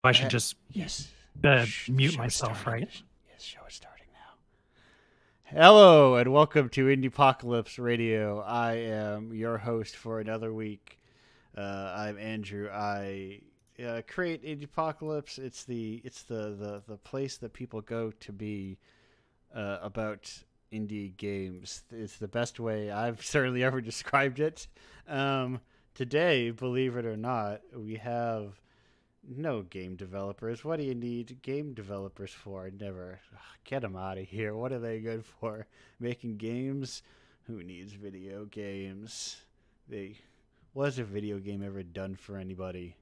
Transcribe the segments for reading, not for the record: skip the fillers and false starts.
I should just Yes. mute Show is myself, starting. right? Yes, show is starting now. Hello and welcome to Indiepocalypse Radio. I am your host for another week. I'm Andrew. I create Indiepocalypse. It's the place that people go to be about indie games. It's the best way I've certainly ever described it. Today, believe it or not, we have no game developers. What do you need game developers for? Never. Ugh, get them out of here. What are they good for? Making games? Who needs video games? What has a video game ever done for anybody?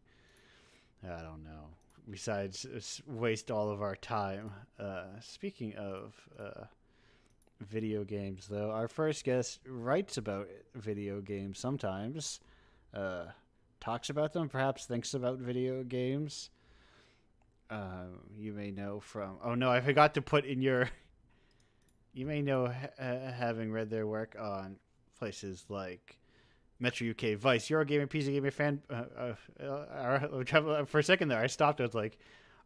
I don't know. Besides waste all of our time. Speaking of video games, though, our first guest writes about video games sometimes. Talks about them, perhaps thinks about video games. You may know from... Oh, no, I forgot to put in your... You may know, having read their work on places like Metro UK, Vice, Eurogamer, PC Gamer fan... for a second there, I stopped. I was like,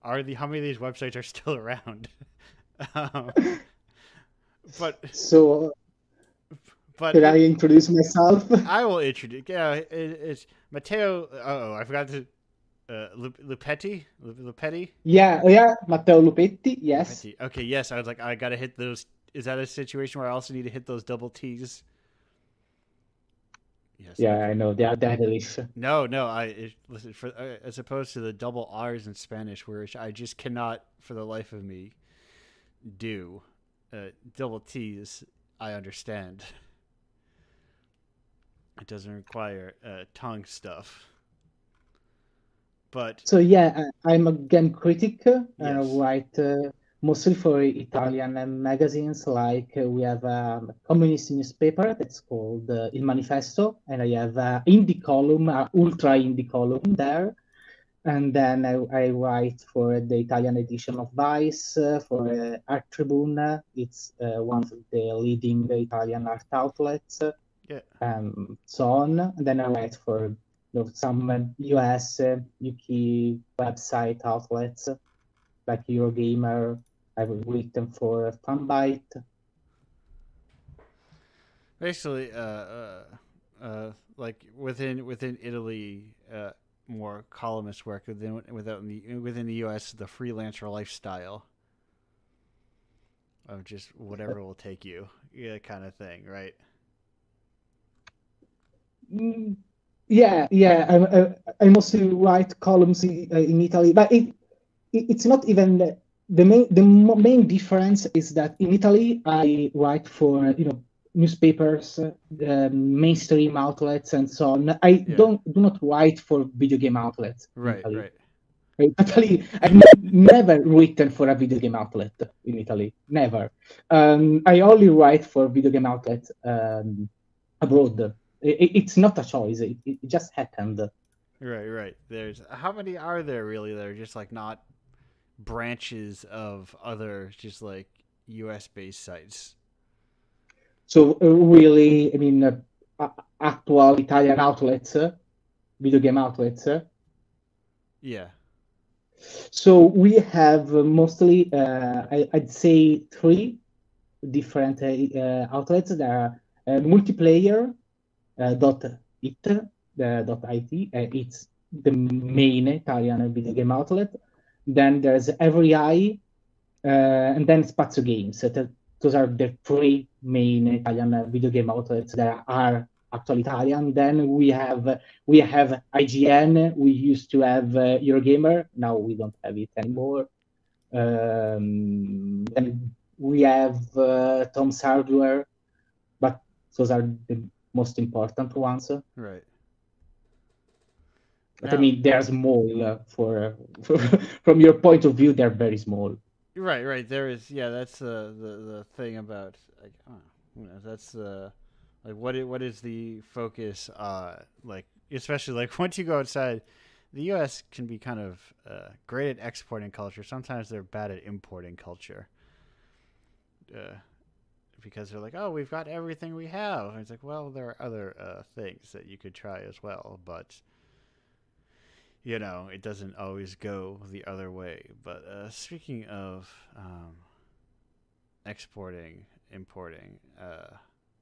how many of these websites are still around? um, but... Should I introduce myself? I will introduce... Yeah, it's Matteo... Oh, I forgot to... Lupetti? Yeah, Matteo Lupetti, yes. Lupetti. Okay, yes, I was like, I gotta hit those... Is that a situation where I also need to hit those double T's? Yes. Yeah, okay. I know, they are devilish. No, listen, as opposed to the double R's in Spanish, which I just cannot, for the life of me, do. Double T's, I understand. It doesn't require tongue stuff. But so yeah, I'm a game critic. Yes. I write mostly for Italian magazines. Like we have a communist newspaper that's called Il Manifesto, and I have an indie column, ultra indie column there. And then I write for the Italian edition of Vice, for Art Tribune. It's one of the leading Italian art outlets. Yeah. So on. And then I write for some US, UK website outlets like Eurogamer. I've written for Fanbyte. Basically, like within Italy, more columnist work within the US, the freelancer lifestyle of just whatever will take you, kind of thing, right? Yeah. I mostly write columns in Italy, but it's not even the main difference is that in Italy I write for newspapers, mainstream outlets, and so on. I do not write for video game outlets. Right. In Italy, I've never written for a video game outlet in Italy. Never. I only write for video game outlets abroad. It's not a choice. It just happened. Right. How many are there really that are just like not branches of other just like US based sites? So really, I mean, actual Italian outlets, video game outlets. Yeah. So we have mostly, I'd say, three different outlets. There are multiplayer. .it. It's the main Italian video game outlet. Then there's Every Eye, and then Spazio Games. Those are the three main Italian video game outlets that are actually Italian. Then we have IGN. We used to have Eurogamer. Now we don't have it anymore. Then we have Tom's Hardware, but those are the most important ones. Right. But now, I mean, they're small from your point of view. They're very small. Right. There is, that's the thing about like, that's like what is the focus? Like especially like once you go outside, the U.S. can be kind of great at exporting culture. Sometimes they're bad at importing culture. Because they're like, oh, we've got everything we have. And it's like, well, there are other things that you could try as well. But it doesn't always go the other way. But speaking of exporting, importing,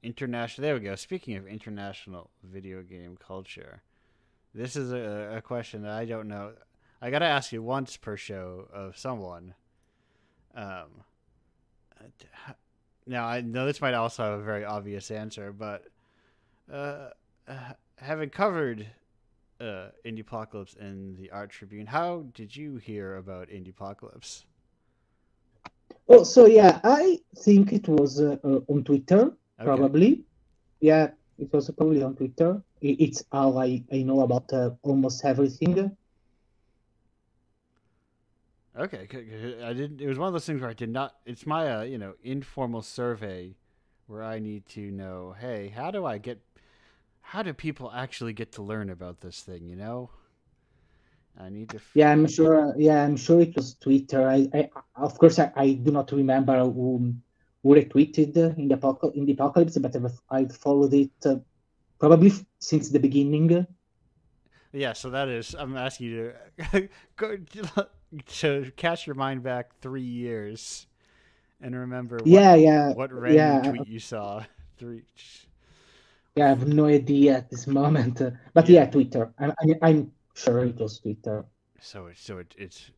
international. There we go. Speaking of international video game culture, this is a question that I don't know. I gotta ask you once per show of someone. Um, Now I know this might also have a very obvious answer, but uh, having covered Indiepocalypse in the Art Tribune, how did you hear about Indiepocalypse? Oh, so yeah, I think it was on Twitter, Okay. probably. Yeah, it was probably on Twitter. It's how I know about almost everything. Okay, I didn't. It was one of those things where I did not. It's my informal survey where I need to know. Hey, how do I get? How do people actually get to learn about this thing? I need to. Yeah, I'm sure. Yeah, I'm sure it was Twitter. I of course, I do not remember who retweeted in the apocalypse, but I've followed it probably since the beginning. Yeah, so that is. I'm asking you to go to cast your mind back 3 years and remember Yeah, yeah, what random yeah, tweet you saw. Three. yeah. I have no idea at this moment, but Yeah. yeah, Twitter. I'm sure it was Twitter. It's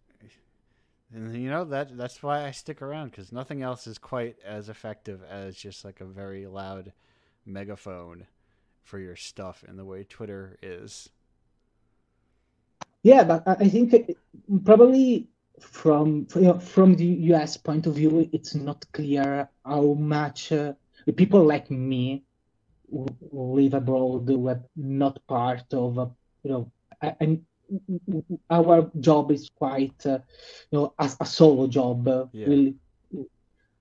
and that's why I stick around because nothing else is quite as effective as just like a very loud megaphone for your stuff in the way Twitter is. Yeah, but I think probably from the US point of view, it's not clear how much people like me who live abroad were not part of you know and our job is quite a solo job Yeah. really.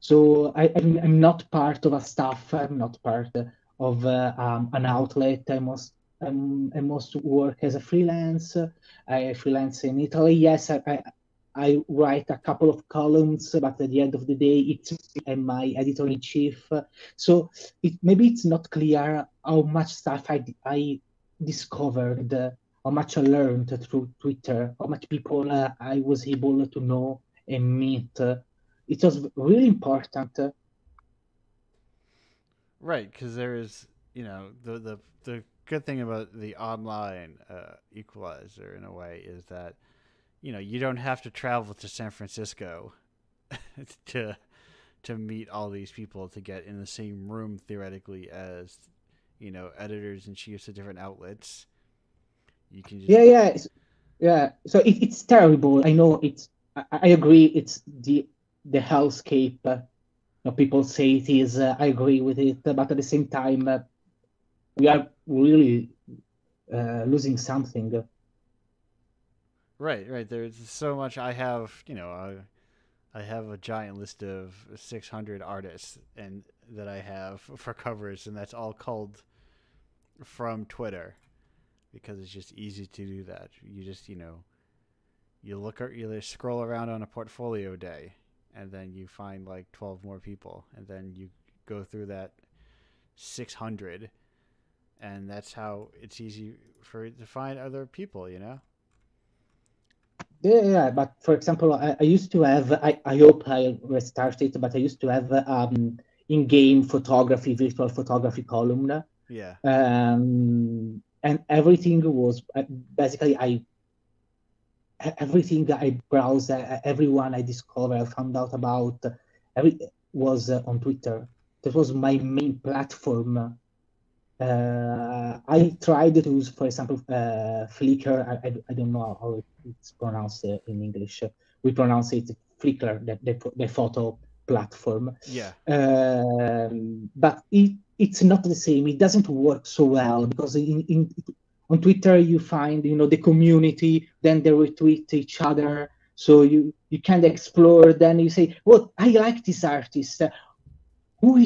So I'm not part of a staff. I'm not part of an outlet. I must work as a freelance. I freelance in Italy. Yes, I write a couple of columns, but at the end of the day, it's I'm my editor in chief. So maybe it's not clear how much stuff I discovered, how much I learned through Twitter, how much people I was able to know and meet. It was really important. Right, because there is, the good thing about the online equalizer in a way is that you don't have to travel to San Francisco to meet all these people to get in the same room theoretically as editors and chiefs of different outlets. You can just Yeah, yeah, yeah. So it's terrible. I know it's. I agree. It's the hellscape. People say it is. I agree with it, but at the same time, we are really losing something. right. There's so much. I have a giant list of 600 artists and that I have for covers, and that's all called from Twitter because it's just easy to do that. You just you scroll around on a portfolio day, and then you find like 12 more people, and then you go through that 600, and that's how it's easy for it to find other people. Yeah, yeah, but for example, I used to have, I hope I restart it, but I used to have in-game photography, virtual photography column. Yeah, And everything was basically everything that I browsed, everyone I discovered, I found out about, every was on Twitter. That was my main platform. I tried to use, for example, Flickr. I don't know how it's pronounced in English. We pronounce it Flickr, the photo platform. yeah, But it's not the same. It doesn't work so well because on Twitter you find the community, then they retweet each other. So you kind of explore. Then you say, "Well, I like this artist. Who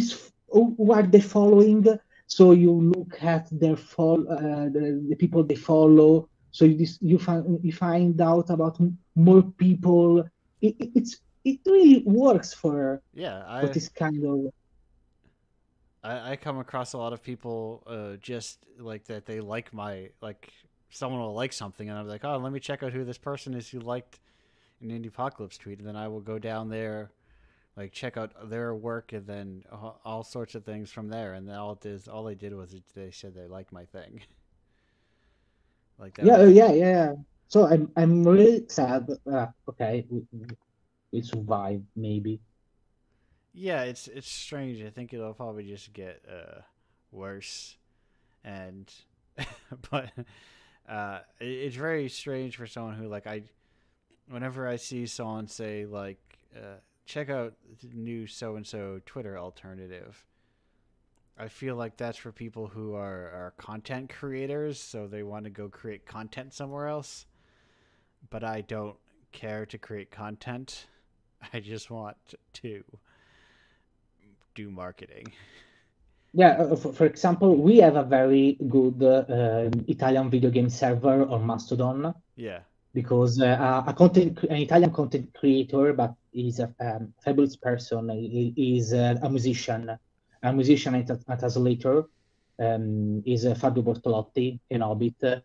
are they following?" So you look at the people they follow. So you find out about more people. It really works yeah. for this kind of. I come across a lot of people just like that. They like my like someone will like something, and I'm like, oh, let me check out who this person is who liked an Indiepocalypse tweet, and then I will go down there, like check out their work, and then all sorts of things from there. And then all they did was they said they liked my thing. Like that was Yeah. So I'm really sad. Okay, we survived maybe. yeah, it's strange. I think it'll probably just get worse, and but it's very strange for someone who like I whenever I see someone say like check out the new so and so Twitter alternative. I feel like that's for people who are content creators, so they want to go create content somewhere else. But I don't care to create content. I just want to do marketing. Yeah, for example, we have a very good Italian video game server on Mastodon Yeah. because an Italian content creator, but he's a fabulous person. He is a musician and a translator. Is Fabio Bortolotti in Hobbit.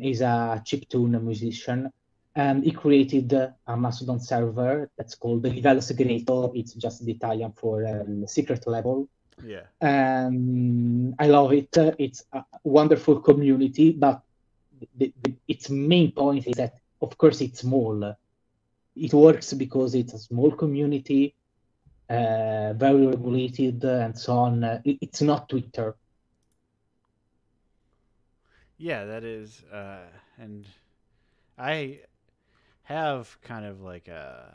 He's a chiptune musician. And he created a Mastodon server that's called the Livello Segreto. It's just the Italian for secret level. Yeah. I love it. It's a wonderful community, but its main point is that, of course, it's small. It works because it's a small community, very regulated, and so on. It's not Twitter. Yeah, that is and I have kind of like a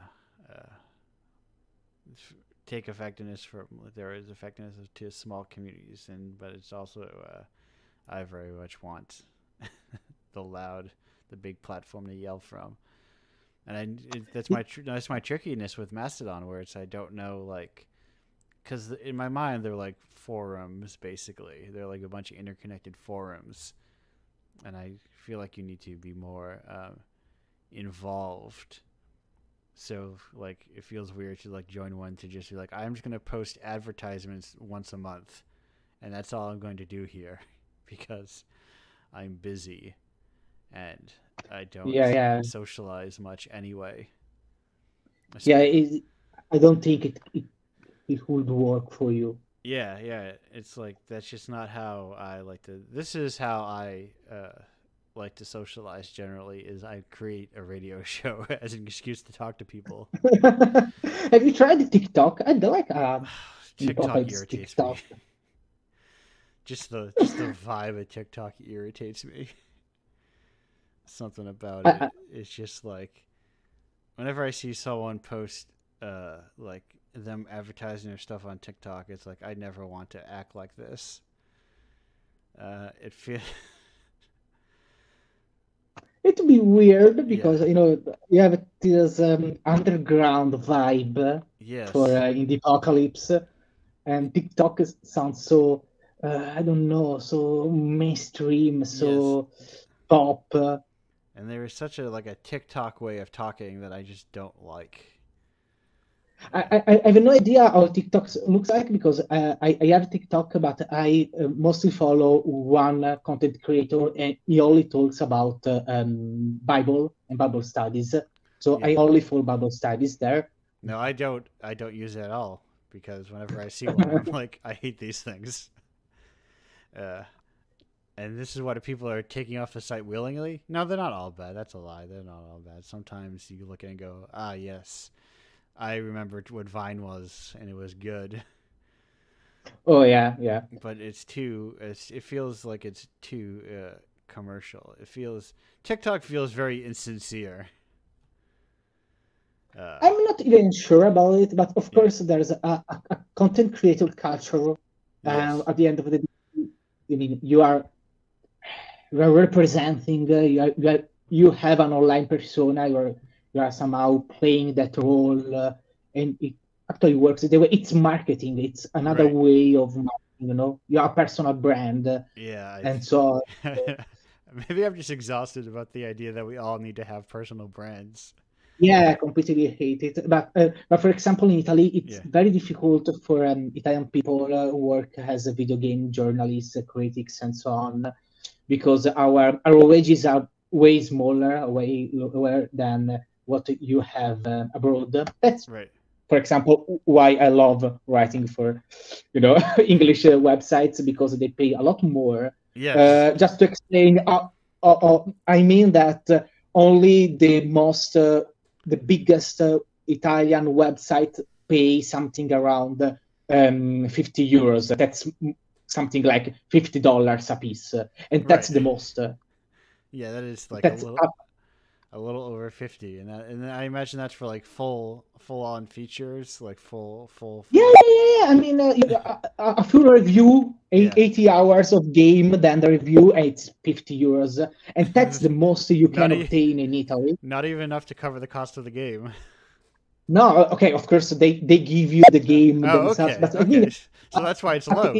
take effectiveness from there is effectiveness to small communities, and but it's also I very much want the big platform to yell from, and that's my trickiness with Mastodon, where it's I don't know like because in my mind they're like forums basically, they're like a bunch of interconnected forums, and I feel like you need to be more involved. So like it feels weird to like join one to just be like I'm just gonna post advertisements once a month, and that's all I'm going to do here because I'm busy and I don't Yeah. socialize much anyway. Yeah, I don't think it would work for you. Yeah. It's like that's just not how I like to. This is how I like to socialize generally. Is I create a radio show as an excuse to talk to people. Have you tried TikTok? I don't like TikTok irritates TikTok. me. Just the vibe of TikTok irritates me. Something about it. It's just like whenever I see someone post like them advertising their stuff on TikTok, it's like I never want to act like this. It feels It'd be weird because you have this underground vibe yes. for Indiepocalypse, and TikTok sounds so I don't know, so mainstream, so pop. And there is such a TikTok way of talking that I just don't like. I have no idea how TikTok looks like because I have TikTok, but I mostly follow one content creator, and he only talks about Bible and Bible studies. So I only follow Bible studies there. No, I don't use it at all because whenever I see one, I'm like, I hate these things. And this is what people are taking off the site willingly. No, they're not all bad. That's a lie. They're not all bad. Sometimes you look at it and go, ah, yes. I remembered what Vine was, and it was good. Oh yeah. But it feels like it's too commercial. TikTok feels very insincere. I'm not even sure about it, but of course there's a content creator culture. Yes. At the end of the day, I mean, you are representing. You have an online persona. You are somehow playing that role, and it actually works. It's marketing. It's another way of marketing. You are a personal brand. And so maybe I'm just exhausted about the idea that we all need to have personal brands. Yeah, I completely hate it. But for example, in Italy, it's very difficult for Italian people who work as a video game journalists, critics, and so on, because our wages are way smaller, way lower than what you have abroad. That's, Right. for example, why I love writing for, English websites, because they pay a lot more. Yes. Just to explain, I mean that only the biggest Italian website pay something around 50 euros. That's something like $50 a piece, and that's Right. the most. Yeah, that is like That's a little over 50, and then I imagine that's for like full on features, like Yeah, full. yeah, yeah, yeah. I mean, a full review, Yeah. 80 hours of game, then the review, it's 50 euros. And that's the most you can not e- obtain in Italy. Not even enough to cover the cost of the game. No, okay, of course, they give you the game Oh, themselves. okay, But I okay. mean, So that's why it's but low.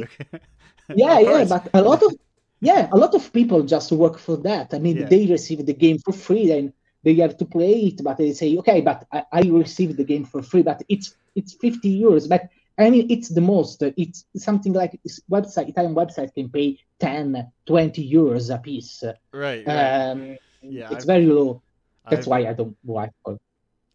yeah, Of yeah, course. but a lot of people just work for that. I mean, Yeah. they receive the game for free, and they have to play it, but they say, okay, but I received the game for free, but it's 50 euros. But I mean, it's the most. It's something like Italian website can pay 10, 20 euros a piece. Right. Um, Yeah, it's very low. That's I've why I don't write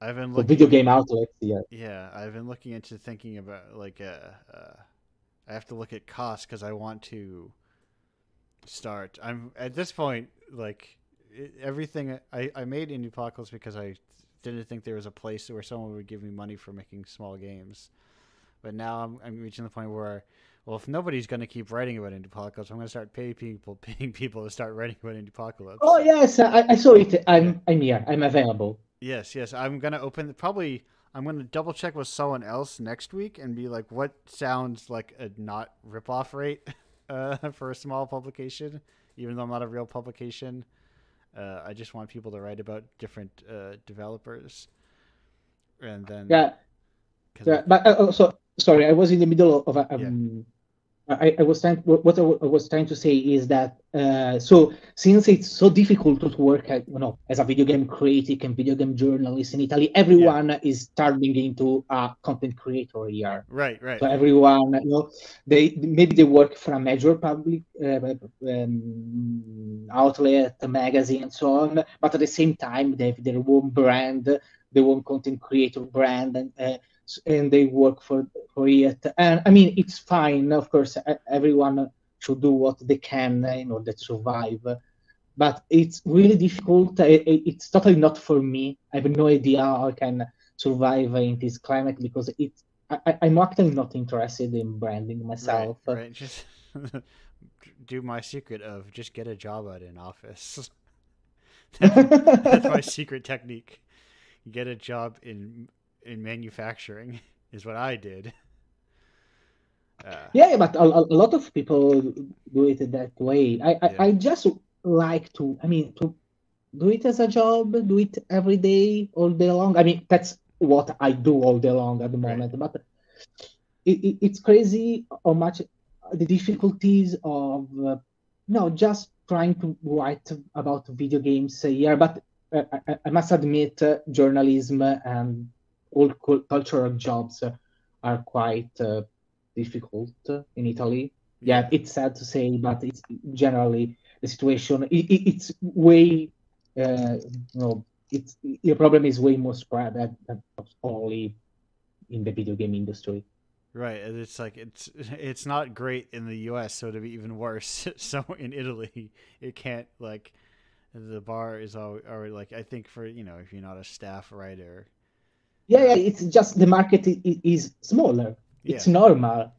I've been for video looking. game outlets here. Yeah, I've been looking into thinking about like I have to look at costs because I want to start. I'm at this point like everything. I made Indiepocalypse because I didn't think there was a place where someone would give me money for making small games. But now I'm reaching the point where, well, if nobody's going to keep writing about Indiepocalypse, I'm going to start paying people to start writing about Oh Indiepocalypse. yes, I saw it. Yeah. I'm here. I'm available. Yes. I'm going to probably. I'm going to double check with someone else next week and be like, what sounds like a not ripoff rate for a small publication, even though I'm not a real publication. I just want people to write about different developers, and then Yeah, because yeah. But also, sorry, I was in the middle of a, yeah, I was trying. What I was trying to say is that so since it's so difficult to work, as a video game critic and video game journalist in Italy, yeah, everyone is turning into a content creator here. right, So everyone, they maybe they work for a major public outlet, a magazine, and so on. But at the same time, they have their own brand, their own content creator brand, and they work for it. And I mean, it's fine. Of course, everyone should do what they can in order to survive. But it's really difficult. It's totally not for me. I have no idea how I can survive in this climate because I'm actually not interested in branding myself. right. Just do my secret of just get a job at an office. That's my secret technique. Get a job in manufacturing is what I did. Yeah, but a lot of people do it that way. Yeah, I just like to, I mean, to do it as a job, do it every day, all day long. I mean, that's what I do all day long at the right, moment. But it's crazy how much the difficulties of just trying to write about video games here. But I must admit, journalism and all cultural jobs are quite difficult in Italy. Yeah, yeah, it's sad to say, but it's generally the situation. It's way, it's the problem is way more spread than only in the video game industry. right. And it's like it's not great in the U.S., so to be even worse. So in Italy, it can't like the bar is already like I think for if you're not a staff writer, Yeah, it's just the market is smaller. yeah. It's normal.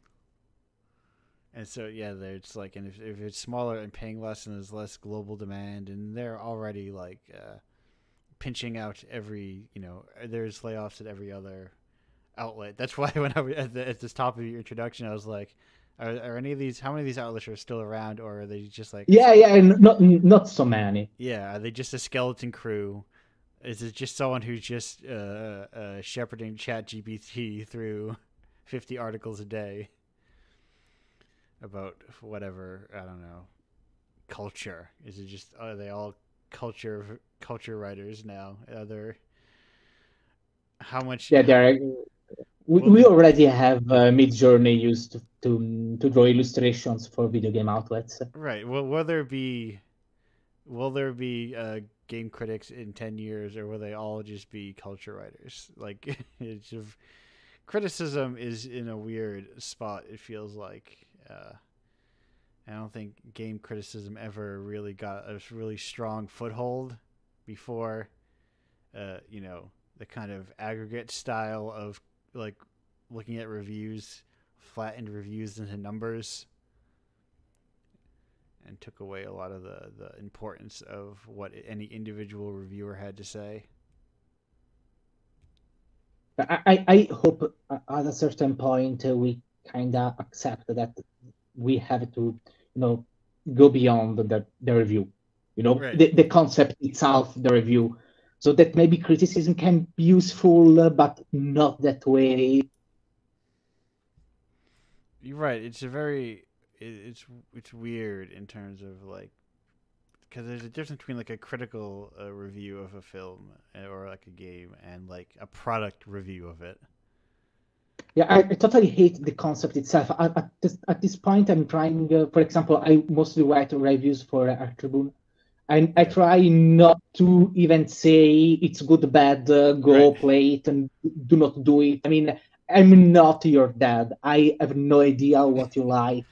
And so yeah, there's like, and if it's smaller and paying less, and there's less global demand, and they're already like pinching out every there's layoffs at every other outlet. That's why when I was at this top of your introduction, I was like, are any of these? How many of these outlets are still around, or are they just like Yeah, and not so many. yeah, are they just a skeleton crew? Is it just someone who's just shepherding Chat GPT through 50 articles a day about whatever, I don't know, culture? Is it just, are they all culture writers now? Are there, how much Yeah, there. will We the already have Midjourney used to draw illustrations for video game outlets. right, will there be will there be game critics in 10 years, or will they all just be culture writers? Like, it's just, criticism is in a weird spot, it feels like. I don't think game criticism ever really got a really strong foothold before, the kind of aggregate style of like looking at reviews, flattened reviews into numbers, and took away a lot of the importance of what any individual reviewer had to say. I hope at a certain point we kind of accept that we have to, go beyond the review, Right. the concept itself, the review, so that maybe criticism can be useful, but not that way. You're right. It's a very it's weird in terms of like, because there's a difference between like a critical review of a film or like a game and like a product review of it. Yeah, I totally hate the concept itself. At this point, I'm trying, for example, I mostly write reviews for Tribune, and I Yeah. try not to even say it's good, bad, Right. go play it and do not do it. I mean, I'm not your dad. I have no idea what you like.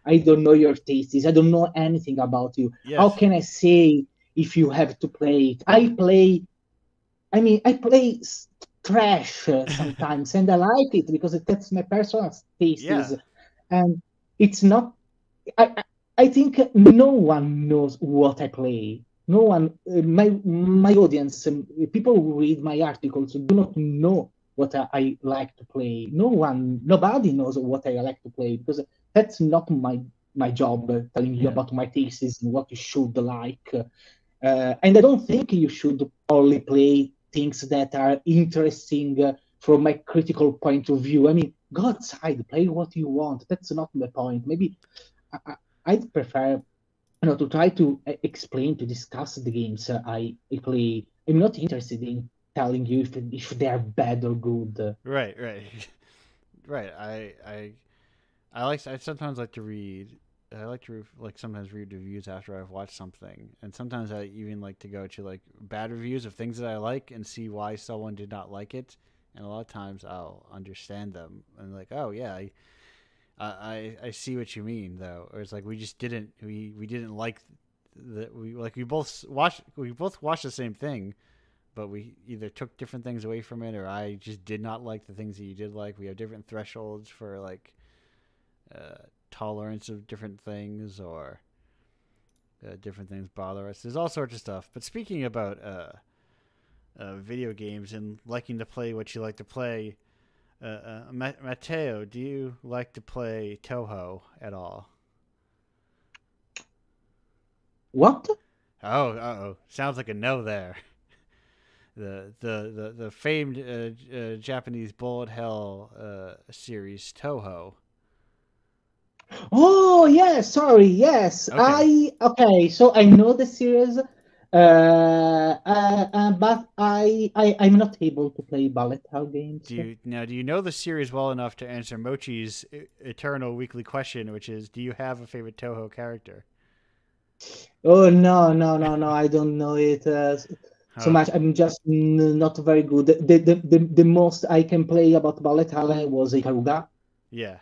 I don't know your tastes. I don't know anything about you. How Yes. can I say if you have to play it? I play trash sometimes, and I like it because that's my personal Yeah. tastes, and it's not. I, I I think no one knows what I play. No one, my audience, people who read my articles do not know what I like to play. Nobody knows what I like to play because that's not my job. Telling you Yeah. about my tastes and what you should like. And I don't think you should only play things that are interesting from my critical point of view. I mean, go outside, play what you want. That's not the point. Maybe I'd prefer, to try to explain, to discuss the games I play. I'm not interested in telling you if they are bad or good. Right. Right. Right. I sometimes like to read. I like to like sometimes read reviews after I've watched something, and sometimes I even like to go to like bad reviews of things that I like and see why someone did not like it. And a lot of times I'll understand them and like, oh yeah, I see what you mean though. Or it's like we didn't like we both watched the same thing, but we either took different things away from it, or I just did not like the things that you did like. We have different thresholds for like uh, tolerance of different things, or different things bother us. There's all sorts of stuff. But speaking about video games and liking to play what you like to play, Matteo, do you like to play Toho at all? What? Oh, oh, sounds like a no there. The famed Japanese bullet hell series Toho. Oh, yes, sorry, yes. Okay. Okay, so I know the series, but I'm not able to play bullet hell games. Do you know the series well enough to answer Mochi's eternal weekly question, which is, do you have a favorite Toho character? Oh, no, no, no, no, I don't know it so Oh, much. I'm just not very good. The most I can play about bullet hell was Ikaruga, yeah.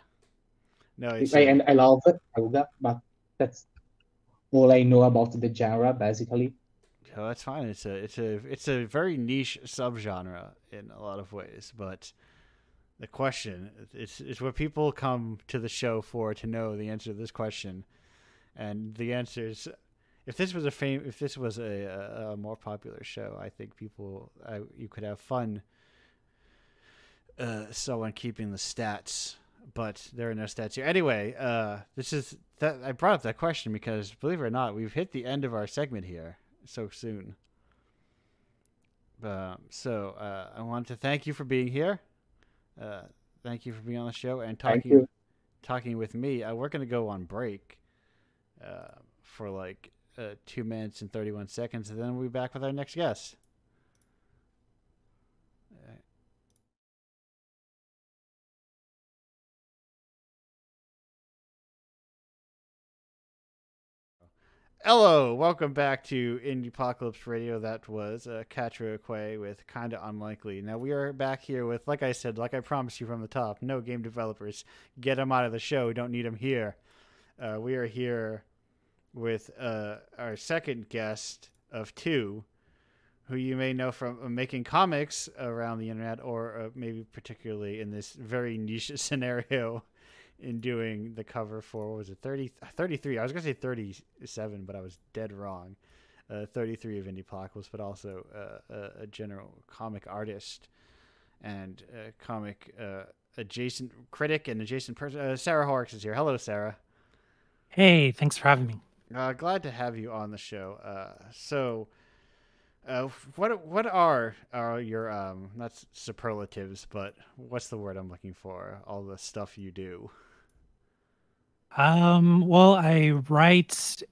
No, it's a. and I love Ikaruga, but that's all I know about the genre, basically. Oh, that's fine. It's a very niche subgenre in a lot of ways, but the question it's what people come to the show for, to know the answer to this question, and the answer is, if this was a more popular show, I think you could have fun. Someone keeping the stats, but there are no stats here. Anyway, this is that I brought up that question because, believe it or not, we've hit the end of our segment here so soon. I want to thank you for being here. Uh, Thank you for being on the show and Thank you. talking with me. We're gonna go on break for like 2 minutes and 31 seconds, and then we'll be back with our next guest. Hello, welcome back to Indiepocalypse Radio. That was Catra Quay with Kinda Unlikely. Now we are back here with, like I said, like I promised you from the top, no game developers. Get them out of the show. We don't need them here. We are here with our second guest of two, who you may know from making comics around the internet, or maybe particularly in this very niche scenario in doing the cover for, what was it, 33? I was going to say 37, but I was dead wrong. 33 of Indiepocalypse, but also a general comic artist and comic adjacent critic and adjacent person. Sarah Horrocks is here. Hello, Sarah. Hey, thanks for having me. Glad to have you on the show. What are your not superlatives, but what's the word I'm looking for? All the stuff you do. Well, I write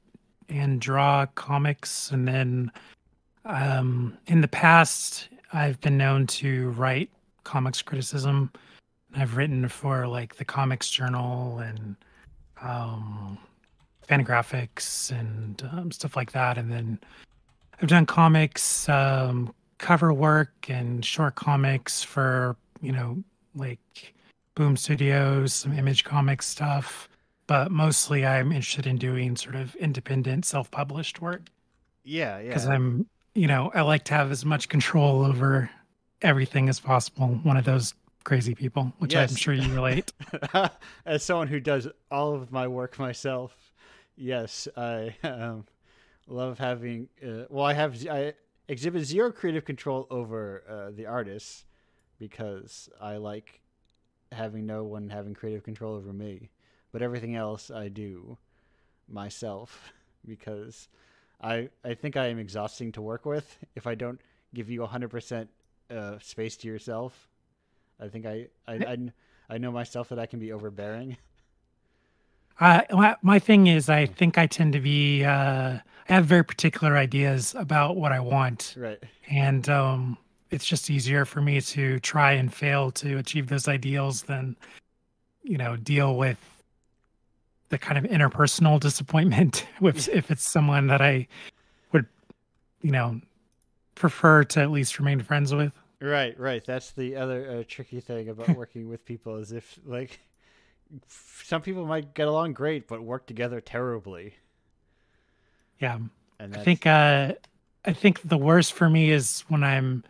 and draw comics, and then in the past, I've been known to write comics criticism. I've written for like the Comics Journal and Fantagraphics and stuff like that, and then I've done comics, cover work and short comics for, like Boom Studios, some Image Comics stuff. But mostly I'm interested in doing sort of independent, self-published work Yeah, because yeah. I like to have as much control over everything as possible. One of those crazy people, which I'm Yes. sure you relate. As someone who does all of my work myself, yes, I love having. I exhibit zero creative control over the artists because I like having no one having creative control over me. But everything else I do myself because I think I am exhausting to work with if I don't give you 100% space to yourself. I think I know myself that I can be overbearing. My thing is, I think I tend to be, I have very particular ideas about what I want. Right. And it's just easier for me to try and fail to achieve those ideals than, deal with the kind of interpersonal disappointment with if it's someone that I would, you know, prefer to at least remain friends with. Right, right. That's the other tricky thing about working with people is if like some people might get along great but work together terribly, Yeah. and I that's think uh I think the worst for me is when I'm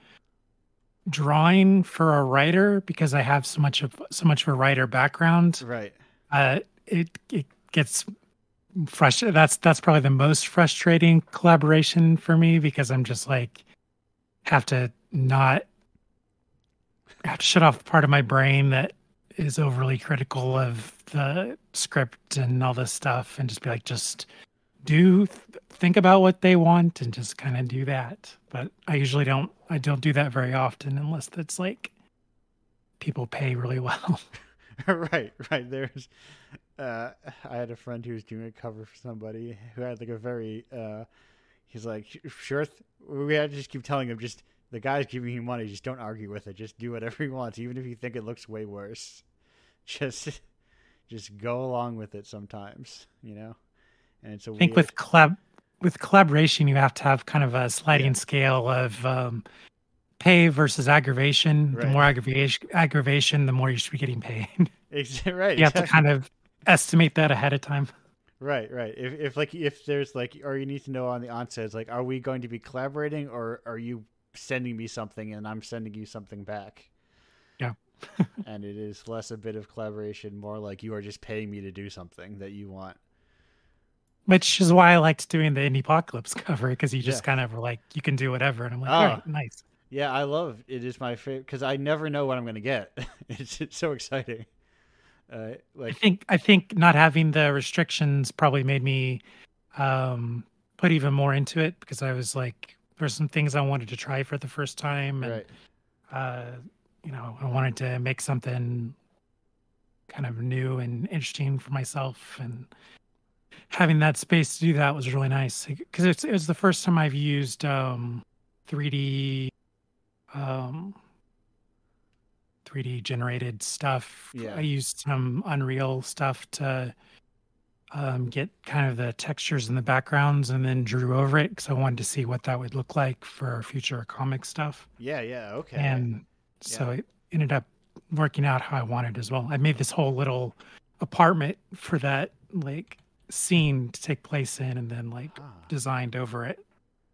drawing for a writer because I have so much of a writer background. right. It gets frustrating. That's probably the most frustrating collaboration for me because I'm just like have to not have to shut off the part of my brain that is overly critical of the script and all this stuff and just be like just think about what they want and just kind of do that. But I don't do that very often unless it's like people pay really well. Right, right. I had a friend who was doing a cover for somebody who had like a very, he's like, sure, we had to just keep telling him, just, the guy's giving you money, just don't argue with it. Just do whatever he wants, even if you think it looks way worse. Just, just go along with it sometimes, you know? And it's a I think weird, with collaboration you have to have kind of a yeah, sliding scale of pay versus aggravation. The right. more aggravation, the more you should be getting paid. Right, You have to exactly. kind of estimate that ahead of time. Right, right. If there's like, or you need to know on the onset, it's like, are we going to be collaborating, or are you sending me something and I'm sending you something back? Yeah. And it is less a bit of collaboration, more like you are just paying me to do something that you want. Which is why I liked doing the Indiepocalypse cover because you Yeah. just kind of were like, you can do whatever. And I'm like, all Oh, right, nice. yeah. I love it. Is my favorite because I never know what I'm going to get. It's so exciting. I Like, think I think not having the restrictions probably made me um, put even more into it because I was like, there's some things I wanted to try for the first time, and right. uh, I wanted to make something kind of new and interesting for myself, and having that space to do that was really nice because it was the first time I've used 3D um, 3D generated stuff. I Yeah. used some Unreal stuff to get kind of the textures and the backgrounds, and then drew over it because I wanted to see what that would look like for future comic stuff. Yeah, yeah, okay. And Yeah. so it ended up working out how I wanted as well. I made this whole little apartment for that like scene to take place in, and then like Huh. designed over it.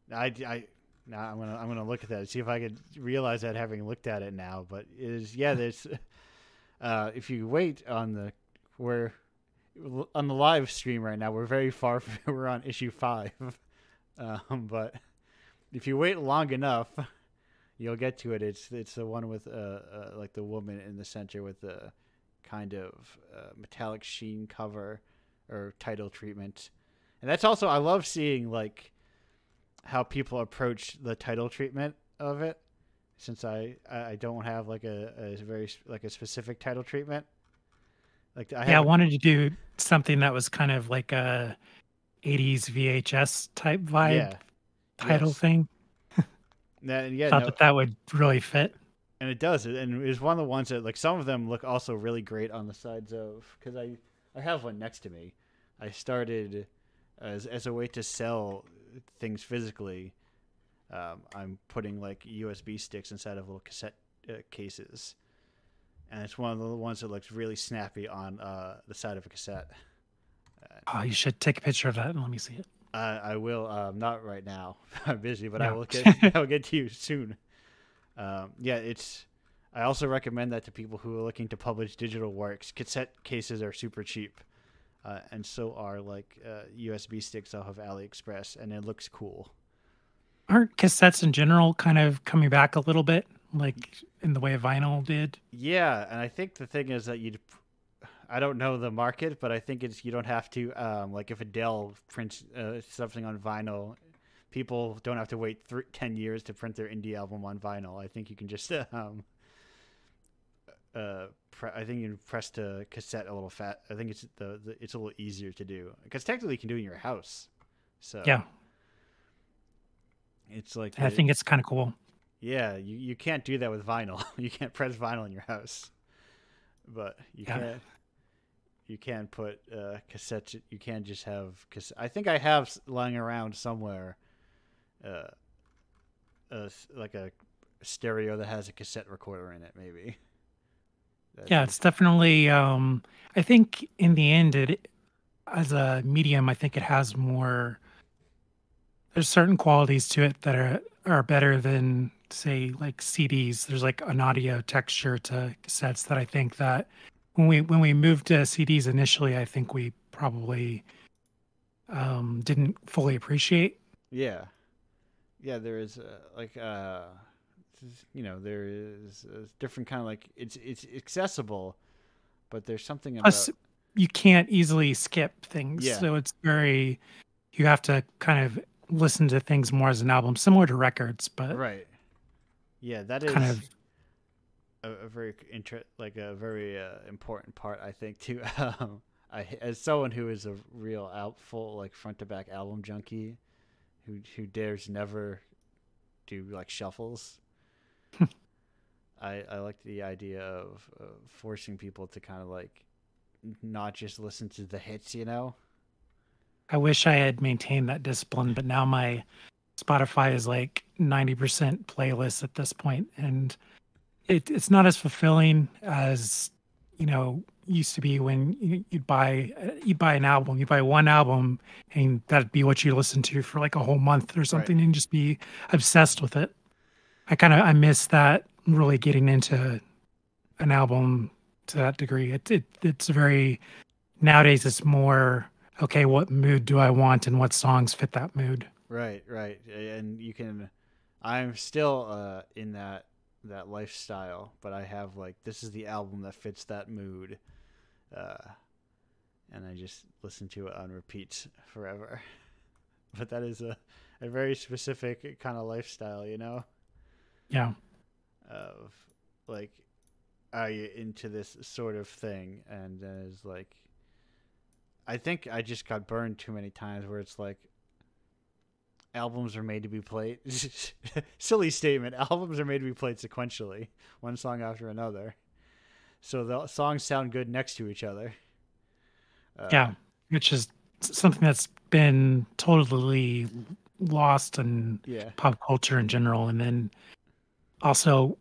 Now I'm gonna look at that and see if I could realize that having looked at it now. But it is, yeah, there's if you wait on we're on the live stream right now, we're very far we're on issue 5. But if you wait long enough, you'll get to it. It's the one with like the woman in the center with the kind of metallic sheen cover or title treatment. And that's also, I love seeing like how people approach the title treatment of it, since I don't have like a very like a specific title treatment. Like I Yeah, I have wanted to do something that was kind of like a 80s VHS type vibe yeah, title yes. thing. Yeah, Thought no, that that would really fit. and it does. And it's one of the ones that like some of them look also really great on the sides of, because I have one next to me. I started as a way to sell things physically. I'm putting like USB sticks inside of little cassette cases, and it's one of the ones that looks really snappy on the side of a cassette. Oh, you should take a picture of that and let me see it. I will, not right now. I'm busy, but I Yeah. will get I will get to you soon. Yeah, it's. I also recommend that to people who are looking to publish digital works. Cassette cases are super cheap, and so are like USB sticks off of AliExpress, and it looks cool. Aren't cassettes in general kind of coming back a little bit, like in the way vinyl did? Yeah, and I think the thing is that I don't know the market, but I think it's you don't have to like if Adele prints something on vinyl, people don't have to wait 10 years to print their indie album on vinyl. I think you can just I think you can press to cassette a little fat. I think it's a little easier to do because technically you can do it in your house. So Yeah, it's like I think it's kind of cool. yeah, you can't do that with vinyl. You can't press vinyl in your house, but Yeah. you can put cassettes. You can just have I think I have lying around somewhere, uh, like a stereo that has a cassette recorder in it. Maybe. Yeah, it's definitely I think in the end it as a medium, I think it has more there's certain qualities to it that are better than say like CDs. There's like an audio texture to cassettes that I think that when we moved to CDs initially, I think we probably didn't fully appreciate. Yeah, yeah. There is like there is a different kind of like it's accessible, but there's something Plus, about you can't easily skip things, yeah, so it's very you have to kind of listen to things more as an album, similar to records, but right. Yeah, that kind is of a very like a very important part, I think, too. As someone who is a real full like front to back album junkie, who dares never do like shuffles. I like the idea of forcing people to kind of like not just listen to the hits, you know. I wish I had maintained that discipline, but now my Spotify is like 90% playlists at this point, and it's not as fulfilling as used to be when you'd buy an album, you buy one album, and that'd be what you listen to for like a whole month or Right. something, and just be obsessed with it. I miss that really getting into an album to that degree. It's very nowadays. It's more okay. What mood do I want, and what songs fit that mood? Right, right, and you can. I'm still in that lifestyle, but I have like this is the album that fits that mood, uh, and I just listen to it on repeat forever. But that is a very specific kind of lifestyle, you know, Yeah. of like, are you into this sort of thing? And then it's like, I think I just got burned too many times where it's like, albums are made to be played. Silly statement. Albums are made to be played sequentially, one song after another. So the songs sound good next to each other. Yeah. which is something that's been totally lost in Yeah. pop culture in general. And then also,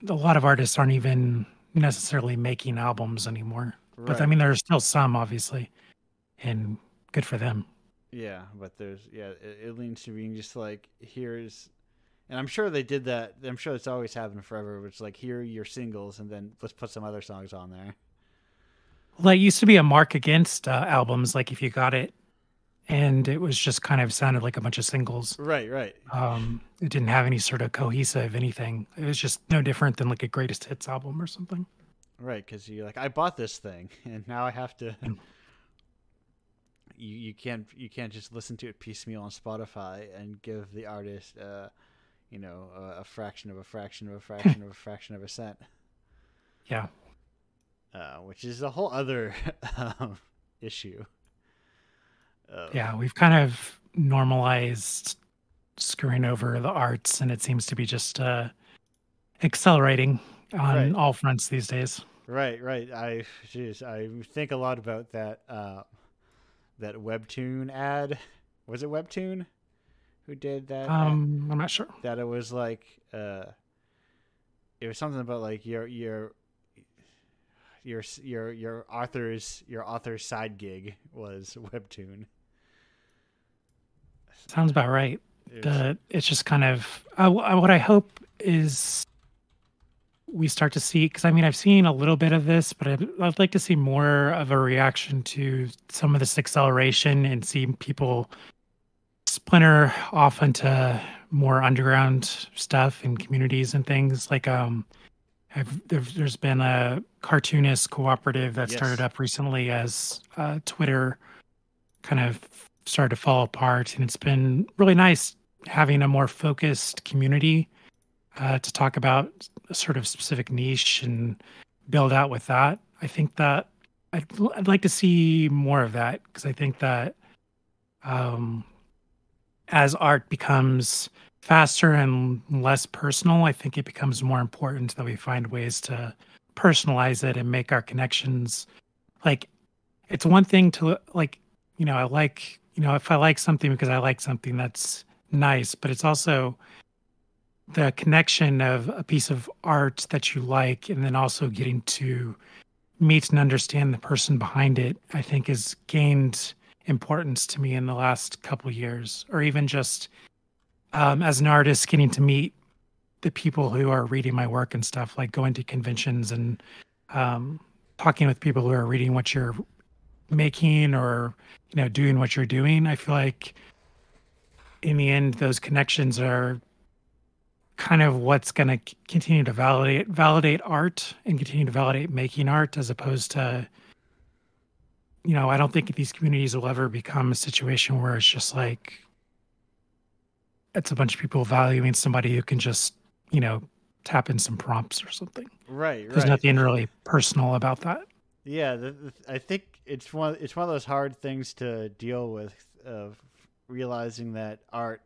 a lot of artists aren't even necessarily making albums anymore. But I Right. mean, there are still some, obviously, and good for them. Yeah, but it leans to being just like here's, and I'm sure they did that. I'm sure it's always happened forever. It's like here are your singles, and then let's put some other songs on there. Well, it used to be a mark against albums, like if you got it and it was just kind of sounded like a bunch of singles. Right, right, It didn't have any sort of cohesive anything. It was just no different than like a greatest hits album or something. right. Because you're like, I bought this thing, and now I have to. Mm. You can't just listen to it piecemeal on Spotify and give the artist a fraction of a fraction of a fraction of a fraction of a cent. Yeah. Which is a whole other issue. Yeah, we've kind of normalized screwing over the arts, and it seems to be just accelerating on Right, all fronts these days. right, right. I think a lot about that that Webtoon ad. Was it Webtoon who did that? I'm not sure. That it was like it was something about like your author's side gig was Webtoon. Sounds about right. It was, It's just kind of what I hope is we start to see, because I mean I've seen a little bit of this, but I'd like to see more of a reaction to some of this acceleration and see people splinter off into more underground stuff and communities and things like there's been a cartoonist cooperative that started yes, up recently as Twitter kind of started to fall apart, and it's been really nice having a more focused community to talk about a sort of specific niche and build out with that. I think that I'd like to see more of that, because I think that um, as art becomes faster and less personal, I think it becomes more important that we find ways to personalize it and make our connections. Like, it's one thing to like, I like, if I like something because I like something, that's nice, but it's also the connection of a piece of art that you like and then also getting to meet and understand the person behind it, I think has gained importance to me in the last couple of years. Or even just as an artist, getting to meet the people who are reading my work and stuff, like going to conventions and talking with people who are reading what you're making, or doing what you're doing. I feel like in the end those connections are kind of what's going to continue to validate art and continue to validate making art, as opposed to, I don't think these communities will ever become a situation where it's just like it's a bunch of people valuing somebody who can just, tap in some prompts or something. right, There's right. nothing really personal about that. Yeah, I think it's one of those hard things to deal with, of realizing that art,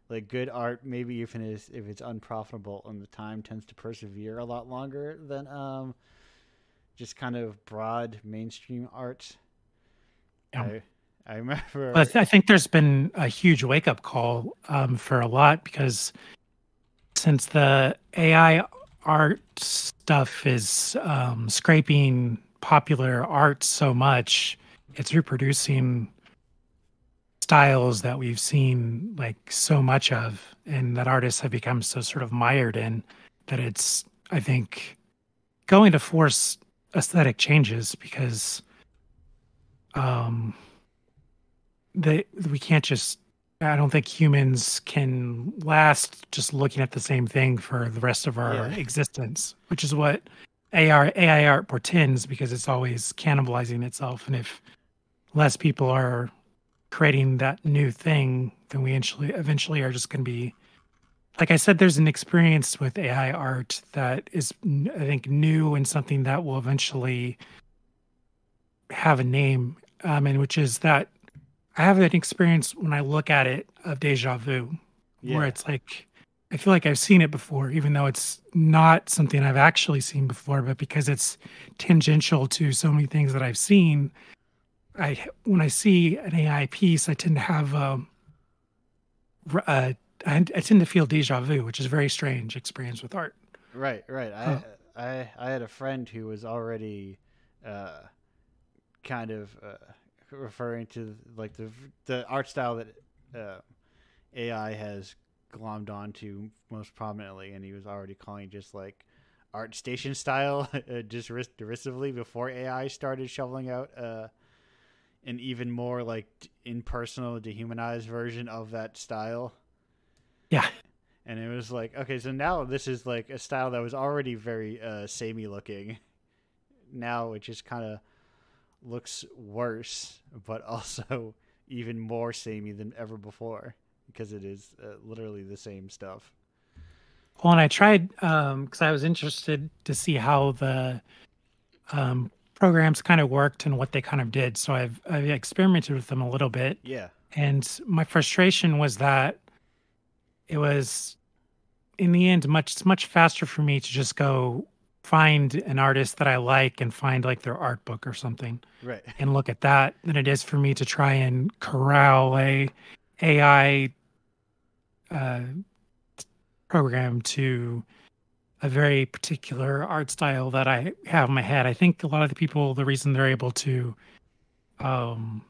like good art, maybe even if it's unprofitable and the time tends to persevere a lot longer than just kind of broad mainstream art. Yeah. I remember. But I think there's been a huge wake up call for a lot, because since the AI art stuff is scraping popular art so much, it's reproducing styles that we've seen like so much of, and that artists have become so sort of mired in, that it's, I think, going to force aesthetic changes, because we can't just, I don't think humans can last just looking at the same thing for the rest of our Yeah. existence, which is what AI art portends, because it's always cannibalizing itself. And if less people are creating that new thing, then we eventually are just going to be, like I said, there's an experience with AI art that is, I think, new and something that will eventually have a name, and which is that I have an experience when I look at it of deja vu, where Yeah. it's like I feel like I've seen it before, even though it's not something I've actually seen before, but because it's tangential to so many things that I've seen, when I see an AI piece, I tend to have I tend to feel deja vu, which is a very strange experience with art. Right, right. Uh, I had a friend who was already uh, kind of referring to like the art style that AI has glommed onto most prominently, and he was already calling just like art station style just derisively before AI started shoveling out an even more like impersonal, dehumanized version of that style. yeah. And it was like, okay, so now this is like a style that was already very samey looking. Now it just kind of looks worse, but also even more samey than ever before because it is literally the same stuff. Well, and I tried because I was interested to see how the programs kind of worked and what they kind of did. So I've experimented with them a little bit, Yeah. and my frustration was that it was in the end much faster for me to just go find an artist that I like and find like their art book or something Right. and look at that than it is for me to try and corral a AI uh, program to a very particular art style that I have in my head. I think a lot of the people, the reason they're able to um,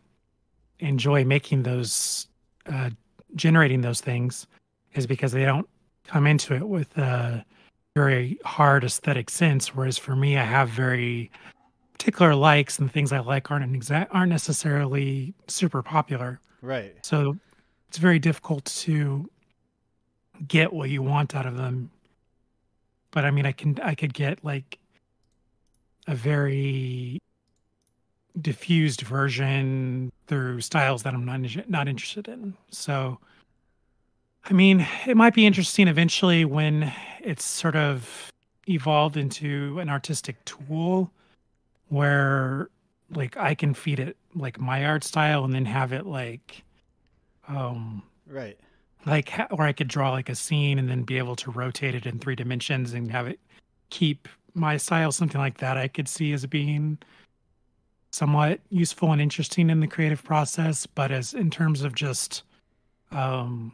enjoy making those, uh, generating those things, is because they don't come into it with a very hard aesthetic sense. Whereas for me, I have very particular likes, and things I like aren't necessarily super popular. Right. So it's very difficult to get what you want out of them. But I mean, I could get like a very diffused version through styles that I'm not interested in. So, I mean, it might be interesting eventually when it's sort of evolved into an artistic tool where like I can feed it like my art style and then have it um Right. or I could draw like a scene and then be able to rotate it in 3 dimensions and have it keep my style, something like that. I could see as being somewhat useful and interesting in the creative process, but as in terms of just um,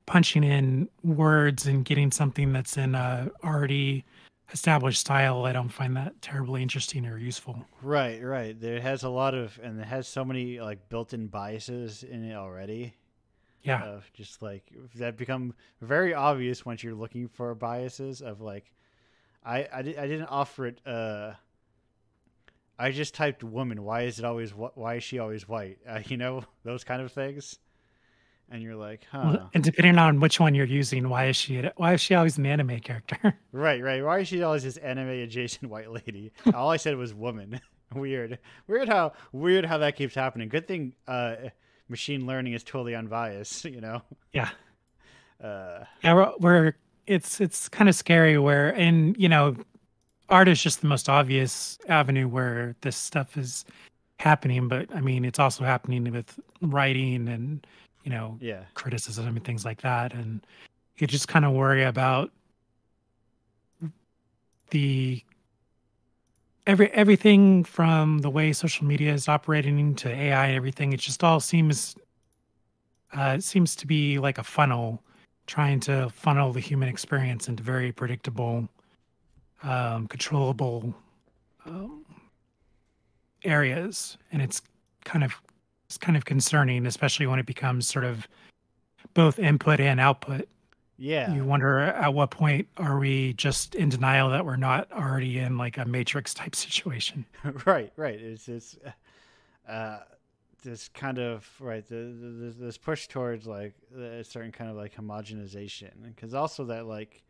punching in words and getting something that's in a already established style, I don't find that terribly interesting or useful. Right, right. There has a lot of, and it has so many like built-in biases in it already. Yeah. Just like that become very obvious once you're looking for biases of like, I didn't offer it. I just typed woman. Why is it always? Why is she always white? You know those kind of things. And you're like, Well, huh? and depending on which one you're using, why is she always an anime character? Right, right. Why is she always this anime adjacent white lady? All I said was woman. Weird how that keeps happening. Good thing machine learning is totally unbiased. You know. Yeah. Uh, Yeah, it's kind of scary where and art is just the most obvious avenue where this stuff is happening, but I mean it's also happening with writing and yeah. criticism and things like that. And you just kind of worry about the everything from the way social media is operating to AI and everything. It just all seems to be like a funnel, trying to funnel the human experience into very predictable, controllable um, areas, and kind of it's kind of concerning, especially when it becomes sort of both input and output. Yeah. You wonder at what point are we just in denial that we're not already in like a matrix type situation. Right, right. It's uh, this kind of right. This push towards like a certain kind of like homogenization, because also that like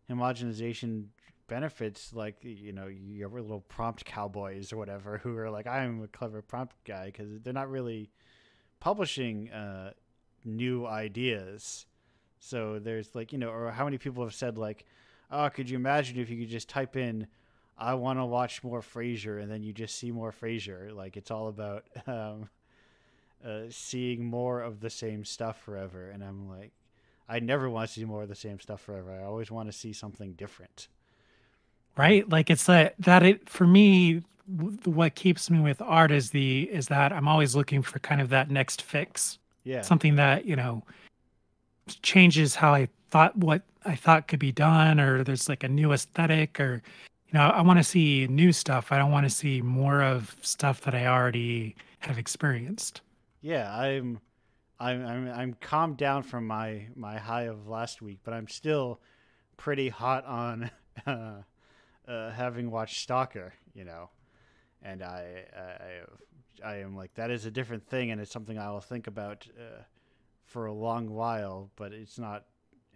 homogenization benefits like your little prompt cowboys or whatever who are like I'm a clever prompt guy because they're not really publishing new ideas. So there's like or how many people have said like, oh, could you imagine if you could just type in I want to watch more Frasier and then you just see more Frasier. Like it's all about seeing more of the same stuff forever. And I'm like, I never want to see more of the same stuff forever. I always want to see something different. Right? Like it's that it for me what keeps me with art is that I'm always looking for kind of that next fix, Yeah. something that changes how I thought what I thought could be done, or there's like a new aesthetic, or I want to see new stuff. I don't want to see more of stuff that I already have experienced. Yeah, I'm calmed down from my high of last week, but I'm still pretty hot on having watched Stalker, and I am like, that is a different thing, and it's something I will think about for a long while, but it's not,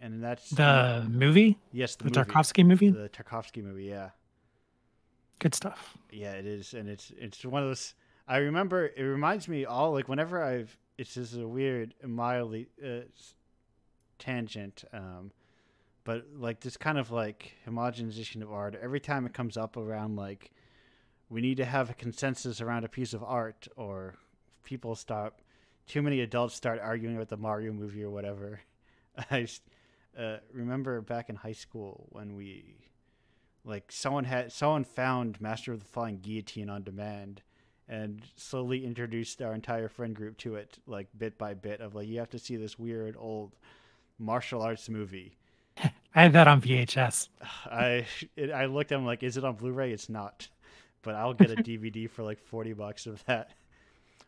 and that's The movie, yes, the the movie, Tarkovsky movie, the Tarkovsky movie, yeah, good stuff. yeah, it is, and it's one of those. I remember it reminds me all like whenever it's just a weird, mildly tangent, but like this kind of like homogenization of art. Every time it comes up around like we need to have a consensus around a piece of art, or people stop. Too many adults start arguing about the Mario movie or whatever. I remember back in high school when we like someone found Master of the Flying Guillotine on demand and slowly introduced our entire friend group to it, like bit by bit, of like, you have to see this weird old martial arts movie. I had that on VHS. I looked at him like, is it on Blu-ray? It's not, but I'll get a DVD for like $40 of that.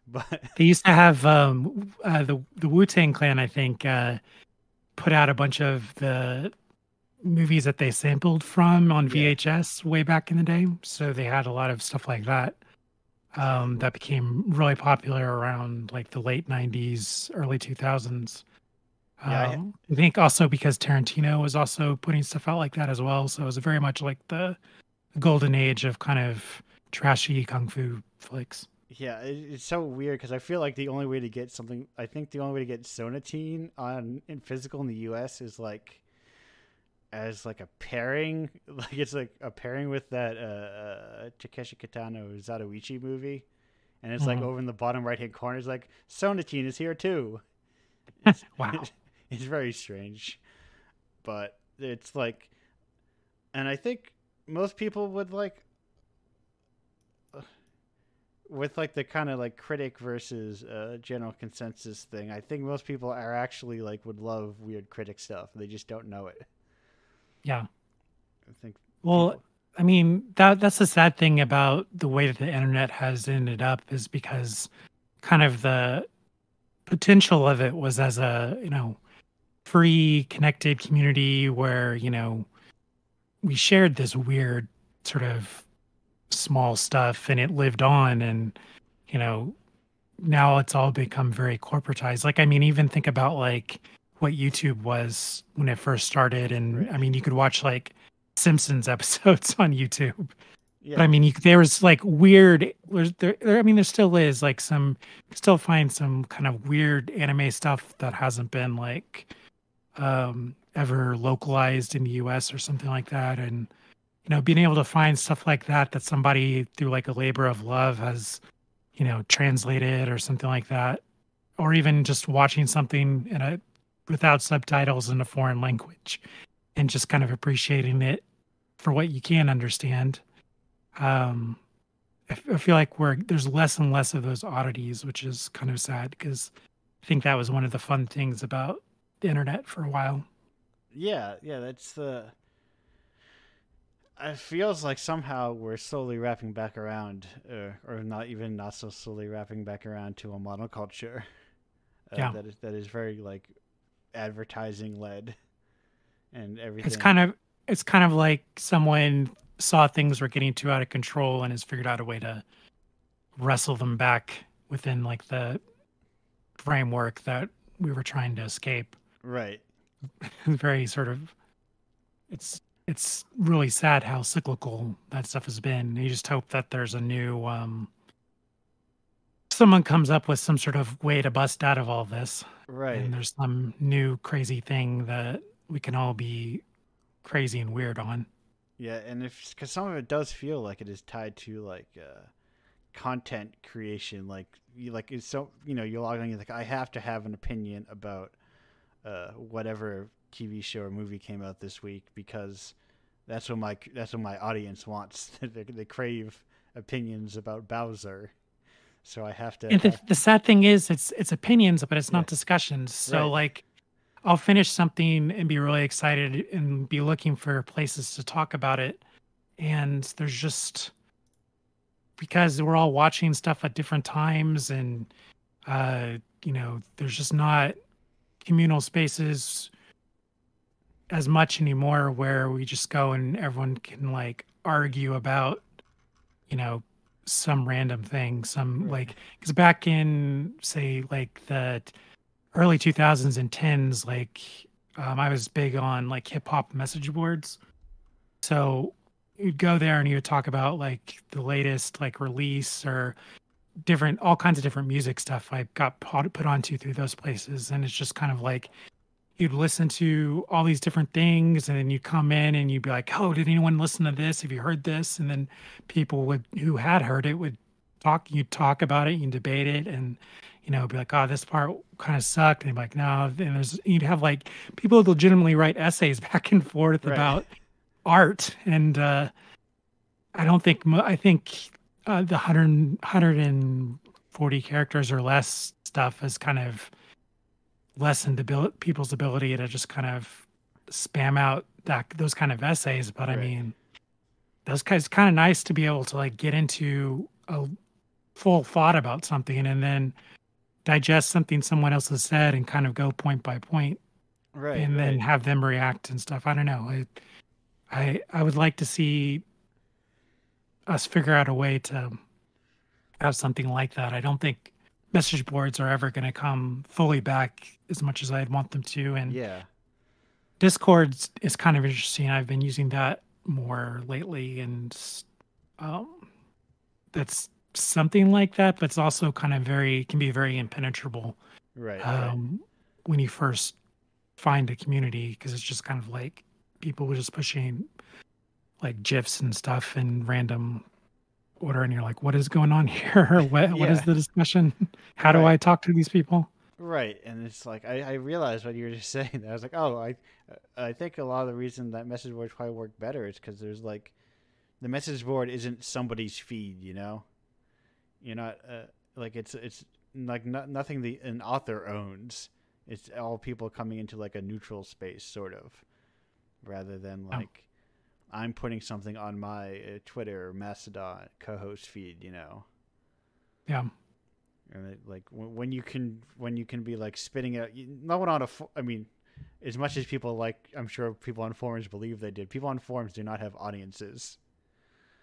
But They used to have the Wu-Tang Clan, I think, put out a bunch of the movies that they sampled from on yeah, VHS way back in the day. So they had a lot of stuff like that that became really popular around like the late 90s, early 2000s. yeah, I think also because Tarantino was also putting stuff out like that as well. So it was very much like the golden age of kind of trashy kung fu flicks. yeah. It's so weird because I feel like the only way to get something, I think the only way to get Sonatine on in physical in the U.S. is like as like a pairing, like it's like a pairing with that Takeshi Kitano Zatoichi movie, and it's like Mhm. over in the bottom right hand corner. It's like Sonatine is here too. It's Wow. it's very strange, but it's like, and I think most people would like with like the kind of like critic versus general consensus thing. I think most people are actually like would love weird critic stuff. They just don't know it. Yeah. I think Well, people. I mean, that's the sad thing about the way that the internet has ended up is because kind of the potential of it was as a, free connected community where, we shared this weird sort of small stuff and it lived on and, you know, now it's all become very corporatized. Like, I mean, even think about like what YouTube was when it first started. And Right. I mean, you could watch like Simpsons episodes on YouTube. But Yeah. I mean, there was like weird. I mean, there still is like some. Still find some kind of weird anime stuff that hasn't been like ever localized in the U.S. or something like that. And being able to find stuff like that somebody through like a labor of love has translated or something like that, or even just watching something without subtitles in a foreign language and just kind of appreciating it for what you can understand. um I feel like there's less and less of those oddities, which is kind of sad because I think that was one of the fun things about the internet for a while. Yeah. Yeah. That's the. It feels like somehow we're slowly wrapping back around, or not so slowly wrapping back around to a monoculture Yeah, that is very like advertising led and it's everything. kind of it's kind of like someone saw things were getting too out of control and has figured out a way to wrestle them back within like the framework that we were trying to escape. Right. Very sort of it's really sad how cyclical that stuff has been. You just hope that there's a new someone comes up with some sort of way to bust out of all this, Right. and there's some new crazy thing that we can all be crazy and weird on. Yeah, and if because some of it does feel like it is tied to like content creation, like you like it's so you're logging in like I have to have an opinion about whatever TV show or movie came out this week because that's what my audience wants. They crave opinions about Bowser. So I have to And the sad thing is, it's opinions, but it's yeah, not discussions. So right, like, I'll finish something and be really excited and be looking for places to talk about it, and there's just because we're all watching stuff at different times, and there's just not communal spaces as much anymore where we just go and everyone can like argue about you know some random thing, some right, like because back in say like the early 2000s and 10s, like I was big on like hip hop message boards. So you'd go there and you would talk about like the latest like release or different, all kinds of different music stuff I got put onto through those places. And it's just kind of like you'd listen to all these different things and then you come in and you'd be like, oh, did anyone listen to this? Have you heard this? And then people would who had heard it would you'd talk about it, you debate it, and be like, oh, this part kind of sucked. And you'd be like, no, and you'd have like people would legitimately write essays back and forth right, about art. And I don't think I think the 140 characters or less stuff has kind of lessened people's ability to just kind of spam out those kind of essays. But I right, mean, those guys kind of nice to be able to like get into a full thought about something and then digest something someone else has said and kind of go point by point right, and then right. have them react and stuff. I don't know. I would like to see us figure out a way to have something like that. I don't think message boards are ever going to come fully back as much as I'd want them to. And Yeah, Discord is kind of interesting. I've been using that more lately, and um, that's something like that, but it's also kind of can be very impenetrable right, right, um, when you first find a community because it's just kind of like people were just pushing like gifs and stuff in random order, and you're like, what is going on here? What is yeah, the discussion? How do right. I talk to these people? Right, and it's like I realized when you were just saying that I was like, oh, I think a lot of the reason that message boards probably work better is because there's like the message board isn't somebody's feed, you know. You're not like it's like nothing an author owns. It's all people coming into like a neutral space, sort of, rather than Oh, like I'm putting something on my Twitter or Mastodon co-host feed, you know. yeah. And like when you can be like spitting out, no one on I mean, as much as people like, I'm sure people on forums believe they did. People on forums do not have audiences,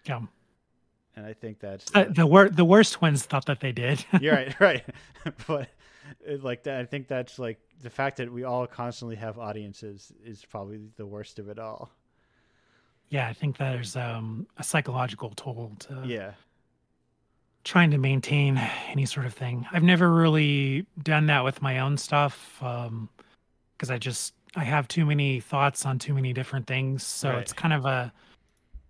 Yeah. and I think that's The worst ones thought that they did. you're right, right. But like that, I think that's like the fact that we all constantly have audiences is probably the worst of it all. Yeah, I think there's a psychological toll to Yeah, trying to maintain any sort of thing. I've never really done that with my own stuff because I have too many thoughts on too many different things. So right, it's kind of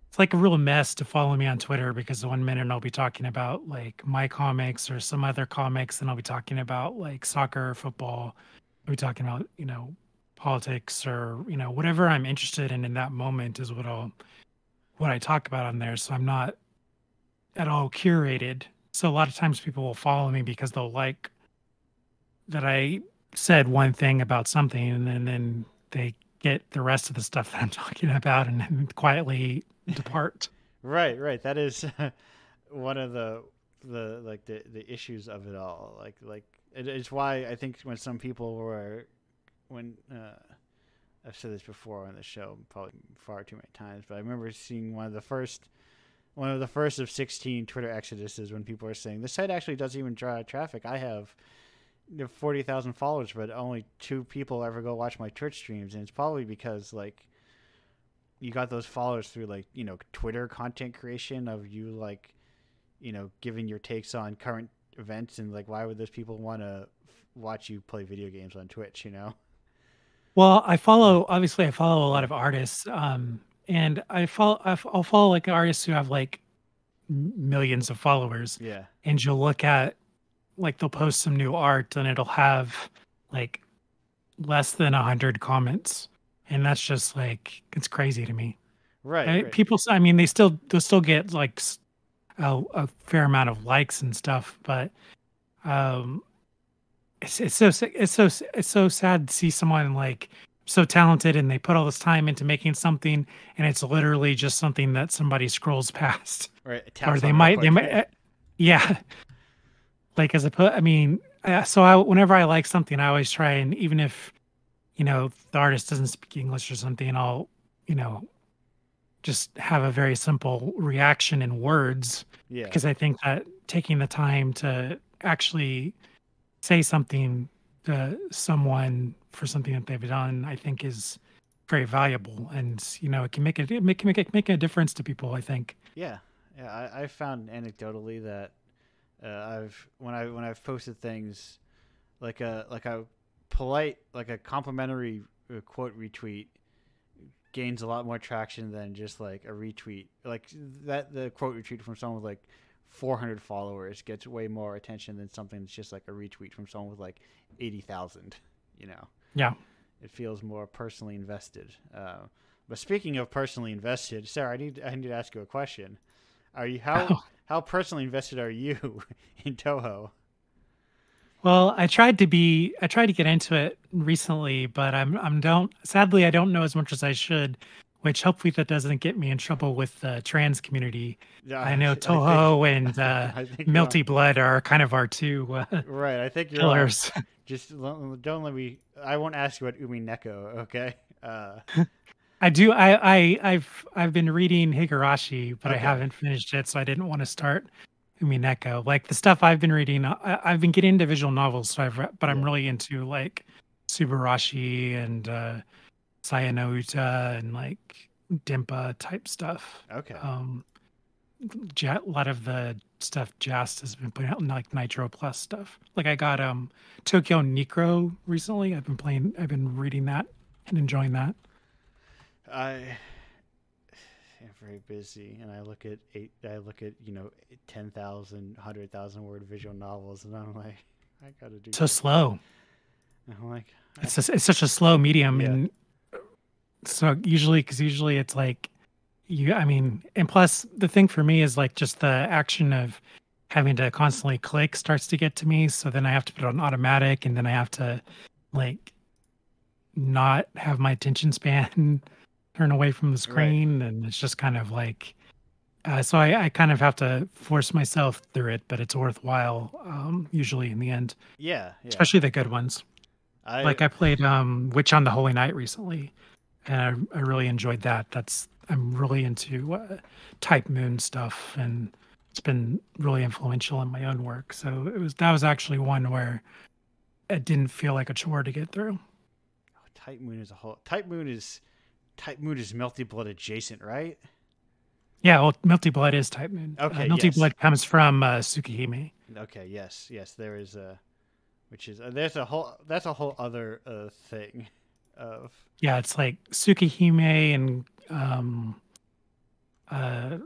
it's like a real mess to follow me on Twitter because the one minute I'll be talking about like my comics or some other comics, and I'll be talking about like soccer, or football. I'll be talking about, politics or, whatever I'm interested in that moment is what I talk about on there. So I'm not at all curated. So a lot of times people will follow me because they'll like that I said one thing about something and then they get the rest of the stuff that I'm talking about and then quietly depart. right, right. That is one of the like the issues of it all. Like it's why I think when some people were when I've said this before on the show probably far too many times, but I remember seeing one of the first of 16 Twitter exoduses when people are saying this site actually doesn't even draw traffic. I have 40,000 followers, but only 2 people ever go watch my Twitch streams, and it's probably because like you got those followers through like Twitter content creation of you like giving your takes on current events, and like why would those people want to watch you play video games on Twitch? Well, obviously I follow a lot of artists, and I'll follow like artists who have like millions of followers, Yeah, and you'll look at like they'll post some new art and it'll have like less than 100 comments, and that's just like it's crazy to me. right, right, People, I mean, they'll still get like a fair amount of likes and stuff, but um, it's so sad to see someone like so talented and they put all this time into making something and it's literally just something that somebody scrolls past Right, it or taps on real quick. yeah, like as a put I mean so I whenever I like something I always try, and even if the artist doesn't speak English or something, I'll just have a very simple reaction in words, Yeah, because I think that taking the time to actually say something to someone for something that they've done, I think is very valuable, and it can make a difference to people, I think. yeah, yeah. I've found anecdotally that I've posted things like a polite, like a complimentary quote retweet gains a lot more traction than just like a retweet. Like that, the quote retweet from someone with like 400 followers gets way more attention than something that's just like a retweet from someone with like 80,000. You know, Yeah. it feels more personally invested. But speaking of personally invested, Sarah, I need to ask you a question. Are you how personally invested are you in Toho? Well, I tried to get into it recently, but I'm don't sadly I don't know as much as I should, which hopefully that doesn't get me in trouble with the trans community. I Yeah, know I think Toho and I think you're on. Melty Blood are kind of our two Right, I think you're on. pillars. Just don't let me. I won't ask you about Umi Neko. Okay. I do I've been reading Higurashi, but I Okay. haven't finished it, so I didn't want to start Umineko. Like the stuff I've been reading, I've been getting into visual novels, so but I'm Yeah. really into like Subarashi and Sayanouta and like Dimpa type stuff. Okay. Um, a lot of the stuff Jast has been putting out, like Nitro Plus stuff. Like I got Tokyo Necro recently. I've been reading that and enjoying that. I am very busy, and I look at 10,000, 100,000 word visual novels, and I'm like, I gotta do So something. slow. I'm like, It's such a slow medium, yeah, and so usually it's like I mean, and plus the thing for me is like just the action of having to constantly click starts to get to me. So then I have to put it on automatic, and then I have to like not have my attention span turn away from the right. screen, and it's just kind of like so I kind of have to force myself through it, but it's worthwhile usually in the end, Yeah, yeah. especially the good ones. I Like I played Witch on the Holy Night recently, and I really enjoyed that. I'm really into Type Moon stuff, and it's been really influential in my own work. So that was actually one where it didn't feel like a chore to get through. Type Moon is a whole. Type Moon is Melty Blood adjacent, right? Yeah, well, Melty Blood is Type Moon. Okay. Melty Yes. Blood comes from Tsukihime. Okay. Yes. Yes. There is a. Which is there's a whole. That's a whole other thing. Of. Yeah, it's like Tsukihime and uh,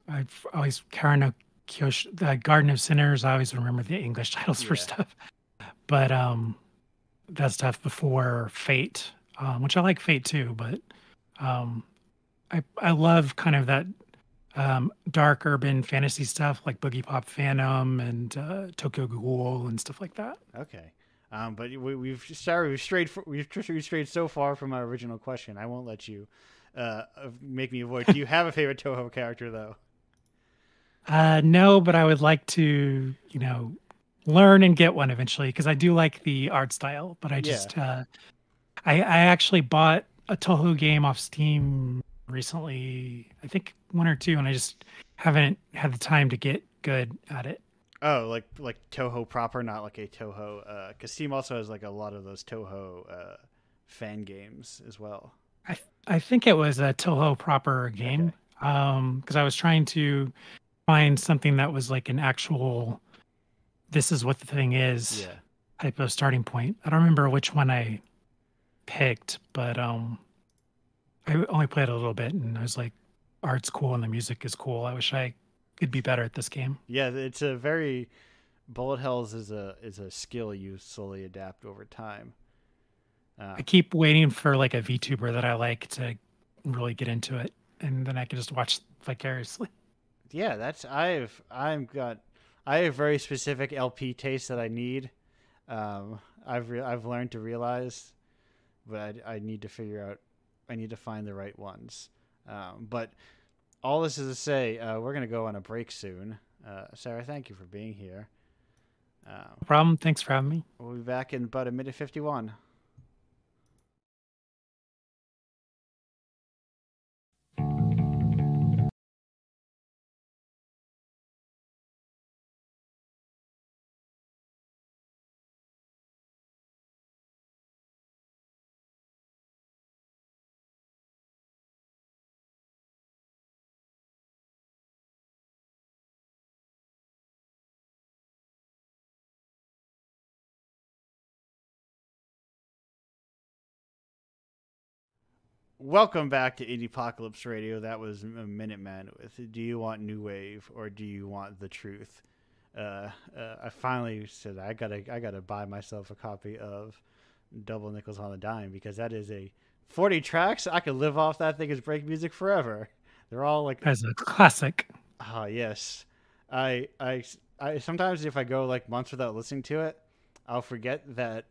I've always Karano Kyoshi, the Garden of Sinners. I always remember the English titles for Yeah. stuff, but that stuff before Fate, which I like Fate too, but um, I love kind of that dark urban fantasy stuff like Boogie Pop Phantom and Tokyo Ghoul and stuff like that. Okay. But we've strayed so far from our original question. I won't let you make me avoid. Do you have a favorite Toho character though? No, but I would like to, learn and get one eventually because I do like the art style. But I Yeah. just, I actually bought a Toho game off Steam recently. I think one or two, and I just haven't had the time to get good at it. Oh, like Toho proper, not like a Toho. Because Steam also has like a lot of those Toho fan games as well. I think it was a Toho proper Okay. game. Because I was trying to find something that was like an actual this is what the thing is Yeah. type of starting point. I don't remember which one I picked, but I only played a little bit and I was like, art's cool and the music is cool. I wish I could be better at this game. Yeah. It's a very bullet hells is a skill you slowly adapt over time. I keep waiting for like a VTuber that I like to really get into it, and then I can just watch vicariously. yeah, I have very specific LP tastes that I need. I've learned to realize, but I need to figure out. I need to find the right ones. But all this is to say, we're gonna go on a break soon. Sarah, thank you for being here. No problem. Thanks for having me. We'll be back in about a minute 51. Welcome back to Indiepocalypse Radio. That was a Minuteman with "Do you want new wave or do you want the truth?" I finally said I gotta buy myself a copy of Double Nickels on the Dime because that is a 40 tracks. I could live off that thing as break music forever. They're all like As a classic. ah yes. I sometimes if I go like months without listening to it, I'll forget that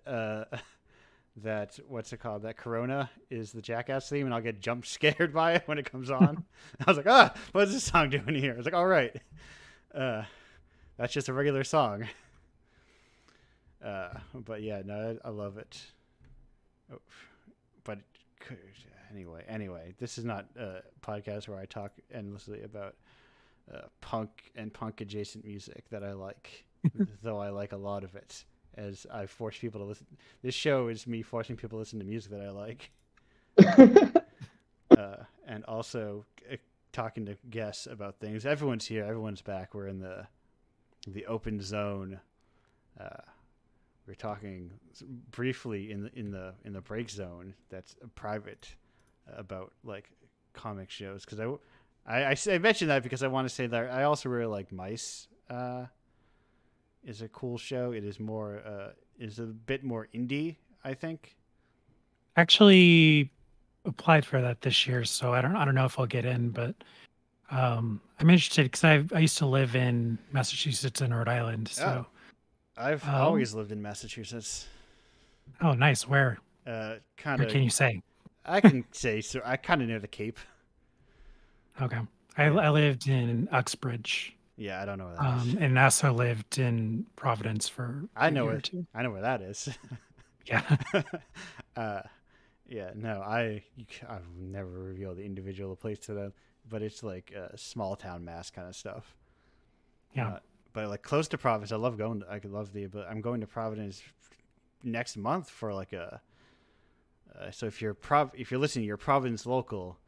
that what's it called? That Corona is the Jackass theme, and I'll get jump scared by it when it comes on. I was like, what's this song doing here? I was like, all right, that's just a regular song. But yeah, no, I love it. Oh, but anyway, this is not a podcast where I talk endlessly about punk and punk adjacent music that I like, though I like a lot of it. As I force people to listen. This show is me forcing people to listen to music that I like. And also talking to guests about things. Everyone's here. Everyone's back. We're in the open zone. We're talking briefly in the break zone. That's private about like comic shows. Because I mentioned that because I want to say that I also really like Mice. Is a cool show. It is more is a bit more indie, I think. Actually applied for that this year, so I don't know if I'll get in, but I'm interested because I used to live in Massachusetts and Rhode Island. So I've always lived in Massachusetts. Oh, nice. Where? Kind Where of. can you say? I can say so. I kind of near the Cape. Okay. I lived in Uxbridge. Yeah, I don't know where that is. And also lived in Providence for I a know year where or two. I know where that is. Yeah. Yeah, no, I've never revealed the individual place to them, but it's like small town Mass kind of stuff. Yeah. But like close to Providence, I love going. But I'm going to Providence next month for like a. So if you're listening, you're Providence local.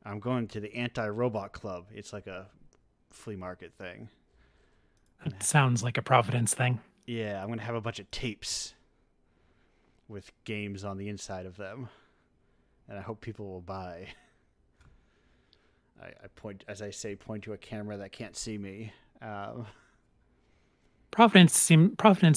I'm going to the Anti-Robot Club. It's like a flea market thing. It sounds like a Providence thing. Yeah, I'm gonna have a bunch of tapes with games on the inside of them, and I hope people will buy. I point to a camera that can't see me. Providence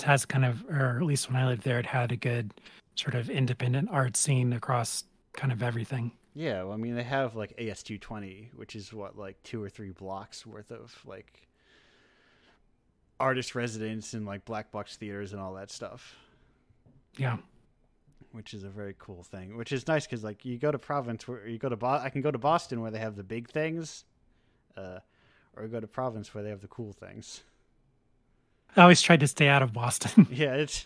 has kind of, or at least when I lived there, it had a good sort of independent art scene across kind of everything. Yeah, well, I mean, they have like AS220, which is what, like 2 or 3 blocks worth of like artist residence and like black box theaters and all that stuff. Yeah, which is a very cool thing. Which is nice because like you go to Providence, where you go to I can go to Boston where they have the big things, or go to Providence where they have the cool things. I always tried to stay out of Boston. Yeah, it's.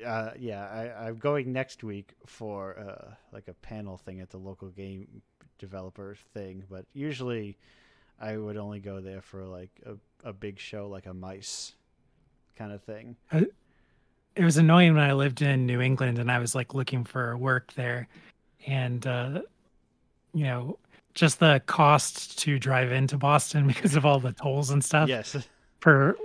I'm going next week for like a panel thing at the local game developer thing, but usually I would only go there for like a big show like a Mice kind of thing. It was annoying when I lived in New England and I was like looking for work there, and just the cost to drive into Boston because of all the tolls and stuff. Yes. For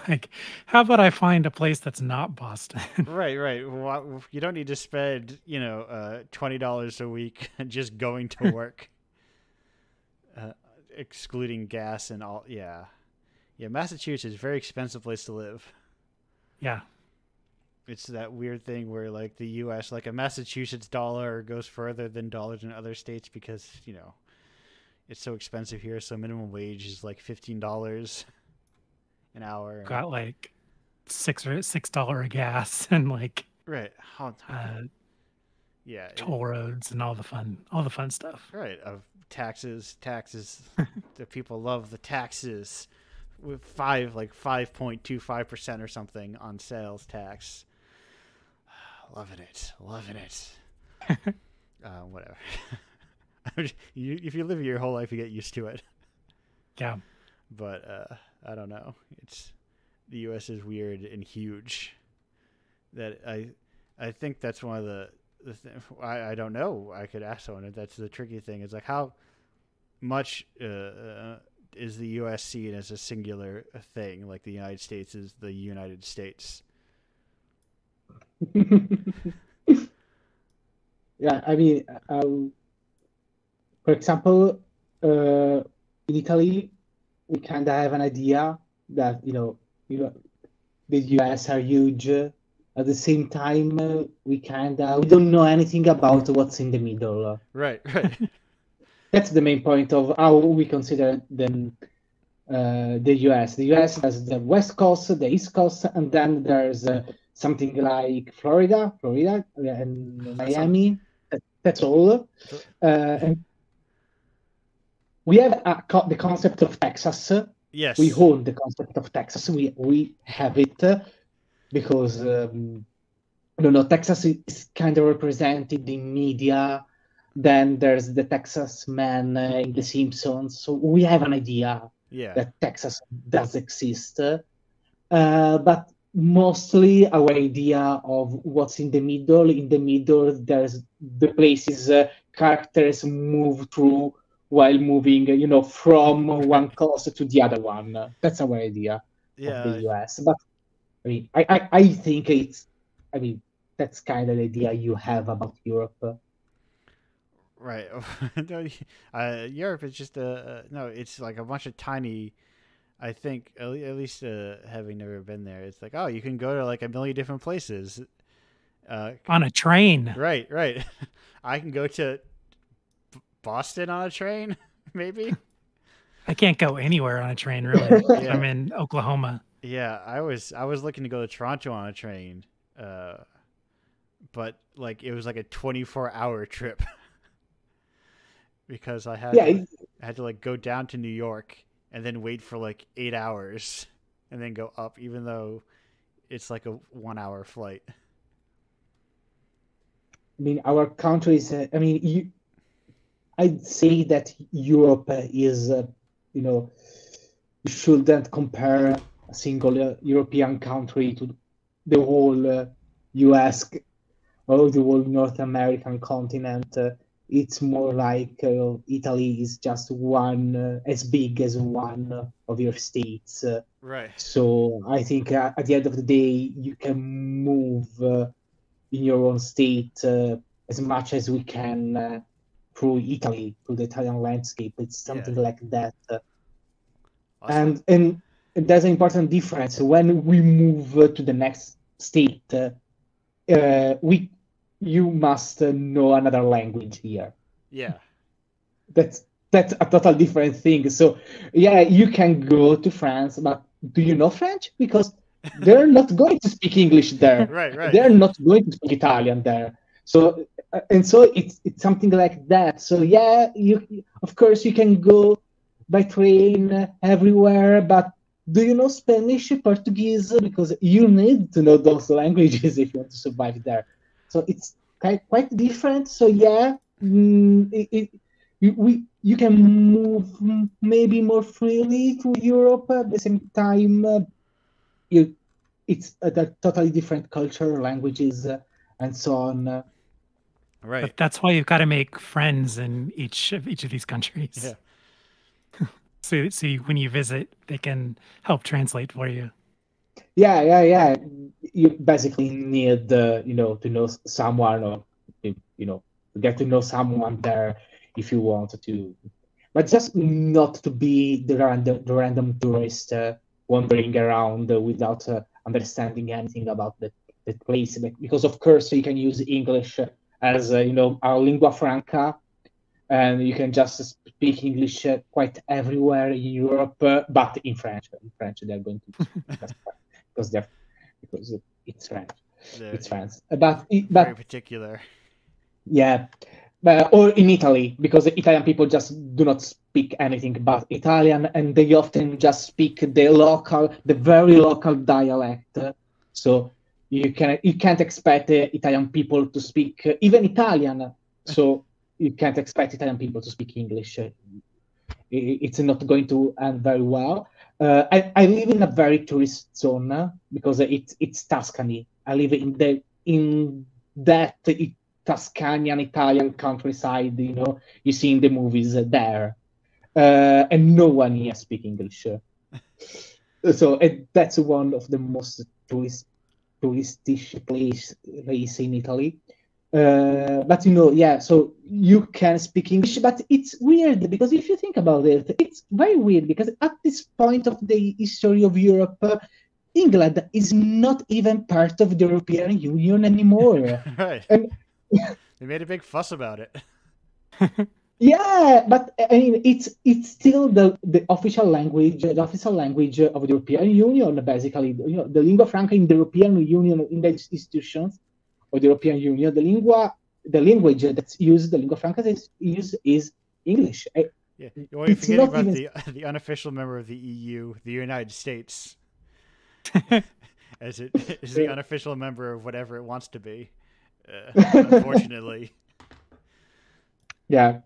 like, how about I find a place that's not Boston? Right. Well, you don't need to spend, $20 a week just going to work, excluding gas and all. Yeah. Massachusetts is a very expensive place to live. Yeah. It's that weird thing where like the U.S., like a Massachusetts dollar goes further than dollars in other states because, it's so expensive here. So minimum wage is like $15 an hour. Got like $6 a gas and like Right. Yeah. toll roads and all the fun stuff. Right. Of taxes. The people love the taxes. With 5.25% or something on sales tax. Loving it. Whatever. If you live here your whole life, you get used to it. Yeah. But I don't know. The U.S. is weird and huge. That I think that's one of the I don't know. I could ask someone. That's the tricky thing. It's like how much is the U.S. seen as a singular thing, like the United States is the United States. Yeah, I mean, for example, in Italy, we kind of have an idea that the US are huge. At the same time, we don't know anything about what's in the middle. Right. That's the main point of how we consider them. The US. The US has the West Coast, the East Coast, and then there's something like Florida, and Miami. That's all. And we have the concept of Texas. Yes. We own the concept of Texas. We have it because Texas is kind of represented in media. Then there's the Texas man in The Simpsons. So we have an idea that Texas does exist. But mostly our idea of what's in the middle, there's the places characters move through while moving, from one coast to the other one. That's our idea of the US. But I mean, I think that's kind of the idea you have about Europe. Right. Europe is just no. It's like a bunch of tiny. I think at least having never been there, it's like, oh, you can go to like a million different places on a train. Right. I can go to Boston on a train, maybe. I can't go anywhere on a train, really. Yeah. I'm in Oklahoma. Yeah, I was looking to go to Toronto on a train, but like it was like a 24-hour trip because I had to like go down to New York and then wait for like 8 hours and then go up, even though it's like a 1-hour flight. I mean, our country is. I'd say that Europe is. You shouldn't compare a single European country to the whole US or the whole North American continent. It's more like Italy is just one as big as one of your states. Right. So I think at the end of the day, you can move in your own state as much as we can through Italy, through the Italian landscape. It's something like that. Awesome. And there's an important difference. When we move to the next state, you must know another language here. Yeah. That's a total different thing. So yeah, you can go to France, but do you know French? Because they're not going to speak English there. Right. They're not going to speak Italian there. So it's something like that. So yeah, of course you can go by train everywhere, but do you know Spanish, Portuguese? Because you need to know those languages if you want to survive there. So it's quite different. So yeah, you can move maybe more freely to Europe. At the same time, it's a totally different culture, languages, and so on. Right. But that's why you've got to make friends in each of these countries. Yeah. So when you visit, they can help translate for you. Yeah. You basically need, to know someone, or get to know someone there if you want to. But just not to be the random tourist wandering around without understanding anything about the place. Because of course you can use English as our lingua franca, and you can just speak English quite everywhere in Europe, but in French. In French, they're going to just because it's French. It's French, but very particular. Yeah, or in Italy, because Italian people just do not speak anything but Italian, and they often just speak the very local dialect. So you can't expect Italian people to speak even Italian. So you can't expect Italian people to speak English. It's not going to end very well. I live in a very tourist zone because it's Tuscany. I live in that Tuscanian Italian countryside. You see in the movies there, and no one here speaks English. So that's one of the most touristic place in Italy. But so you can speak English, but it's weird because if you think about it, it's very weird because at this point of the history of Europe, England is not even part of the European Union anymore. Right. And they made a big fuss about it. Yeah, but I mean, it's still the official language, of the European Union. Basically, the lingua franca in the European Union, in the institutions of the European Union, the language that's used, the lingua franca that's used is English. Yeah, you're forgetting about the unofficial member of the EU, the United States, as it is the unofficial member of whatever it wants to be. Unfortunately. Yeah.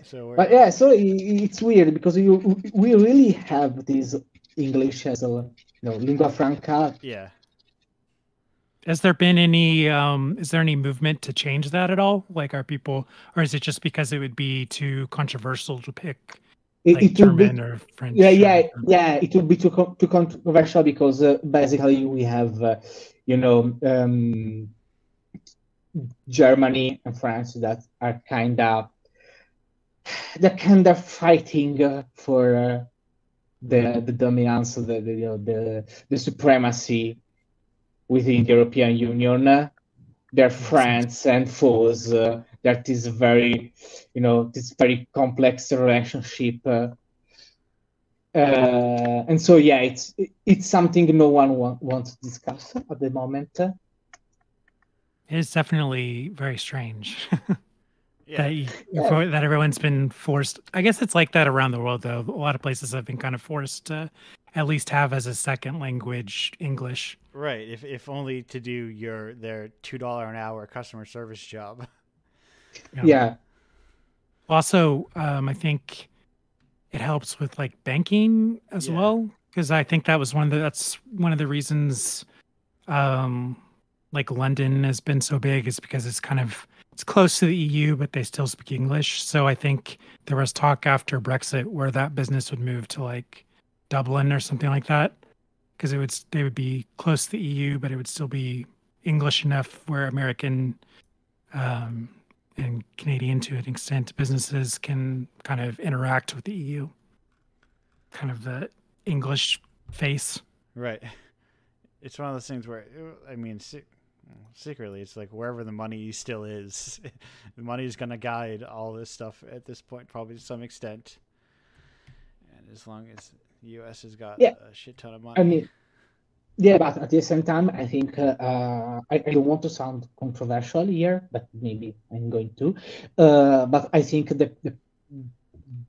So it's weird because we really have this English as a lingua franca. Yeah. Has there been any is there any movement to change that at all? Like, are people, or is it just because it would be too controversial to pick German or French? Yeah. It would be too controversial because basically we have Germany and France that are kind of fighting for the dominance, the supremacy within the European Union. They're friends and foes. That is very, this very complex relationship. And so, it's something no one wants to discuss at the moment. It's definitely very strange. Yeah. That everyone's been forced. I guess it's like that around the world, though. A lot of places have been kind of forced to at least have as a second language English. Right. If only to do their $2 an hour customer service job. Yeah. Also, I think it helps with like banking as well, because I think that's one of the reasons like London has been so big, is because it's close to the EU, but they still speak English. So I think there was talk after Brexit where that business would move to like Dublin or something like that, because they would be close to the EU, but it would still be English enough where American and Canadian, to an extent, businesses can kind of interact with the EU. Kind of the English face. Right. It's one of those things where, I mean, secretly, it's like wherever the money still is, the money is going to guide all this stuff at this point, probably to some extent. And as long as the U.S. has got a shit ton of money. I mean, but at the same time, I think I don't want to sound controversial here, but maybe I'm going to. But I think that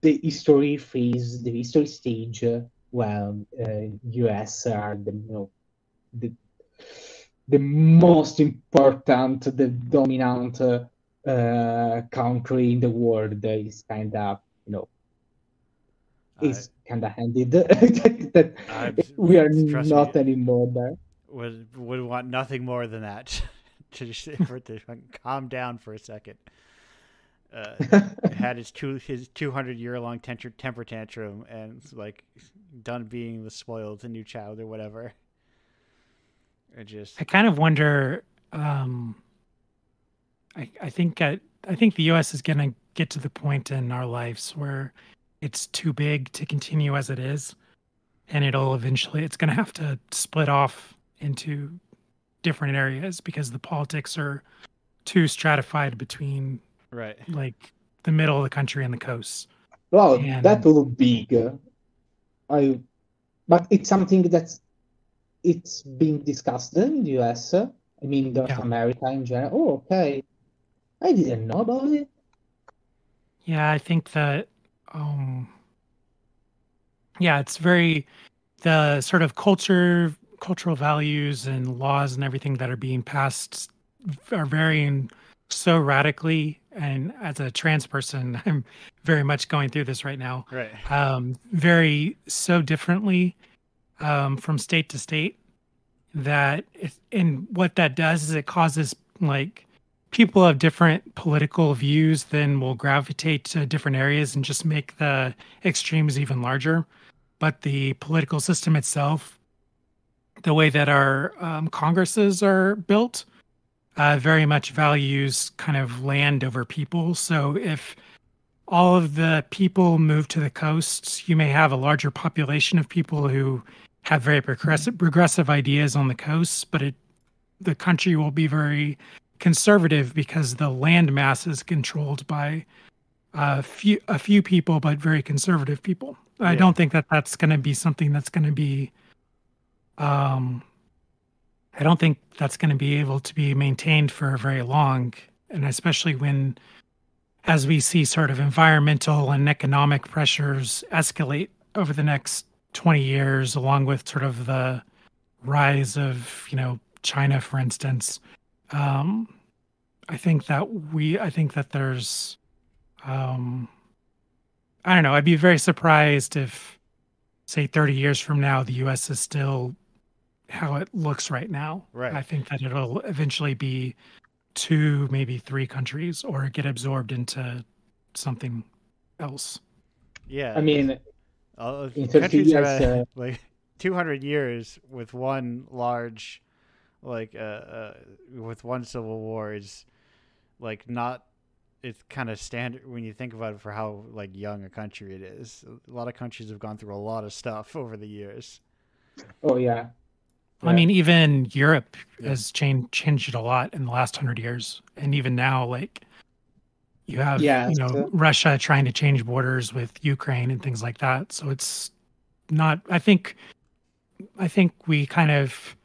the history phase, the history stage, U.S. are the most important, the dominant country in the world is kind of, is kind of handed that we are not anymore there. Would want nothing more than that for it to calm down for a second. Had his 200-year-long temper tantrum and like done being the spoiled new child or whatever. I kind of wonder. I think the U.S. is going to get to the point in our lives where it's too big to continue as it is, and it's going to have to split off into different areas because the politics are too stratified between right, like the middle of the country and the coast. Well, And that will be big. But it's something it's being discussed in the US. I mean, North yeah, America in general. Oh, okay. I didn't know about it. yeah, I think that yeah, it's very the sort of cultural values and laws and everything that are being passed are varying so radically. And as a trans person, I'm very much going through this right now. Right. Very so differently from state to state that and what that does is it causes like people of different political views then will gravitate to different areas and just make the extremes even larger. But the political system itself, the way that our congresses are built, very much values kind of land over people. So if all of the people move to the coasts, you may have a larger population of people who have very progressive ideas on the coasts, but the country will be very conservative because the land mass is controlled by a few people, but very conservative people. I Yeah. don't think that that's going to be something that's going to be. I don't think that's going to be able to be maintained for very long, and especially when, as we see, sort of environmental and economic pressures escalate over the next 20 years, along with sort of the rise of China, for instance. I think that there's I don't know. I'd be very surprised if, say, 30 years from now, the U.S. is still how it looks right now. Right. I think that it'll eventually be two, maybe three countries, or get absorbed into something else. Yeah. I mean, in 30 countries years, have like 200 years with one large, like, with one civil war is like not. It's kind of standard when you think about it for how like young a country it is. A lot of countries have gone through a lot of stuff over the years. oh yeah, I yeah, mean, even Europe Yeah. has changed a lot in the last 100 years, and even now, like you have, yes. Russia trying to change borders with Ukraine and things like that. So it's not. I think we kind of,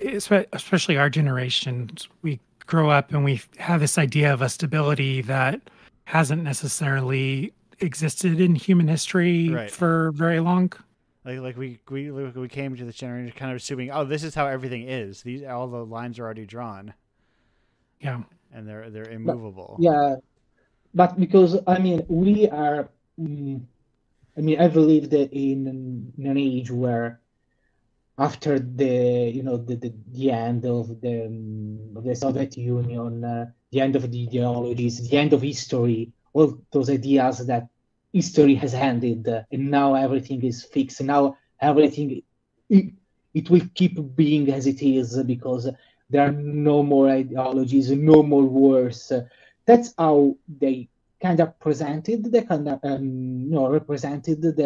especially our generation, we grow up and we have this idea of a stability that hasn't necessarily existed in human history Right. for very long. Like we came to this generation kind of assuming, oh, this is how everything is. These all the lines are already drawn Yeah. and they're But immovable. yeah, but because I mean, we are. I mean, I've lived in an age where after the end of the Soviet Union, the end of the ideologies, the end of history, all those ideas that history has ended, and now everything is fixed. Now everything it will keep being as it is because there are no more ideologies, no more wars. That's how they kind of presented, they kind of represented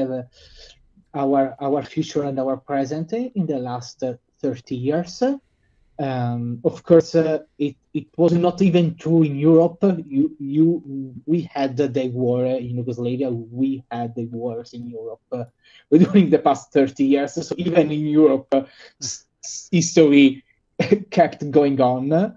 our future and our present in the last 30 years. Of course, it was not even true in Europe. We had the war in Yugoslavia. We had the wars in Europe during the past 30 years. So even in Europe, history kept going on.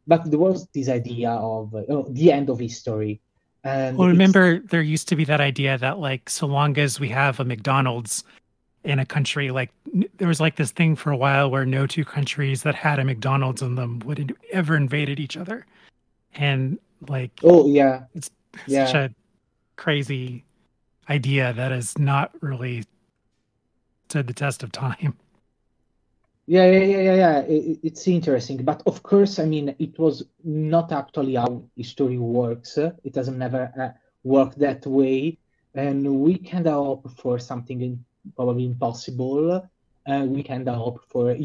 But there was this idea of the end of history. And Well, remember, there used to be that idea that, like, so long as we have a McDonald's in a country, like, there was like this thing for a while where no two countries that had a McDonald's in them would ever invaded each other. And, like, oh yeah, it's such yeah. a crazy idea that has not really stood the test of time. Yeah. It's interesting, but of course, I mean, it was not actually how history works. It doesn't never work that way, and we kind of hope for something probably impossible. We kind of hope for,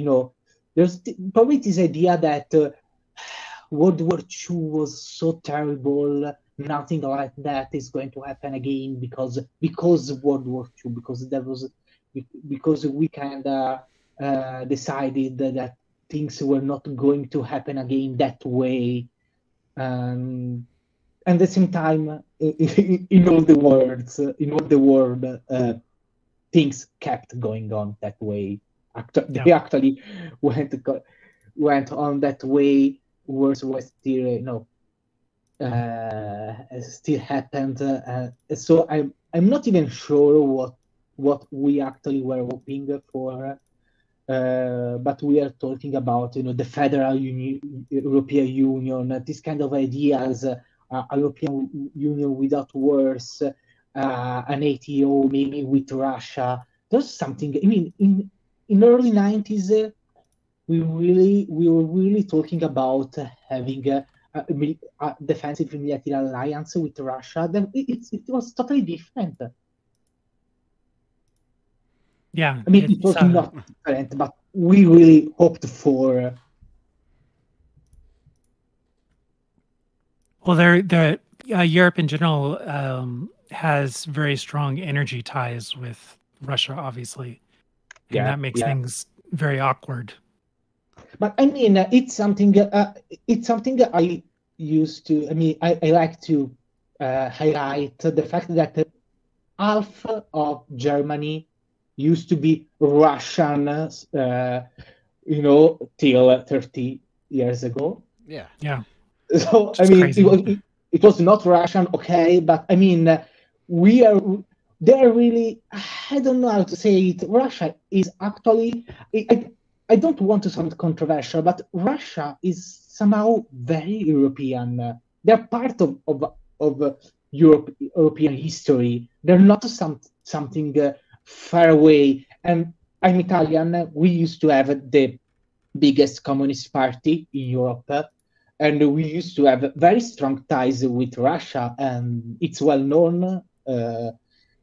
there's probably this idea that World War II was so terrible, nothing like that is going to happen again because World War II, because we kind of decided that things were not going to happen again that way. Um, at the same time, in all the worlds, in all the world, things kept going on that way. They actually went on that way. Wars were still, still happened. So I'm not even sure what we actually were hoping for. But we are talking about, the federal European Union, this kind of ideas, European Union without wars, an ATO maybe with Russia. There's something. I mean, in early 90s, we were really talking about having a defensive military alliance with Russia. Then it was totally different. Yeah, I mean, it was not different, but we really hoped for. Well, the Europe in general has very strong energy ties with Russia, obviously, and that makes things very awkward. But I mean, it's something. It's something that I used to. I mean, I like to highlight the fact that half of Germany used to be Russian, till 30 years ago. Yeah. Yeah. So, I mean, it was not Russian, okay, but I mean, they're really, I don't know how to say it. Russia is actually, I don't want to sound controversial, but Russia is somehow very European. They're part of European history. They're not something far away. And I'm Italian. We used to have the biggest communist party in Europe, and we used to have very strong ties with Russia, and it's well known.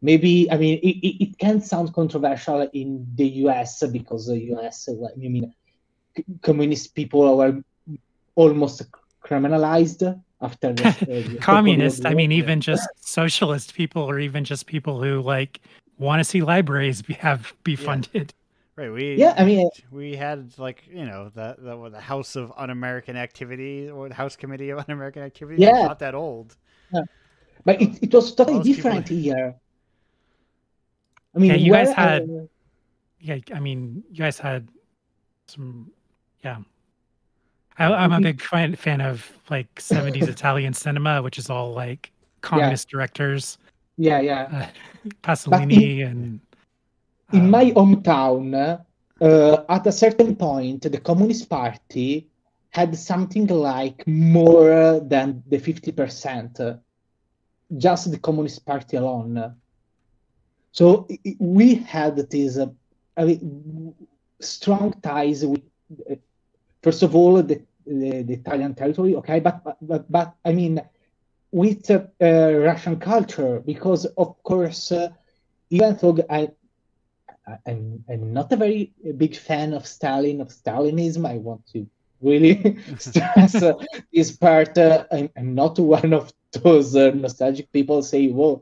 Maybe, I mean, it can sound controversial in the US because the US, communist people were almost criminalized after the communist. I mean, even just socialist people, or even just people who want to see libraries be funded. Right. We had the House of Un-American Activity, or the House Committee of Un-American Activity. Yeah, not that old. Yeah. But it was totally different here. I mean, you guys had. You guys had some. Yeah. I'm a big fan of 70s Italian cinema, which is all communist directors. Yeah. Pasolini and. In my hometown, at a certain point, the Communist Party had something like more than the 50%, just the Communist Party alone. So we had these strong ties with, first of all, the Italian territory, okay, but I mean, with Russian culture, because of course, even though I'm not a very big fan of Stalinism. I want to really stress this part. I'm not one of those nostalgic people say, "Whoa,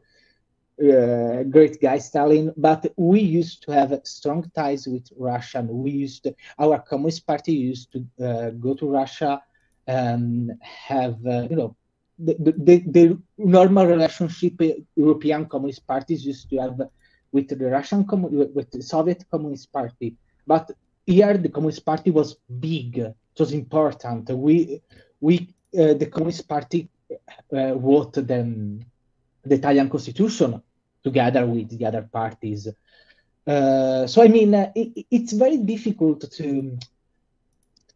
great guy Stalin." But we used to have strong ties with Russia. Our Communist Party used to go to Russia and have the normal relationship European Communist parties used to have with the with the Soviet Communist Party. But here the Communist Party was big. It was important. The Communist Party wrote the Italian Constitution together with the other parties. So I mean, it's very difficult to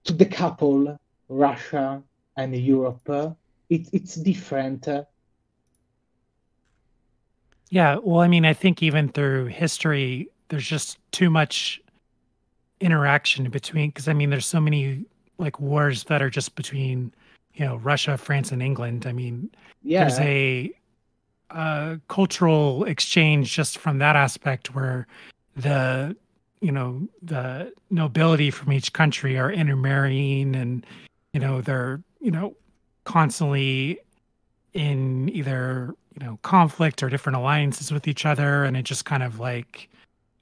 decouple Russia and Europe. It's different. Yeah, well, I mean, I think even through history, there's just too much interaction between, because I mean, there's so many wars that are just between, Russia, France, and England. I mean, there's a cultural exchange just from that aspect where the nobility from each country are intermarrying, and they're constantly in either conflict or different alliances with each other, and it just kind of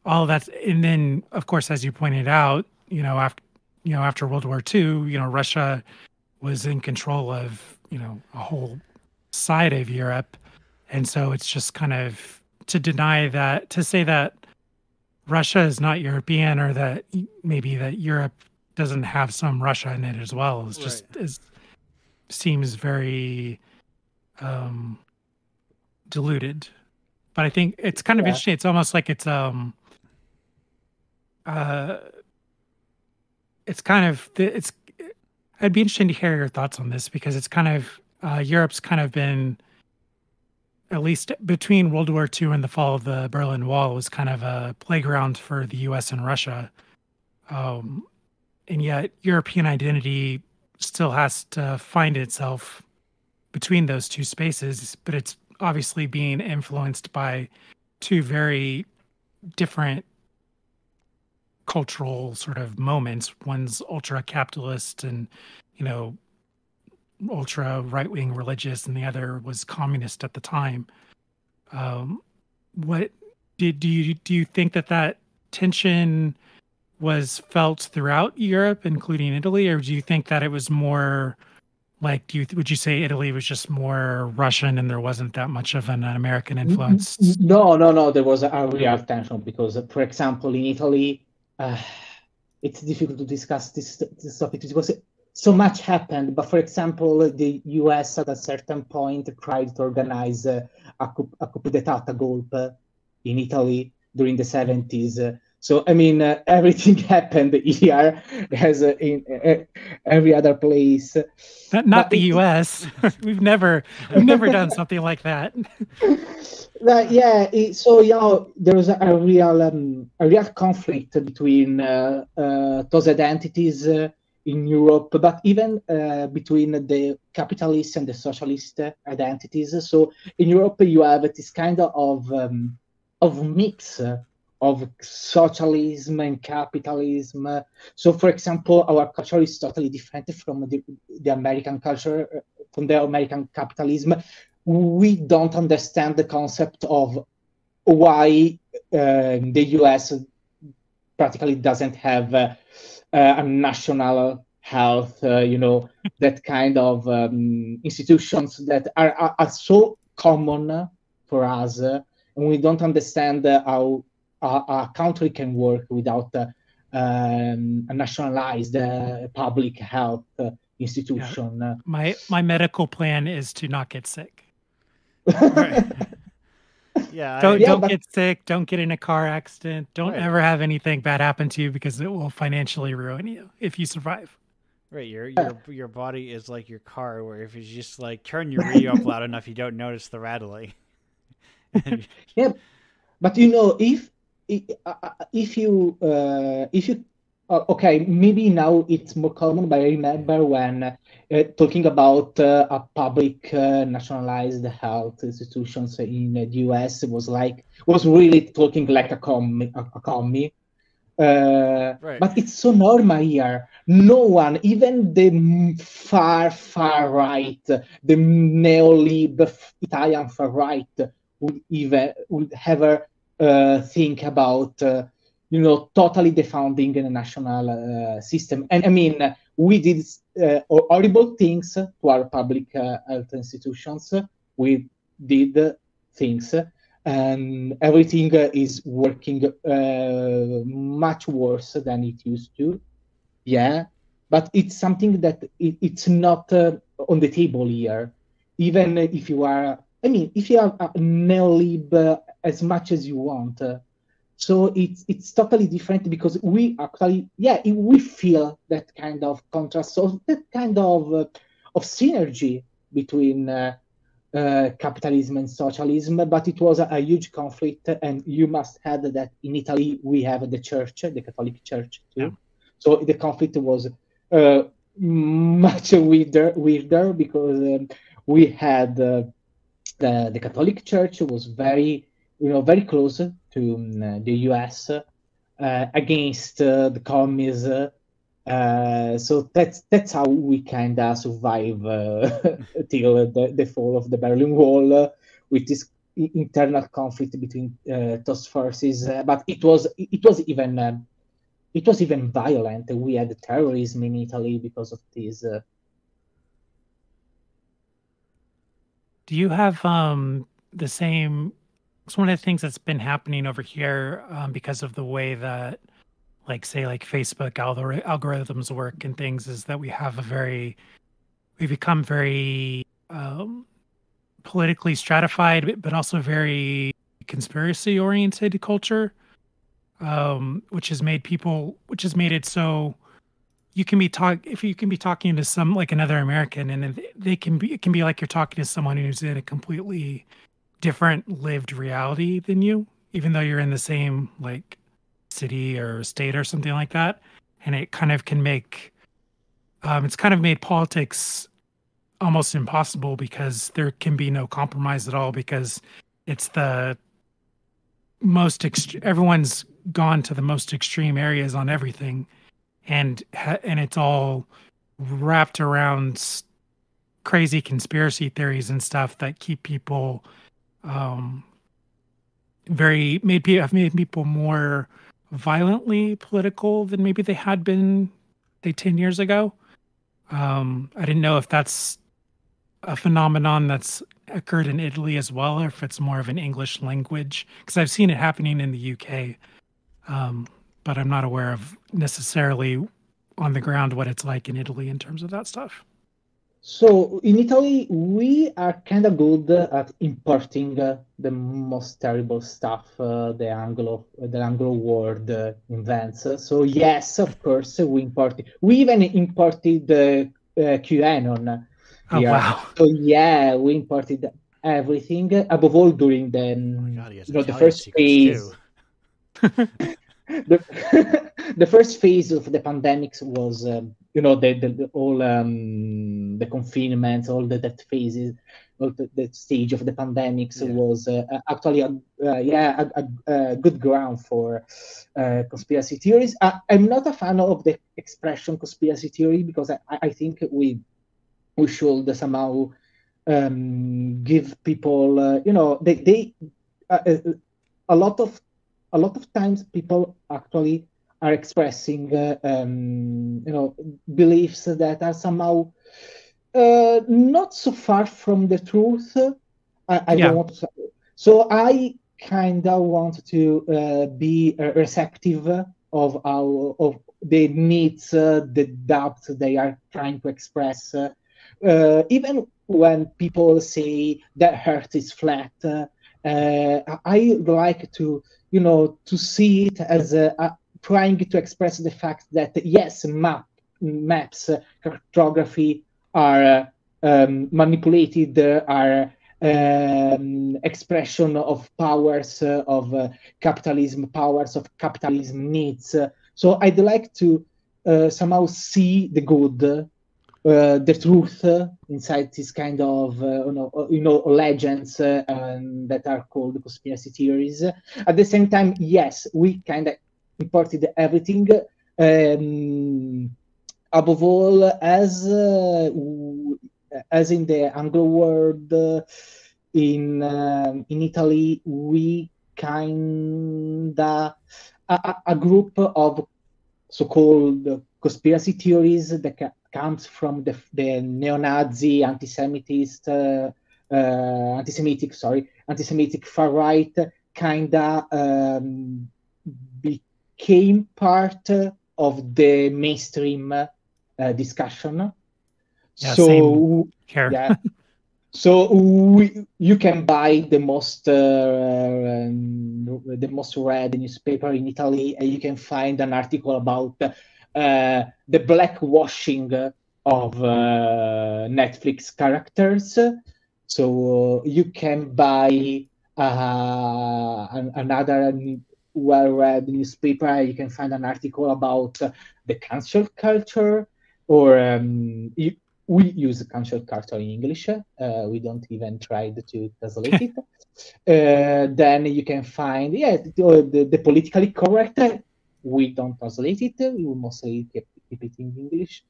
all of that. And then of course, as you pointed out, after World War II, Russia was in control of a whole side of Europe. And so it's just kind of to deny that, to say that Russia is not European or that maybe that Europe doesn't have some Russia in it as well is just seems very diluted. But I think it's kind of interesting. It's almost like it's kind of it's. I'd be interested to hear your thoughts on this because it's kind of Europe's kind of been, at least between World War II and the fall of the Berlin Wall, was kind of a playground for the U.S. and Russia, and yet European identity still has to find itself between those two spaces, but it's obviously being influenced by two very different cultural sort of moments. One's ultra capitalist and, ultra right-wing religious, and the other was communist at the time. What do you think that tension was felt throughout Europe, including Italy, or do you think that it was more like, would you say Italy was just more Russian and there wasn't that much of an American influence? No. There was a real tension because, for example, in Italy, it's difficult to discuss this topic because so much happened. But for example, the US at a certain point tried to organize a coup d'état, a golpe in Italy during the 70s. So, I mean, everything happened here as in every other place. Not the U.S. We've never done something like that. So there was a real conflict between those identities in Europe, but even between the capitalist and the socialist identities. So in Europe, you have this kind of mix of socialism and capitalism. So, for example, our culture is totally different from the American culture, from the American capitalism. We don't understand the concept of why the US practically doesn't have a national health, that kind of institutions that are so common for us. And we don't understand how a country can work without a nationalized public health institution. Yeah. My medical plan is to not get sick. Right. Don't get sick. Don't get in a car accident. Don't ever have anything bad happen to you because it will financially ruin you if you survive. Right, your body is like your car, where if you just like turn your radio up loud enough, you don't notice the rattling. Yeah, but if you okay, maybe now it's more common, but I remember when talking about a public nationalized health institutions in the US was really talking like a commie. Right. But it's so normal here. No one, even the far right, the neolib Italian far right, would ever think about totally defounding the national system. And I mean, we did horrible things to our public health institutions. We did things, and everything is working much worse than it used to. Yeah, but it's something that it's not on the table here. Even if you are, if you are a neolib as much as you want. So it's totally different because we actually, we feel that kind of contrast, so that kind of synergy between capitalism and socialism, but it was a huge conflict. And you must add that in Italy, we have the church, the Catholic Church too. Yeah. So the conflict was much weirder because we had the Catholic Church was very close to the US against the commies. So that's how we kind of survive till the fall of the Berlin Wall with this internal conflict between those forces. But it was even violent. We had terrorism in Italy because of this. Do you have the same? It's one of the things that's been happening over here because of the way that, like, say, like Facebook algorithms work and things, is that we become very politically stratified, but also very conspiracy oriented culture, which has made it so you can be if you can be talking to some like another American, and it can be like you're talking to someone who's in a completely different lived reality than you, even though you're in the same like city or state or something like that. And it kind of can make it's kind of made politics almost impossible because there can be no compromise at all because it's the everyone's gone to the most extreme areas on everything, and it's all wrapped around crazy conspiracy theories and stuff that keep people um have made people more violently political than maybe they had been, say, 10 years ago. I didn't know if that's a phenomenon that's occurred in Italy as well, or if it's more of an English language, because I've seen it happening in the UK, but I'm not aware of necessarily on the ground what it's like in Italy in terms of that stuff. So in Italy, we are kind of good at importing the most terrible stuff the Anglo world invents. So yes, of course, we import it. We even imported the QAnon Oh here. wow! So yeah, we imported everything. Above all, during the Oh my God, he has the Italian first secrets phase. too. The first phase of the pandemics was, the all the confinement, all that phases, all the stage of the pandemics was actually a good ground for conspiracy theories. I'm not a fan of the expression conspiracy theory because I think we should somehow give people, they a lot of times people actually are expressing beliefs that are somehow not so far from the truth. I Yeah. don't want to, so I kind of want to be receptive of the needs, the doubts they are trying to express, even when people say that earth is flat. I like to see it as trying to express the fact that yes, maps, cartography are manipulated, are expression of powers of capitalism, powers of capitalism needs. So I'd like to somehow see the good, the truth inside this kind of legends that are called conspiracy theories. At the same time, yes, we kind of imported everything. Above all, as in the Anglo world, in Italy, we kinda a group of so-called conspiracy theories that comes from the neo-Nazi, anti-Semitic far right, kinda became part of the mainstream discussion. Yeah, So same here. yeah. So you can buy the most read newspaper in Italy, and you can find an article about the blackwashing of Netflix characters. So you can buy another well-read newspaper. You can find an article about the cancel culture, or we use cancel culture in English. We don't even try to translate it. Then you can find the politically correct. We don't translate it. We mostly keep it in English.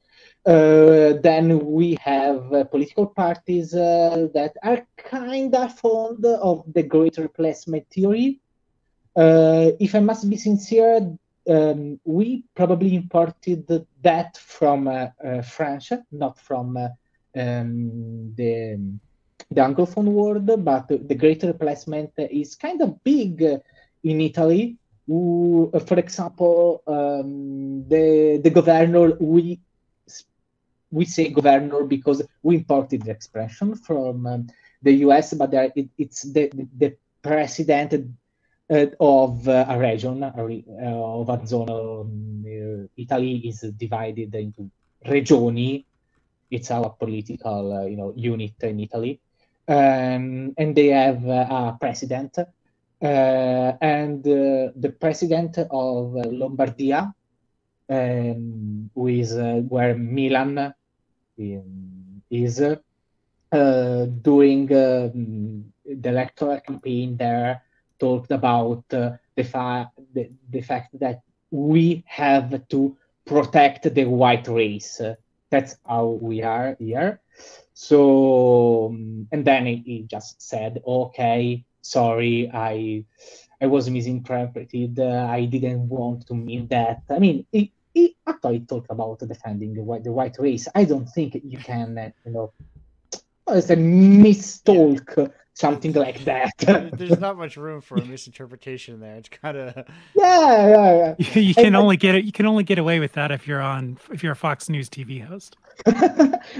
Then we have political parties that are kind of fond of the great replacement theory. If I must be sincere, we probably imported that from France, not from the the Anglophone world, but the Great Replacement is kind of big in Italy. For example, the governor, we say governor because we imported the expression from the US, but it's the president of a region of a zone. Italy is divided into regioni. It's our political unit in Italy, and they have a president, and the president of Lombardia, who is where Milan is during the electoral campaign there, talked about the fact that we have to protect the white race. That's how we are here. So, and then he just said, "Okay, sorry, I was misinterpreted. I didn't want to mean that." I mean, he actually talked about defending the white race. I don't think you can, it's a mistalk, something like that. There's not much room for a misinterpretation there. It's kind of yeah. You can only get away with that if you're a Fox News TV host.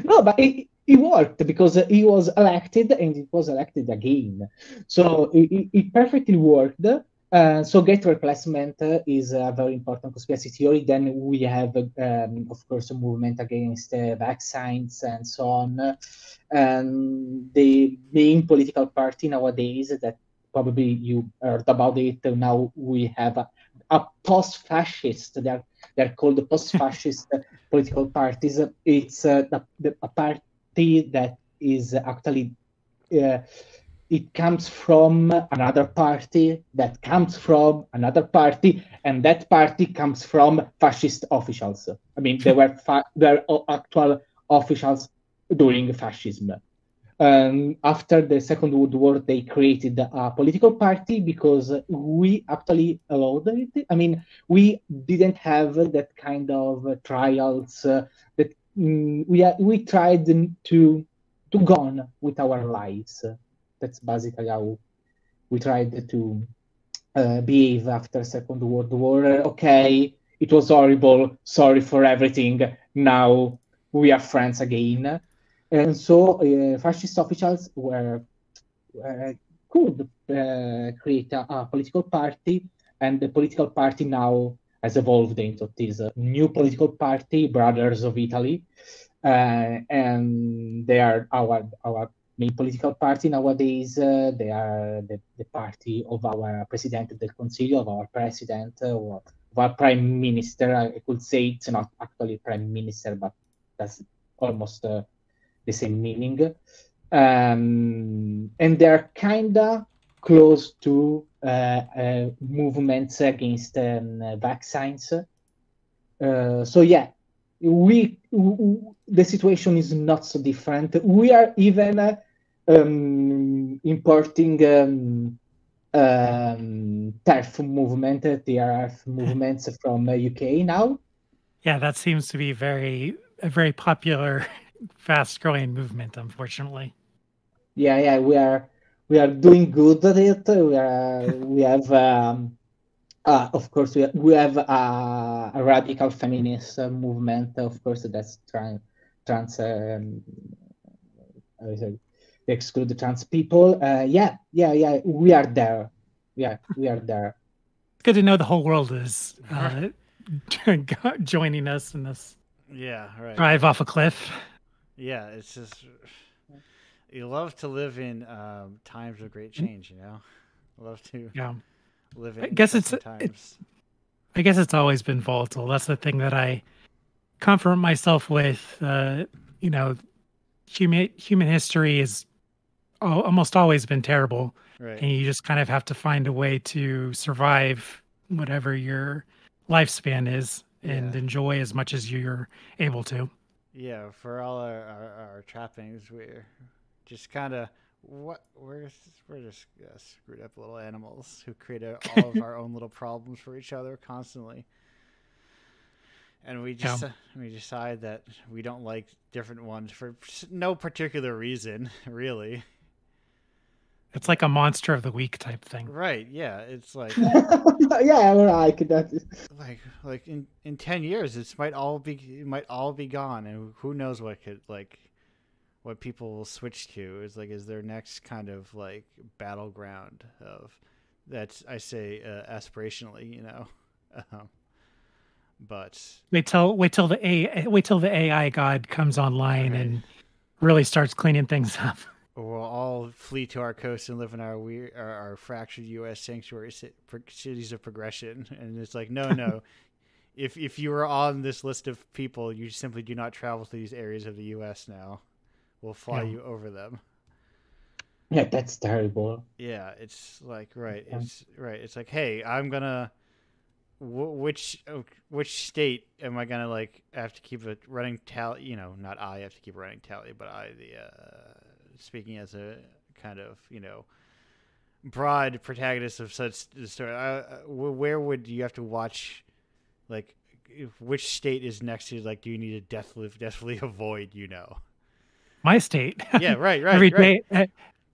No, but it worked because he was elected and it was elected again. So it perfectly worked. So Great Replacement is a very important conspiracy theory. Then we have, of course, a movement against vaccines and so on. And the main political party nowadays that probably you heard about it. Now we have a post-fascist. They're called post-fascist political parties. It's a party that is actually it comes from another party that comes from another party, and that party comes from fascist officials. I mean, they were actual officials during fascism. After the Second World War, they created a political party because we actually allowed it. I mean, we didn't have that kind of trials. That we tried to go on with our lives. That's basically how we tried to behave after Second World War. Okay, it was horrible. Sorry for everything. Now we are friends again. And so fascist officials could create a political party, and the political party now has evolved into this new political party, Brothers of Italy, and they are our main political party nowadays. They are the party of our Presidente del Consiglio, of our president, or of our prime minister. I could say it's not actually prime minister, but that's almost the same meaning. And they're kind of close to movements against vaccines. So yeah, the situation is not so different. We are even importing TERF movement, TRF movements from UK now. Yeah, that seems to be a very popular, fast-growing movement, unfortunately. Yeah, we are doing good at it. We have of course we have a radical feminist movement. Of course, that's trans. They exclude the trans people. Yeah. We are there. Yeah, we are there. It's good to know the whole world is joining us in this. Yeah, right. Drive off a cliff. Yeah, it's just you love to live in times of great change. Love to live in. I guess times. I guess it's always been volatile. That's the thing that I comfort myself with. Human history is almost always been terrible, right. And you just kind of have to find a way to survive whatever your lifespan is and enjoy as much as you're able to. Yeah, for all our trappings, we're just kind of we're just screwed up little animals who create all of our own little problems for each other constantly. And we just we decide that we don't like different ones for no particular reason, really. It's like a monster of the week type thing. Right? Yeah, it's like Yeah, like that. like in 10 years, it might all be gone, and who knows what could what people will switch to is their next kind of like battleground of that's I say aspirationally, um, but Wait till the AI god comes online right. and really starts cleaning things up. We'll all flee to our coast and live in our fractured U.S. sanctuary cities of progression. And it's like, no. If you were on this list of people, you simply do not travel to these areas of the U.S. now. We'll fly Yeah. you over them. Yeah, that's terrible. Yeah, it's like right. Yeah. It's right. It's like, hey, I'm gonna. Which state am I gonna like have to keep a running tally? Not I have to keep a running tally, but speaking as a kind of broad protagonist of such story. Where would you have to watch, like, which state is next to like? Do you need to deathly avoid? My state. Yeah, right, every right. day,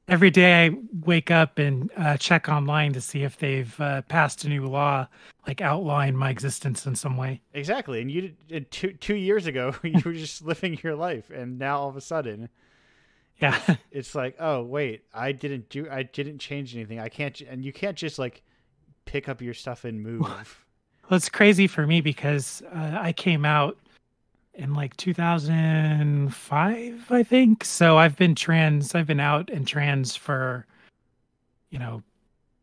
every day I wake up and check online to see if they've passed a new law, like outline my existence in some way. Exactly, and you did, 2 years ago you were just living your life, and now all of a sudden Yeah. it's like, oh wait, I didn't change anything. I can't, and you can't just like pick up your stuff and move. Well, it's crazy for me because I came out in like 2005, I think. So I've been out and trans for,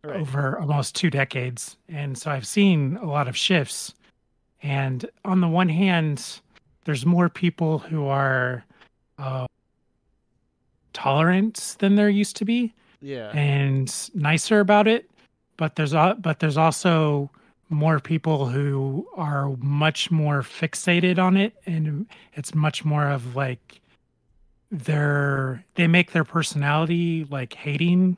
Right. over almost 2 decades. And so I've seen a lot of shifts. And on the one hand, there's more people who are uh, tolerant than there used to be Yeah. and nicer about it. But there's also more people who are much more fixated on it, and it's much more of like they make their personality like hating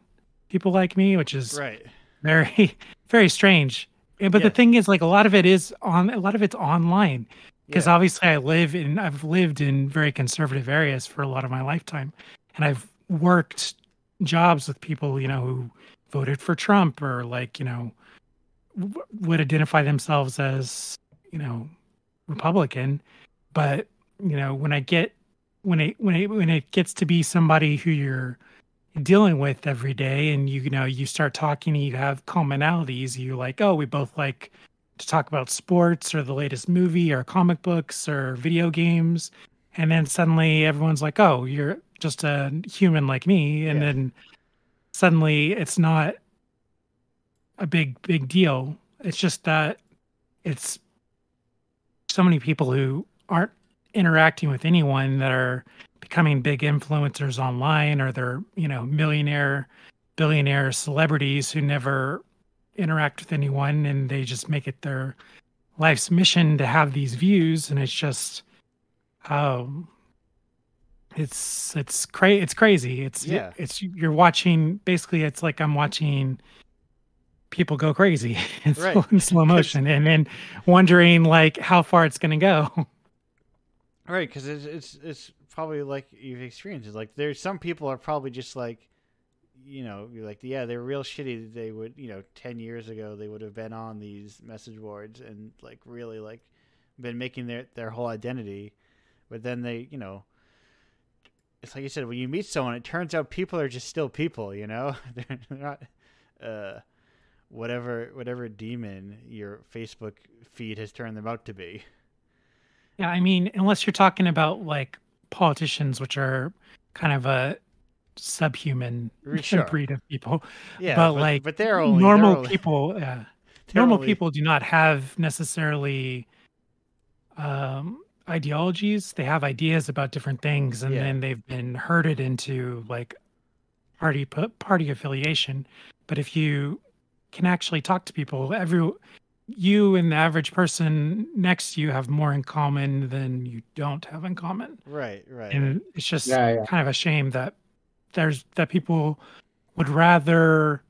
people like me, which is Right. very very strange. But the Yes. thing is, like, a lot of it's online because Yeah. obviously I've lived in very conservative areas for a lot of my lifetime, and I've worked jobs with people who voted for Trump or like would identify themselves as Republican. But when it gets to be somebody who you're dealing with every day, and you start talking and you have commonalities, you like, oh, we both like to talk about sports or the latest movie or comic books or video games, and then suddenly everyone's like, oh, you're just a human like me, and Yeah. then suddenly it's not a big deal. It's just that it's so many people who aren't interacting with anyone that are becoming big influencers online, or they're millionaire, billionaire celebrities who never interact with anyone, and they just make it their life's mission to have these views. And it's just it's crazy. Yeah. It's you're watching, basically it's like I'm watching people go crazy in Right. slow motion, and then wondering like how far it's going to go. Right, because it's probably like you've experienced. It's like there's some people are probably just like, you're like, yeah, they're real shitty. They would, 10 years ago, they would have been on these message boards and like really like been making their whole identity. But then they, it's like you said, when you meet someone, it turns out people are just still people, they're not, whatever demon your Facebook feed has turned them out to be. Yeah, I mean, unless you're talking about like politicians, which are kind of a subhuman Sure. breed of people. Yeah, but like but they're only normal they're only, people. they're Normal only, people do not have necessarily ideologies. They have ideas about different things, and Yeah. then they've been herded into like party affiliation. But if you can actually talk to people, you and the average person next to you have more in common than you don't have in common. Right. And it's just Yeah. kind of a shame that people would rather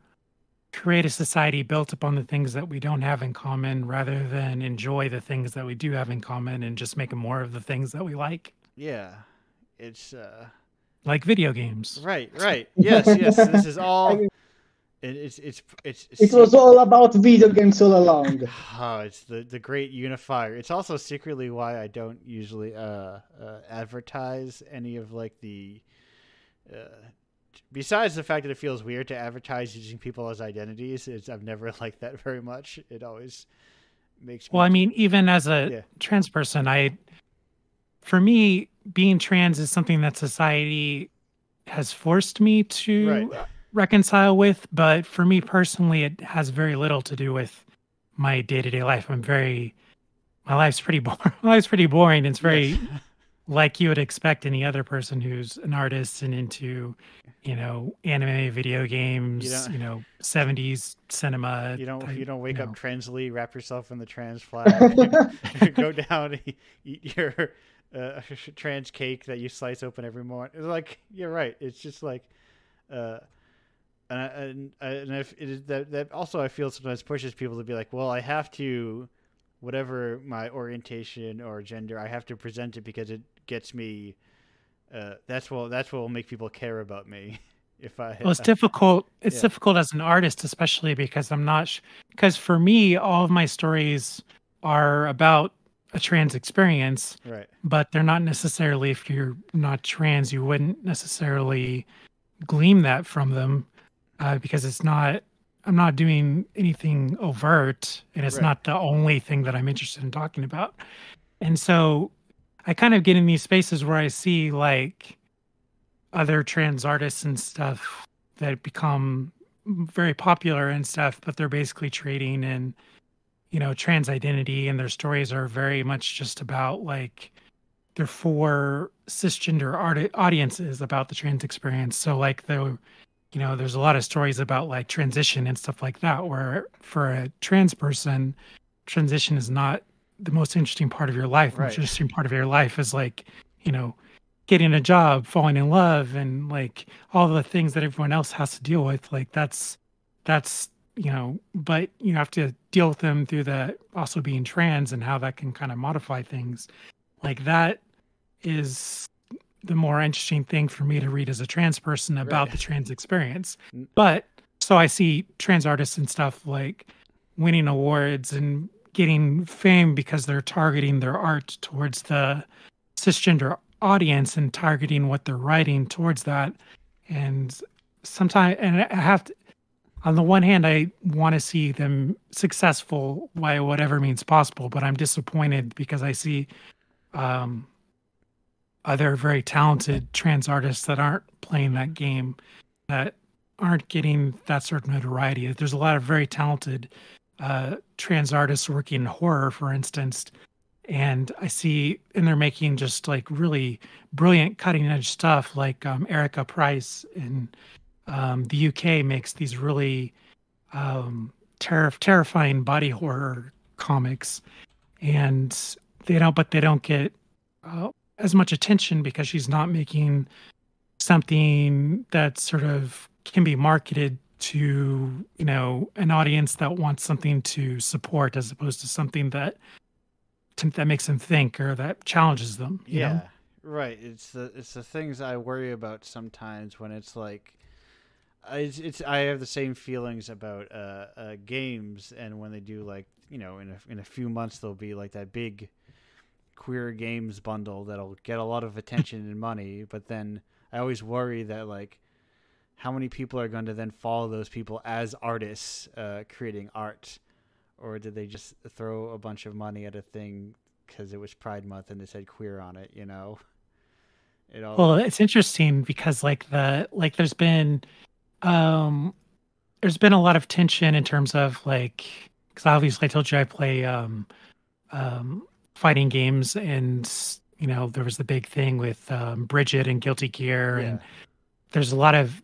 create a society built upon the things that we don't have in common rather than enjoy the things that we do have in common and just make more of the things that we like. Yeah, it's like video games. Right. Yes. This is all. It was all about video games all along. Oh, it's the great unifier. It's also secretly why I don't usually advertise any of like the. Besides the fact that it feels weird to advertise using people as identities, I've never liked that very much. It always makes me. Well, I mean, even as a trans person, for me, being trans is something that society has forced me to reconcile with. But for me personally, it has very little to do with my day-to-day life. My life's pretty boring. My life's pretty boring. It's very like you would expect any other person who's an artist and into, anime, video games, 70s cinema. You don't wake up transly, wrap yourself in the trans flag, go down, eat your trans cake that you slice open every morning. It's like, you're right. It's just like, and if it is that also I feel sometimes pushes people to be like, well, I have to, whatever my orientation or gender, I have to present it because it gets me. That's what will make people care about me. Well, it's difficult. It's difficult as an artist, especially because because for me, all of my stories are about a trans experience, right? But they're not necessarily, if you're not trans, you wouldn't necessarily glean that from them, because I'm not doing anything overt, and it's not the only thing that I'm interested in talking about. And so I kind of get in these spaces where I see like other trans artists and stuff that become very popular and stuff, but they're basically trading in, trans identity, and their stories are very much just about like they're for cisgender audiences about the trans experience. So like there's a lot of stories about like transition and stuff like that, where for a trans person, transition is not the most interesting part of your life. The most interesting part of your life is like, getting a job, falling in love, and like all the things that everyone else has to deal with. Like that's, but you have to deal with them through the also being trans and how that can kind of modify things. Like that is the more interesting thing for me to read as a trans person about the trans experience. But so I see trans artists and stuff like winning awards and getting fame because they're targeting their art towards the cisgender audience and targeting what they're writing towards that. And sometimes, and I have to, on the one hand, I want to see them successful by whatever means possible, but I'm disappointed because I see other very talented trans artists that aren't playing that game, that aren't getting that sort of notoriety. There's a lot of very talented trans artists working in horror, for instance, and they're making just like really brilliant cutting edge stuff, like Erica Price in the UK makes these really terrifying body horror comics, and they don't get as much attention because she's not making something that sort of can be marketed to, an audience that wants something to support, as opposed to something that makes them think or that challenges them. You know? Right. It's the things I worry about sometimes when it's like, I have the same feelings about games, and when they do like, in a few months there'll be like that big queer games bundle that'll get a lot of attention and money, but then I always worry that like how many people are going to then follow those people as artists creating art, or did they just throw a bunch of money at a thing because it was Pride Month and it said queer on it? Well, it's interesting because there's been a lot of tension in terms of like, because obviously I told you I play fighting games, and there was the big thing with Bridget and Guilty Gear, and there's a lot of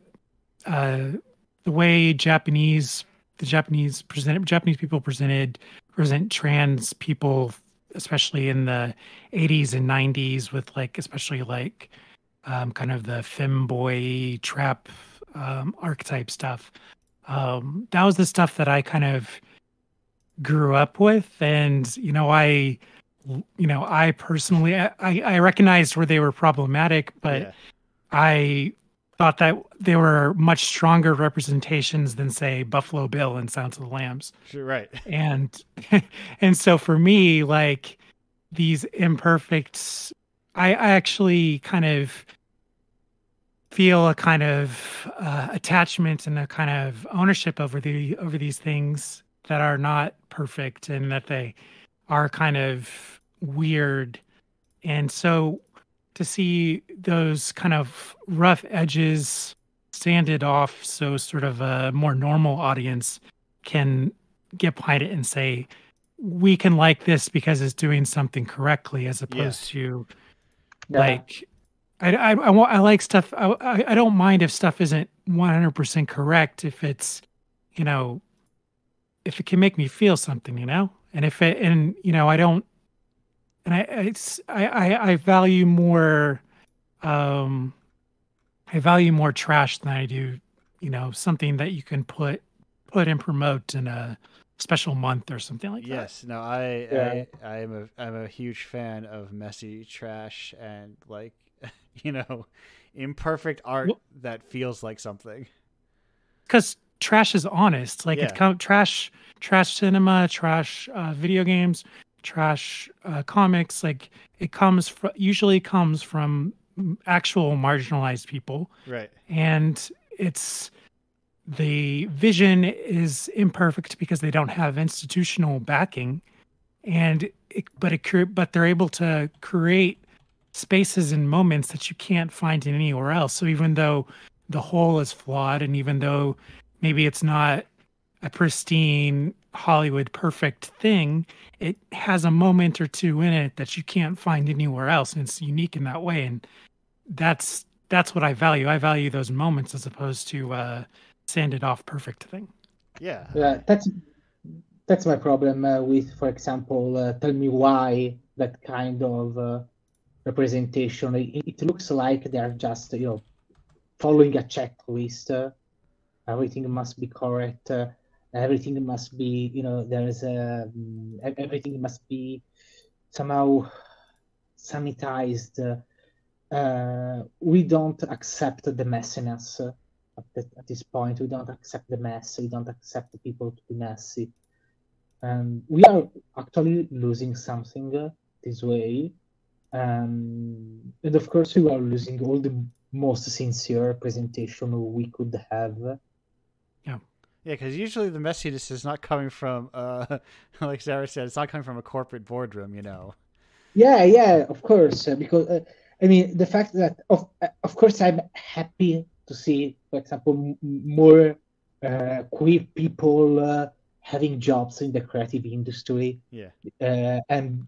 the way Japanese people present trans people, especially in the 80s and 90s, with like especially like kind of the femboy trap archetype stuff. That was the stuff that I kind of grew up with, and I personally I recognized where they were problematic, but I thought that they were much stronger representations than, say, Buffalo Bill and Sounds of the Lambs. Sure, right. And and so for me, like these imperfect, I actually kind of feel a kind of attachment and a kind of ownership over these things that are not perfect and that they are kind of weird. And so to see those kind of rough edges sanded off so sort of a more normal audience can get behind it and say, we can like this because it's doing something correctly, as opposed to like, I like stuff. I don't mind if stuff isn't 100% correct if it's, you know, if it can make me feel something, and if it, and I don't, and I value more, um, I value more trash than I do, something that you can put and promote in a special month or something like that. Yes, no, I'm a huge fan of messy trash and like imperfect art that feels like something. Because trash is honest. Like it's trash cinema, trash video games, trash comics. Like it usually comes from actual marginalized people, right? And the vision is imperfect because they don't have institutional backing, but they're able to create spaces and moments that you can't find in anywhere else. So even though the whole is flawed, and even though maybe it's not a pristine Hollywood perfect thing, it has a moment or two in it that you can't find anywhere else, and it's unique in that way. And that's what I value. I value those moments as opposed to sanded off perfect thing. Yeah. That's my problem with, for example, Tell Me Why, that kind of representation. It looks like they're just following a checklist. Everything must be correct. Everything must be everything must be somehow sanitized. We don't accept the messiness at this point. We don't accept the mess. We don't accept the people to be messy. And we are actually losing something this way. And of course, we are losing all the most sincere presentation we could have. Yeah, because usually the messiness is not coming from, like Sarah said, it's not coming from a corporate boardroom, Yeah, of course. Because I mean, the fact that of course I'm happy to see, for example, more queer people having jobs in the creative industry. Yeah. And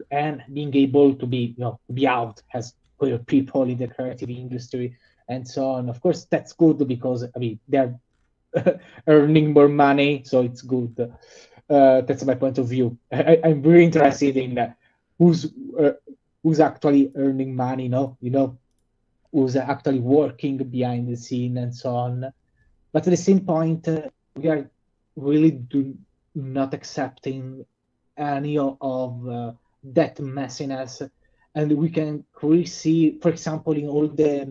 being able to be be out as queer people in the creative industry and so on. Of course, that's good because I mean they're earning more money, so it's good. That's my point of view. I'm really interested in who's actually earning money, who's actually working behind the scene and so on. But at the same point, we are really not accepting any of that messiness, and we can really see, for example, in all the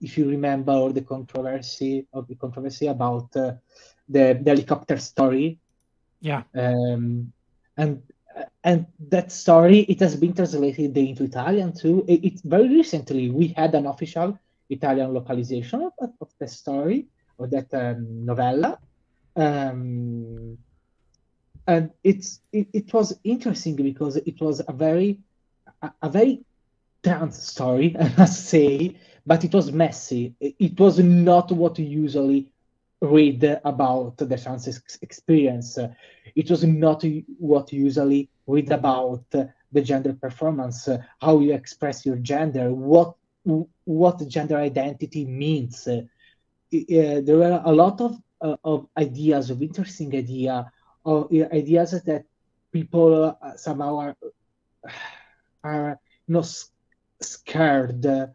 if you remember all the controversy about the helicopter story. And that story, it has been translated into Italian too. It's very recently we had an official Italian localization of the story, of that novella. And it was interesting because it was a very trans story, I must say, but it was messy. It was not what you usually read about the trans experience. It was not what you usually read about the gender performance, how you express your gender, what gender identity means. There were a lot of ideas, of interesting ideas that people somehow are scared to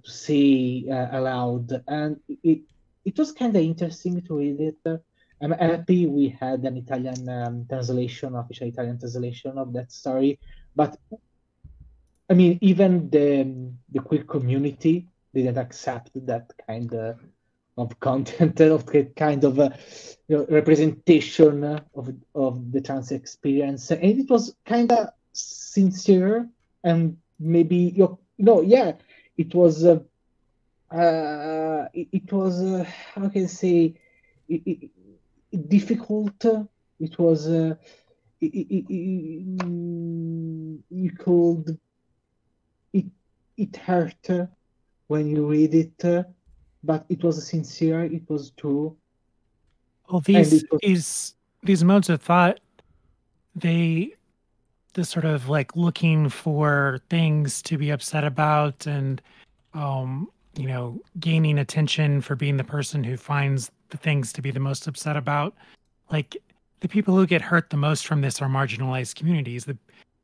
say aloud, and it was kind of interesting to read it. I'm happy we had an Italian translation, official Italian translation of that story. But I mean, even the queer community didn't accept that kind of content, of that kind of representation of the trans experience, and it was kind of sincere, and maybe yeah, it was it was how can I say, difficult. It was you could it it hurt when you read it, but it was sincere. It was true, Well, and these it was these these modes of thought, they the sort of like looking for things to be upset about and gaining attention for being the person who finds the things to be the most upset about. Like the people who get hurt the most from this are marginalized communities.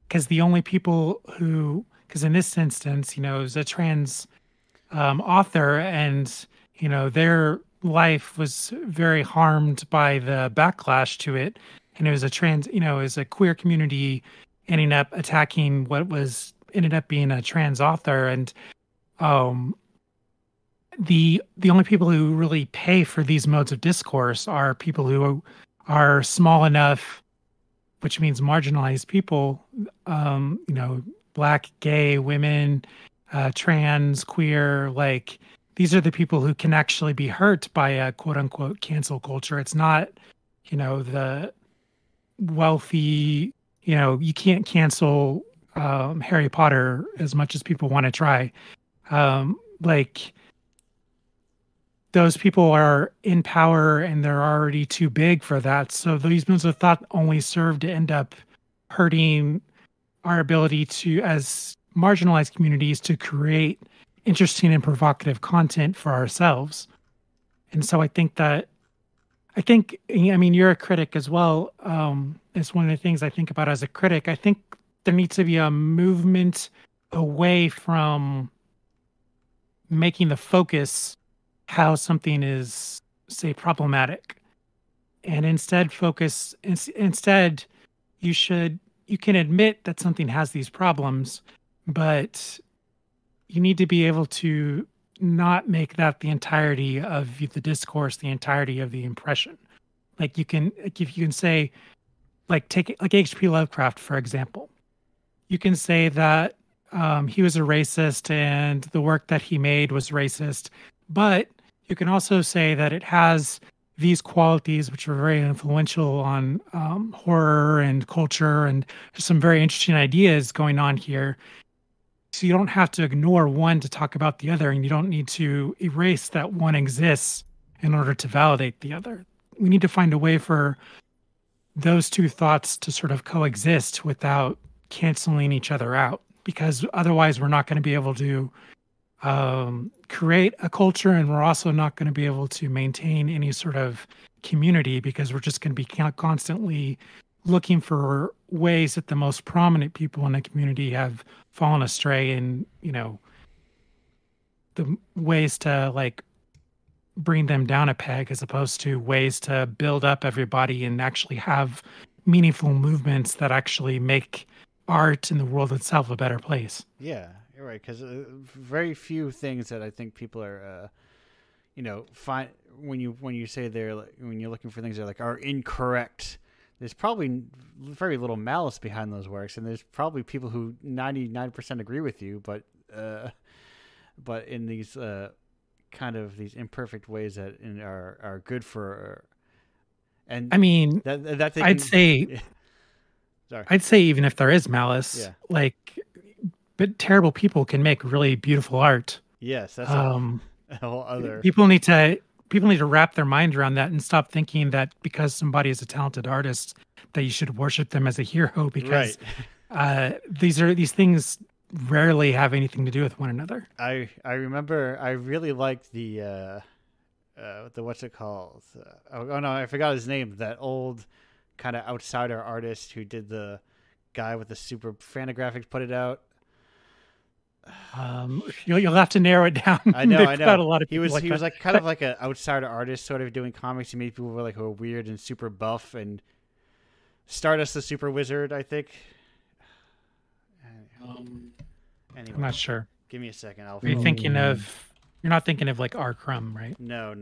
Because the only people who, because in this instance, is a trans author, and their life was very harmed by the backlash to it, and it was it was a queer community ending up attacking what was ended up being a trans author, and um the only people who really pay for these modes of discourse are people who are small enough, which means marginalized people, black, gay, women, trans, queer, like these are the people who can actually be hurt by a quote unquote cancel culture. It's not, the wealthy, you can't cancel Harry Potter as much as people want to try. Like those people are in power and they're already too big for that. So these moves of thought only serve to end up hurting our ability to, as marginalized communities, to create interesting and provocative content for ourselves. And so I mean, you're a critic as well. It's one of the things I think about as a critic. I think there needs to be a movement away from making the focus how something is, say, problematic, and instead instead you can admit that something has these problems, but you need to be able to not make that the entirety of the discourse, the entirety of the impression. Like if you can say, like, take it like H.P. Lovecraft, for example. You can say that he was a racist and the work that he made was racist, but you can also say that it has these qualities which are very influential on horror and culture, and there's some very interesting ideas going on here. So you don't have to ignore one to talk about the other, and you don't need to erase that one exists in order to validate the other. We need to find a way for those two thoughts to sort of coexist without canceling each other out, because otherwise we're not going to be able to create a culture, and we're also not going to be able to maintain any sort of community, because we're just going to be constantly looking for ways that the most prominent people in the community have fallen astray, and the ways to like bring them down a peg, as opposed to ways to build up everybody and actually have meaningful movements that actually make art and the world itself a better place. Yeah, you're right. Because very few things that I think people are, find when you say when you're looking for things that are incorrect. There's probably very little malice behind those works, and there's probably people who 99% agree with you, but in these kind of these imperfect ways that are good for. And I mean, that they I'd can, say, sorry. I'd say even if there is malice, yeah. But terrible people can make really beautiful art. Yes, that's a whole other. People need to wrap their mind around that and stop thinking that because somebody is a talented artist that you should worship them as a hero, because these things rarely have anything to do with one another. I remember I really liked the what's it called? Oh no, I forgot his name. That old kind of outsider artist who did the guy with the super Fantagraphics put it out. You'll have to narrow it down. I know. A lot of he was like like kind of like an outsider artist, sort of doing comics. He made people who were weird and super buff, and Stardust the Super Wizard, I think. Anyway, I'm not sure. Give me a second. Are you thinking of You're not thinking of like R. Crumb, right? No.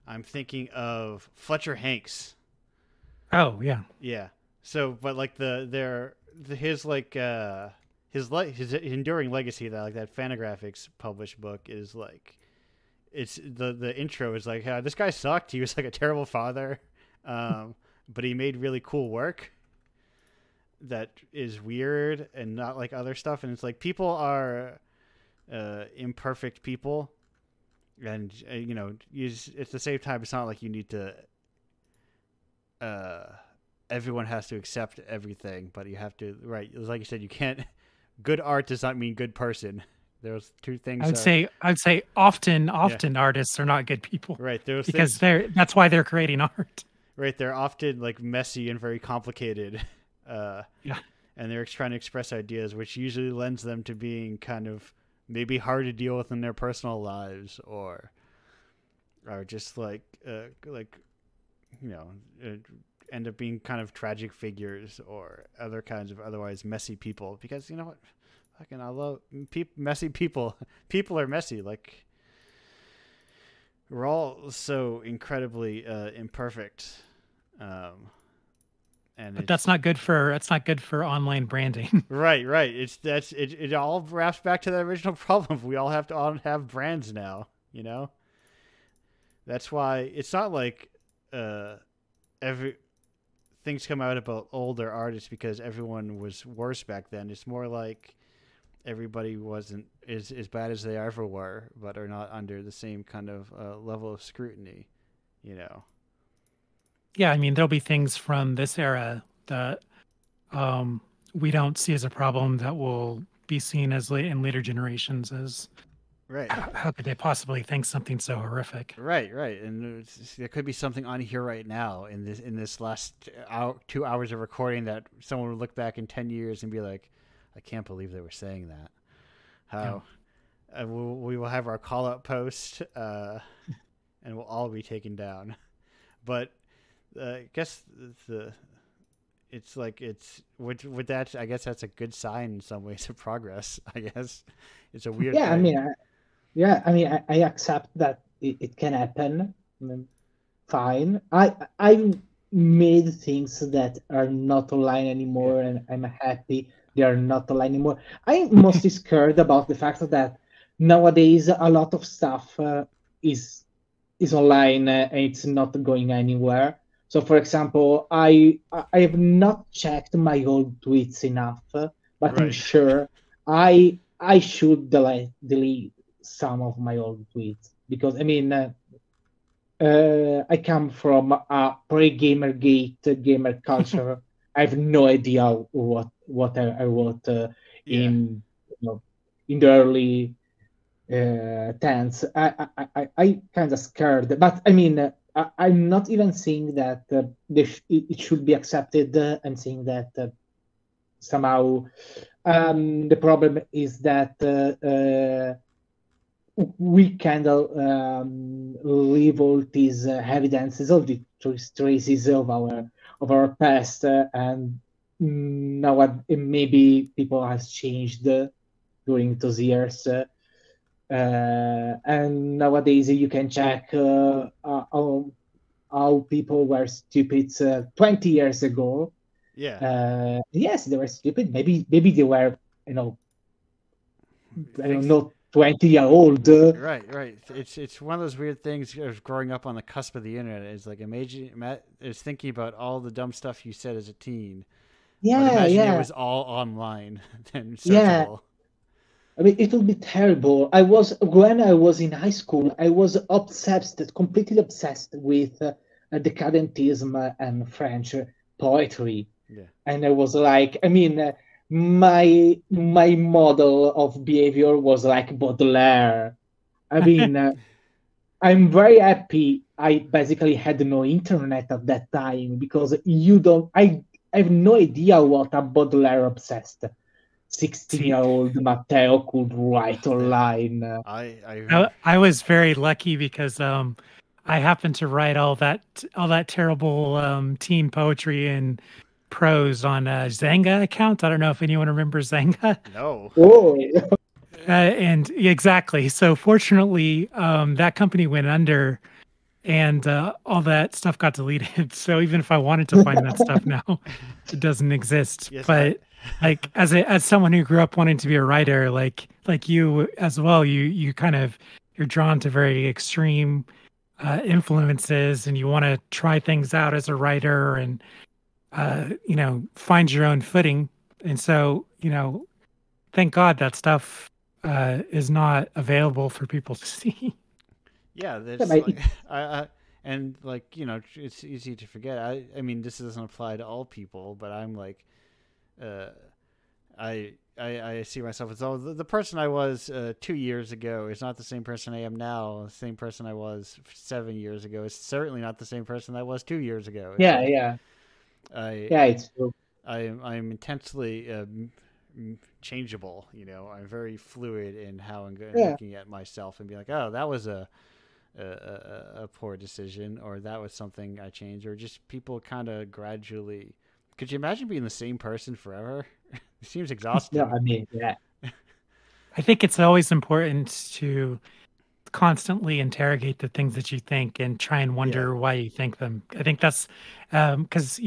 I'm thinking of Fletcher Hanks. Oh yeah. Yeah. So, but like his enduring legacy, that like that Fantagraphics published book is like, it's the intro is like, this guy sucked. He was like a terrible father, but he made really cool work that is weird and not like other stuff. And it's like, people are imperfect people, and at the same time, it's not like you need to. Everyone has to accept everything, but you have to, right? Like you said, you can't. Good art does not mean good person. Those two things. I'd say often artists are not good people. Right. Those because things, that's why they're creating art. Right. They're often like messy and very complicated. Yeah. And they're trying to express ideas, which usually lends them to being kind of maybe hard to deal with in their personal lives, or just end up being kind of tragic figures or other kinds of otherwise messy people. Because you know what, fucking, I love messy people. People are messy. Like, we're all so incredibly imperfect. But that's not good for online branding. Right. It all wraps back to the original problem. We all have to have brands now, That's why it's not like things come out about older artists because everyone was worse back then. It's more like everybody wasn't as bad as they ever were, but are not under the same kind of level of scrutiny, Yeah, I mean, there'll be things from this era that we don't see as a problem that will be seen as in later generations as, right. How could they possibly think something so horrific? Right. And there could be something on here right now in this last 2 hours of recording that someone would look back in 10 years and be like, I can't believe they were saying that. How we will have our call out post, and we'll all be taken down. But I guess it's with that. I guess that's a good sign in some ways of progress. I guess it's a weird. Yeah, thing. I accept that it can happen. I mean, fine. I made things that are not online anymore, and I'm happy they are not online anymore. I'm mostly scared about the fact that nowadays a lot of stuff is online, and it's not going anywhere. So, for example, I have not checked my old tweets enough, but I'm sure I should delete some of my old tweets, because I mean, I come from a pre-Gamergate gamer culture. I have no idea what I wrote in in the early tens. I kind of scared, but I mean, I'm not even saying that it should be accepted. I'm saying that somehow the problem is that we kind of leave all these evidences, all the traces of our past, and now maybe people has changed during those years. And nowadays you can check how people were stupid 20 years ago. Yeah. Yes, they were stupid. Maybe they were, I don't know, 20-year-old. Right. It's one of those weird things of growing up on the cusp of the internet. It's like, Matt is thinking about all the dumb stuff you said as a teen. Yeah, but imagine it was all online and searchable. Yeah. I mean, it would be terrible. When I was in high school, I was completely obsessed with decadentism and French poetry. Yeah. And I was like, I mean, my model of behavior was like Baudelaire. I mean, I'm very happy I basically had no internet at that time, because I have no idea what a Baudelaire obsessed 16-year-old Matteo could write online. I was very lucky because I happened to write all that terrible teen poetry and prose on a Zanga account. I don't know if anyone remembers Zanga. No. Oh. And exactly. So fortunately, that company went under, and all that stuff got deleted. So even if I wanted to find that stuff now, it doesn't exist. Yes, But like as someone who grew up wanting to be a writer, like you as well, you kind of you're drawn to very extreme influences, and you want to try things out as a writer, and find your own footing. And so thank God that stuff is not available for people to see. Yeah, Yeah, there's but like and like it's easy to forget. I mean, this doesn't apply to all people, but I'm like, uh, I see myself as though the person I was 2 years ago is not the same person I am now. The same person I was 7 years ago is certainly not the same person I was 2 years ago. It's yeah, like yeah, I yeah, it's true. I'm intensely changeable. I'm very fluid in how I'm Yeah, looking at myself and be like, oh, that was a poor decision, or that was something I changed, or just people kind of gradually. Could you imagine being the same person forever? It seems no, exhausting. I mean, yeah, I think it's always important to constantly interrogate the things that you think and try and Yeah, wonder why you think them. I think that's because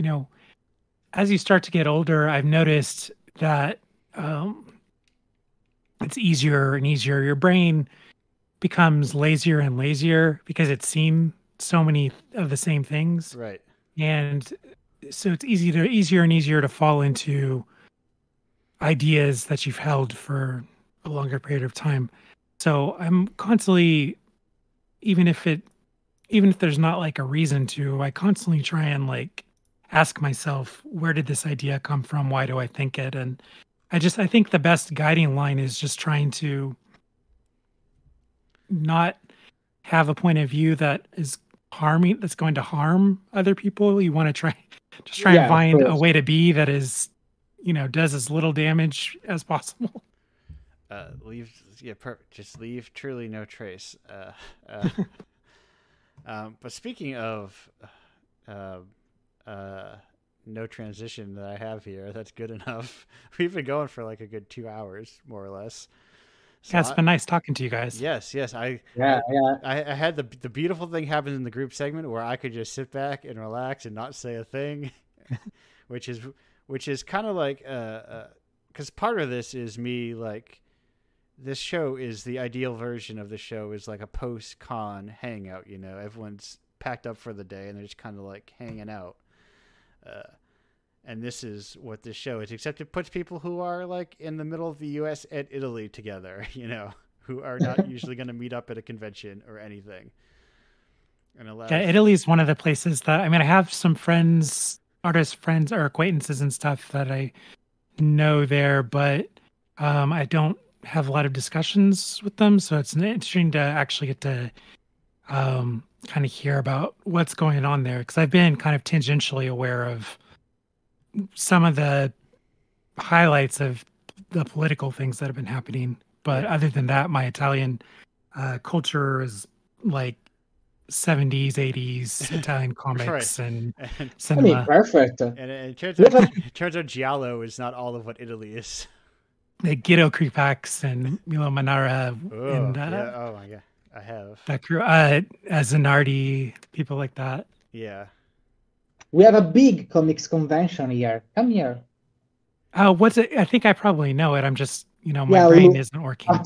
as you start to get older, I've noticed that um, it's easier and easier. Your brain becomes lazier and lazier because it's seen so many of the same things, right. and so it's easier and easier to fall into ideas that you've held for a longer period of time. So I'm constantly, even if it even if there's not like a reason to, I constantly try and like ask myself, where did this idea come from? Why do I think it? And I think the best guiding line is just trying to not have a point of view that's going to harm other people. You want to just try and yeah, of find a course. way to be that is, does as little damage as possible. Leave, yeah, perfect. Just leave truly no trace. Uh, but speaking of uh, no transition that I have here, that's good enough. We've been going for like a good 2 hours, more or less. So Yeah, it's been nice talking to you guys. yes, Yeah, yeah, I had the beautiful thing happen in the group segment where I could just sit back and relax and not say a thing, which is kind of like because part of this is me like. This show is the ideal version of the show is like a post-con hangout. Everyone's packed up for the day and they're just kind of like hanging out. And this is what this show is, except it puts people who are like in the middle of the U.S. and Italy together, who are not usually going to meet up at a convention or anything. And allows... Yeah, Italy is one of the places that I have some friends, artist friends or acquaintances and stuff that I know there, but I don't have a lot of discussions with them, so it's interesting to actually get to kind of hear about what's going on there, because I've been kind of tangentially aware of some of the highlights of the political things that have been happening, but Yeah. other than that, my Italian culture is like 70s 80s Italian comics Right. and And, I mean, cinema. perfect. and it turns We out, have a it turns out Giallo is not all of what Italy is. The Guido Creepax and Milo Manara Oh, and yeah. Oh, my God. I have. that crew, Zanardi, people like that. Yeah. we have a big comics convention here. Come here. What's it? I think I probably know it. I'm just, my Yeah, brain look isn't working. at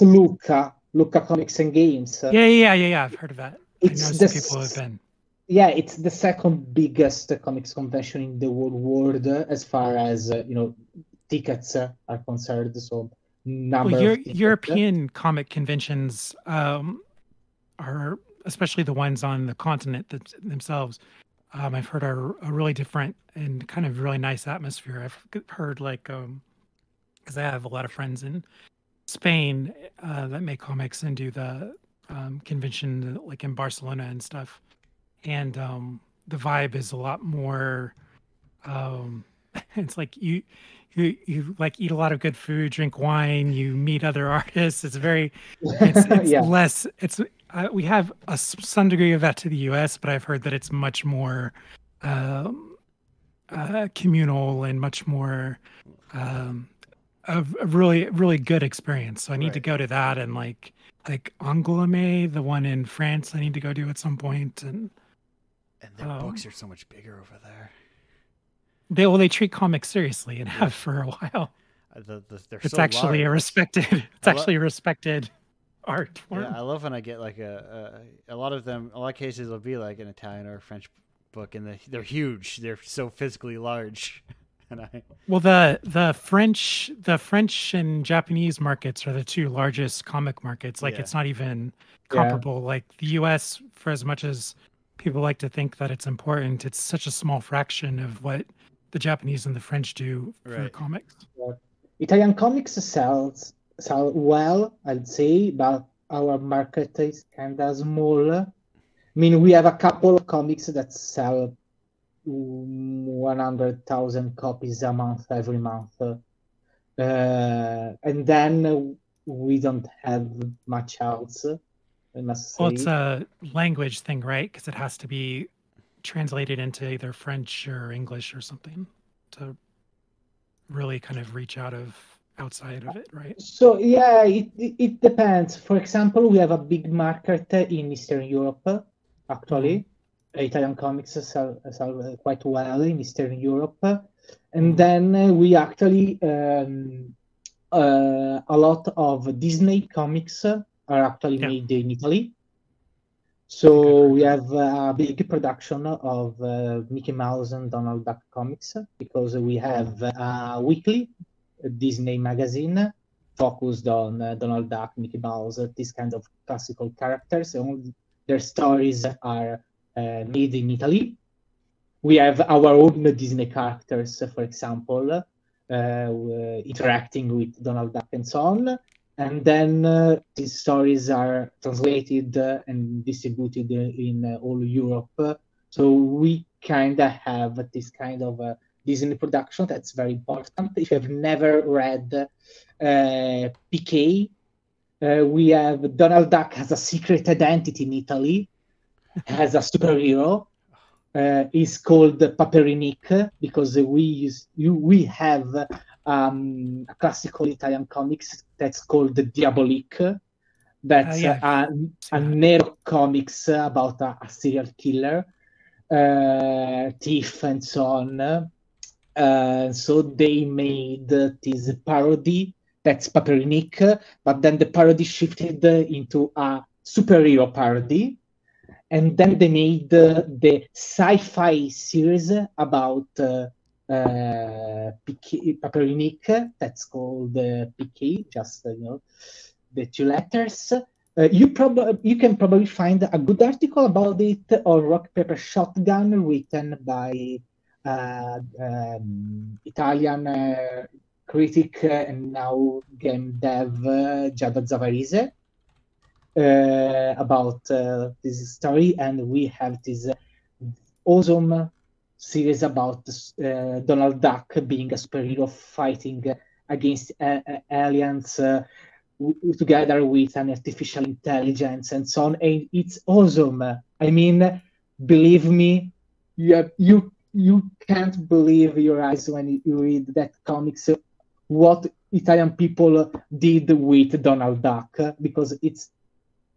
Luca Comics and Games. Yeah. I've heard of that. I know It's some people who have been. yeah, it's the second biggest comics convention in the whole world as far as tickets are concerned. So Well, number of tickets. European comic conventions are, especially the ones on the continent themselves, I've heard are a really different and kind of really nice atmosphere. I've heard like, because I have a lot of friends in Spain that make comics and do the convention like in Barcelona and stuff. And the vibe is a lot more, it's like you like eat a lot of good food, drink wine, you meet other artists. It's Yeah. less, we have some degree of that to the US, but I've heard that it's much more communal and much more a really good experience. So I need to Right. go to that, and like Angoulême, the one in France, I need to go to at some point. And And their books are so much bigger over there. they treat comics seriously and have for a while. They're It's so actually large. a respected. It's actually a respected art form. Yeah, I love when I get like a lot of them. A lot of cases will be like an Italian or a French book, and they're huge. They're so physically large. And Well, the French and Japanese markets are the two largest comic markets. Like, Yeah. it's not even Yeah. comparable. Like the U.S., for as much as people like to think that it's important, it's such a small fraction of what the Japanese and the French do for Right. comics. Italian comics sell well, I'd say, but our market is kind of small. I mean, we have a couple of comics that sell 100,000 copies a month every month. And then we don't have much else, I must say. Well, it's a language thing, right? Because it has to be translated into either French or English or something to really kind of reach outside of it, right? So yeah, it depends. For example, we have a big market in Eastern Europe, actually. Italian comics sell quite well in Eastern Europe. And then we actually, a lot of Disney comics are actually made in Italy. So we have a big production of Mickey Mouse and Donald Duck comics because we have a weekly Disney magazine focused on Donald Duck, Mickey Mouse, these kind of classical characters. And their stories are made in Italy. We have our own Disney characters, for example, interacting with Donald Duck and so on. And then these stories are translated and distributed in all Europe. So we kind of have this kind of Disney production that's very important. If you have never read PK, we have Donald Duck has a secret identity in Italy, has a superhero. Is called Paperinik because we have a classical Italian comics that's called Diabolique. That's a neo comics about a serial killer, thief, and so on. So they made this parody that's Paperinik, but then the parody shifted into a superhero parody. And then they made the sci-fi series about Paperinik, that's called PK, just the two letters. You can probably find a good article about it on Rock Paper Shotgun, written by Italian critic and now game dev Giada Zavarise. About this story, and we have this awesome series about Donald Duck being a superhero fighting against aliens together with an artificial intelligence and so on. And it's awesome. I mean, believe me, you can't believe your eyes when you read that comics. What Italian people did with Donald Duck, because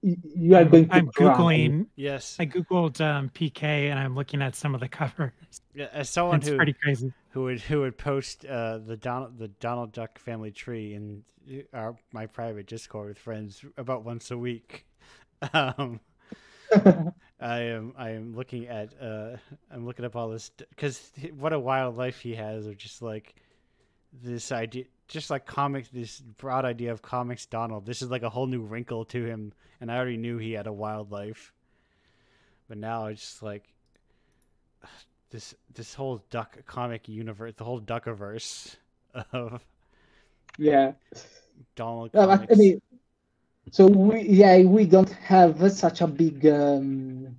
you are going to I'm Googling. Yes. I Googled PK and I'm looking at some of the covers. Yeah, as someone pretty crazy. who would post the Donald Duck family tree in my private Discord with friends about once a week. I am looking at I'm looking up all this because what a wild life he has, or just like this idea, just like comics, this broad idea of comics Donald. This is like a whole new wrinkle to him, and I already knew he had a wild life, but now it's just like this whole Duck comic universe, the whole Duckiverse of Donald comics. I mean, so we don't have such a big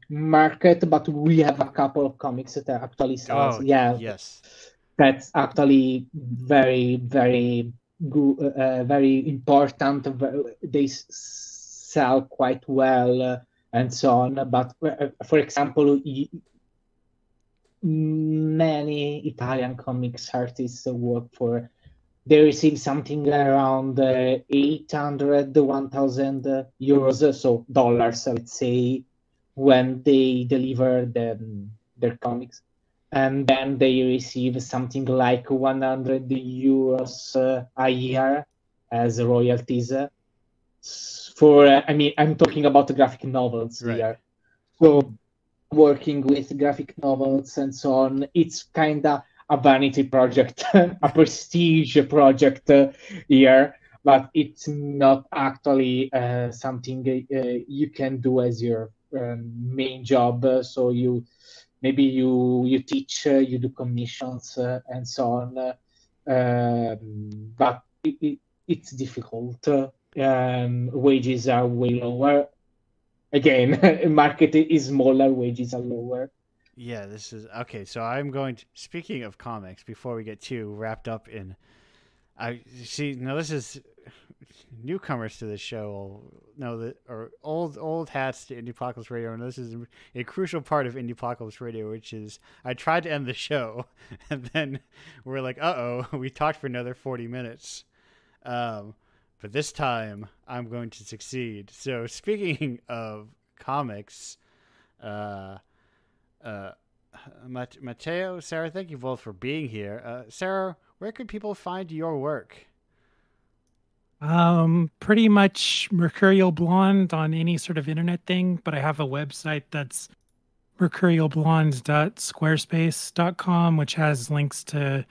market, but we have a couple of comics that actually sells. Yes. That's actually very, very good, very important. They sell quite well and so on. But for example, many Italian comics artists work for they receive something around 800, 1,000 euros, so dollars, let's say, when they deliver their comics. And then they receive something like 100 euros a year as royalties for, I mean, I'm talking about graphic novels Right. here. So working with graphic novels and so on, it's kind of a vanity project, a prestige project here, but it's not actually something you can do as your main job. So maybe you teach, you do commissions and so on, but it's difficult. Wages are way lower. Again, market is smaller, wages are lower. Yeah, this is okay. So I'm going to, speaking of comics, before we get too wrapped up in, I see. Now this is newcomers to the show know that, or old hats to Indiepocalypse Radio, and this is a crucial part of Indiepocalypse Radio, which is I tried to end the show, and then we're like, we talked for another 40 minutes. But this time I'm going to succeed. So speaking of comics, Matteo, Sarah, thank you both for being here. Sarah, where could people find your work? Pretty much Mercurial Blonde on any sort of internet thing, but I have a website that's mercurialblonde.squarespace.com, which has links to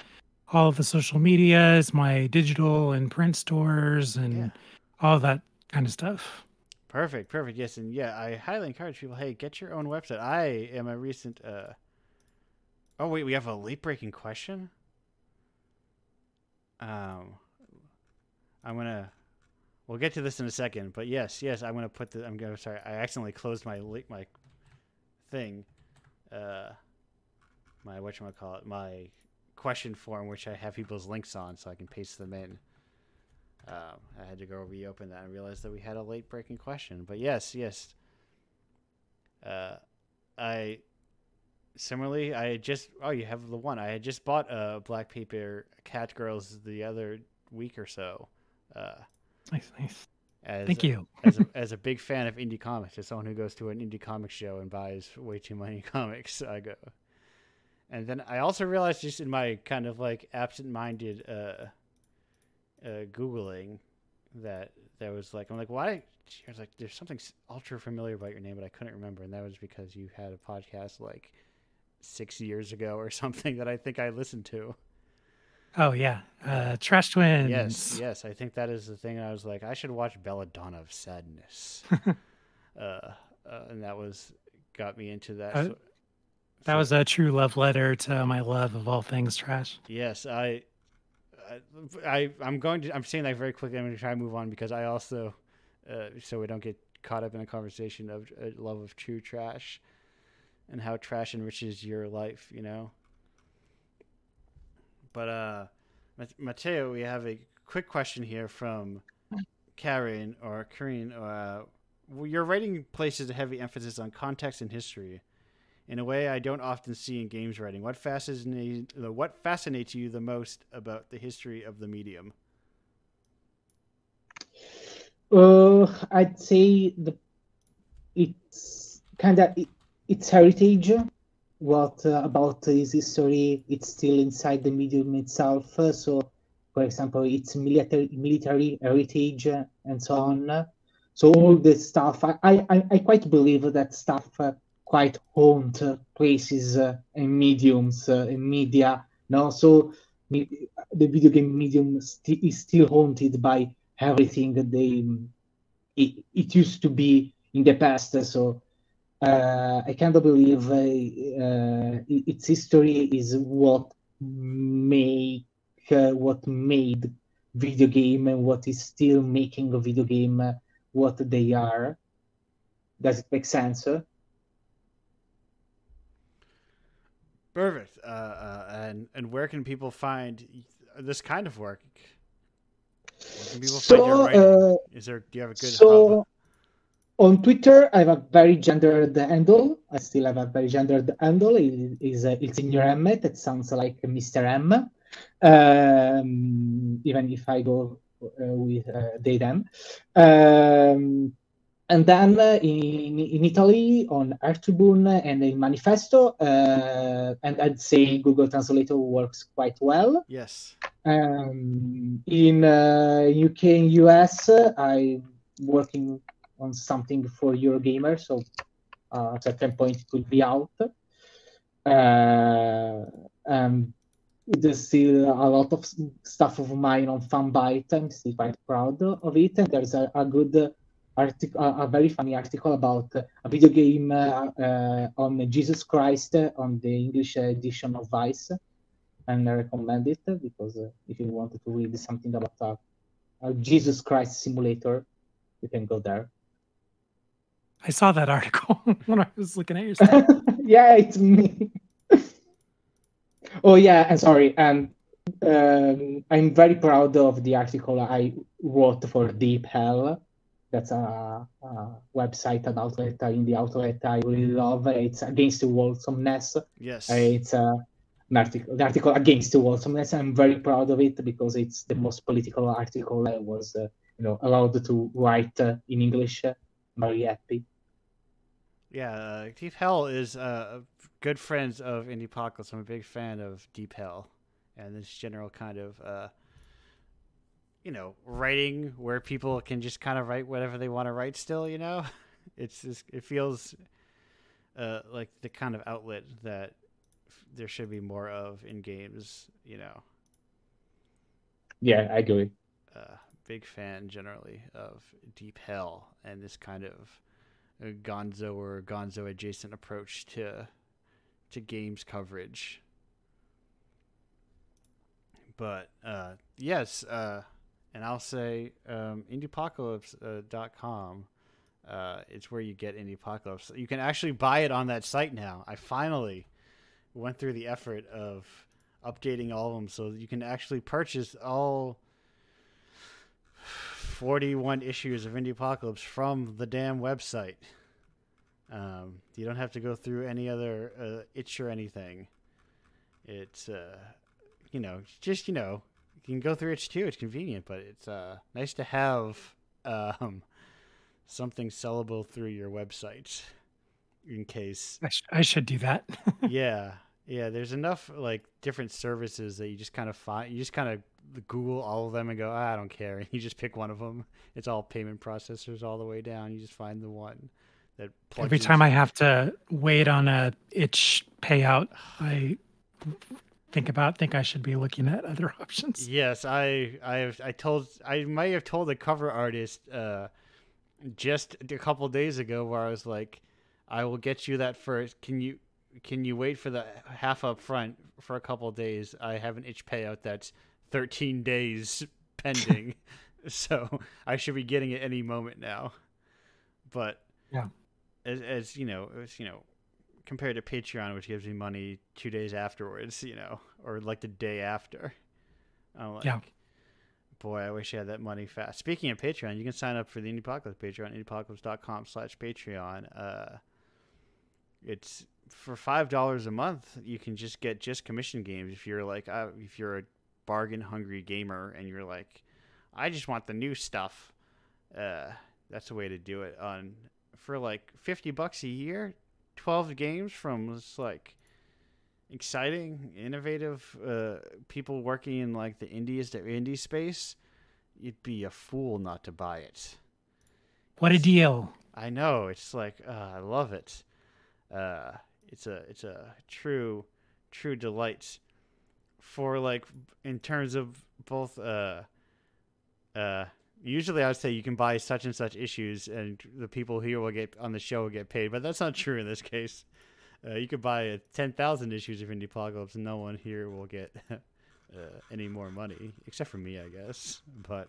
all of the social medias, my digital and print stores, and all that kind of stuff. Perfect. Yes, and yeah, I highly encourage people. Hey, get your own website. I am a recent. Oh wait, we have a late breaking question. I'm gonna. We'll get to this in a second, but yes, I'm gonna put the. Sorry, I accidentally closed my thing. My whatchamacallit, my question form, which I have people's links on, so I can paste them in. I had to go reopen that and realize that we had a late breaking question. But yes. I similarly, I just you have the one. I had just bought Black Paper Cat Girls the other week or so. Nice. Thank you. as a big fan of indie comics, as someone who goes to an indie comic show and buys way too many comics, I go. And then I also realized, just in my kind of like absent-minded Googling, that there was like, I'm like, why? I was like, there's something ultra familiar about your name, but I couldn't remember, and that was because you had a podcast like 6 years ago or something that I think I listened to. Oh yeah, Trash Twins. Yes, I think that is the thing. I was like, I should watch Belladonna of Sadness, and that got me into that. That was a true love letter to my love of all things trash. Yes, I'm saying that very quickly. I'm going to try and move on because I also, so we don't get caught up in a conversation of love of true trash and how trash enriches your life, you know. But Matteo, we have a quick question here from Karen. Your writing places a heavy emphasis on context and history in a way I don't often see in games writing. What fascinates you the most about the history of the medium? I'd say it's kind of its heritage. What about his history? It's still inside the medium itself. So, for example, its military heritage and so on. So all this stuff, I quite believe that stuff quite haunt places and mediums and media. No, so the video game medium is still haunted by everything that it used to be in the past. So I can't believe its history is what made video game and what is still making a video game what they are. Does it make sense? Perfect. And where can people find this kind of work? Where can people find your writing? Do you have a good hub? On Twitter, I have a very gendered handle. I still have a very gendered handle. It's in your M. That sounds like Mr. M. Even if I go with they them. And then in Italy on Tribune and in Manifesto, and I'd say Google Translator works quite well. Yes. In UK and US, I'm working on something for Eurogamer, so at a certain point it will be out. There's still a lot of stuff of mine on Fanbyte. I'm still quite proud of it. And there's a good article, a very funny article about a video game on Jesus Christ on the English edition of Vice. And I recommend it because if you wanted to read something about a Jesus Christ simulator, you can go there. I saw that article when I was looking at your stuff. Yeah, it's me. Oh yeah, and sorry, and I'm very proud of the article I wrote for Deep Hell. That's a website, an outlet, indie outlet I really love. It's against the wholesomeness. Yes. It's an article against the wholesomeness. I'm very proud of it because it's the most political article I was, allowed to write in English. I'm very happy. Yeah, Deep Hell is good friends of Indiepocalypse. I'm a big fan of Deep Hell and this general kind of, writing where people can just kind of write whatever they want to write still, It's just, it feels like the kind of outlet that there should be more of in games, Yeah, I agree. Big fan generally of Deep Hell and this kind of gonzo or gonzo adjacent approach to games coverage. But yes, and I'll say Indiepocalypse.com is where you get Indiepocalypse. You can actually buy it on that site now. I finally went through the effort of updating all of them so that you can actually purchase all 41 issues of Indiepocalypse from the damn website. You don't have to go through any other itch or anything. It's just you can go through itch too. It's convenient, but it's nice to have something sellable through your website in case. I should do that. Yeah. There's enough like different services that you just kind of find. You just kind of Google all of them and go, I don't care. And you just pick one of them. It's all payment processors all the way down. You just find the one that plugs Every time I have to wait on a itch payout, I think I should be looking at other options. Yes, I might have told the cover artist just a couple days ago where I was like, I will get you that first. Can you wait for the half up front for a couple of days? I have an itch payout that's 13 days pending. So I should be getting it any moment now. But yeah, as compared to Patreon, which gives me money 2 days afterwards, or like the day after, I'm like, boy, I wish I had that money fast. Speaking of Patreon, you can sign up for the Indiepocalypse Patreon, indiepocalypse.com/Patreon. It's for $5 a month. You can just get commission games. If you're like, if you're a bargain hungry gamer and you're like, I just want the new stuff. That's the way to do it. For like $50 a year, 12 games from this like exciting, innovative people working in like the indie space. You'd be a fool not to buy it. What a deal! I know. It's like I love it. It's a true delight for like in terms of both usually I would say you can buy such and such issues and the people here will get on the show will get paid, but that's not true in this case. You could buy 10,000 issues of Indiepocalypse and no one here will get any more money except for me, I guess. But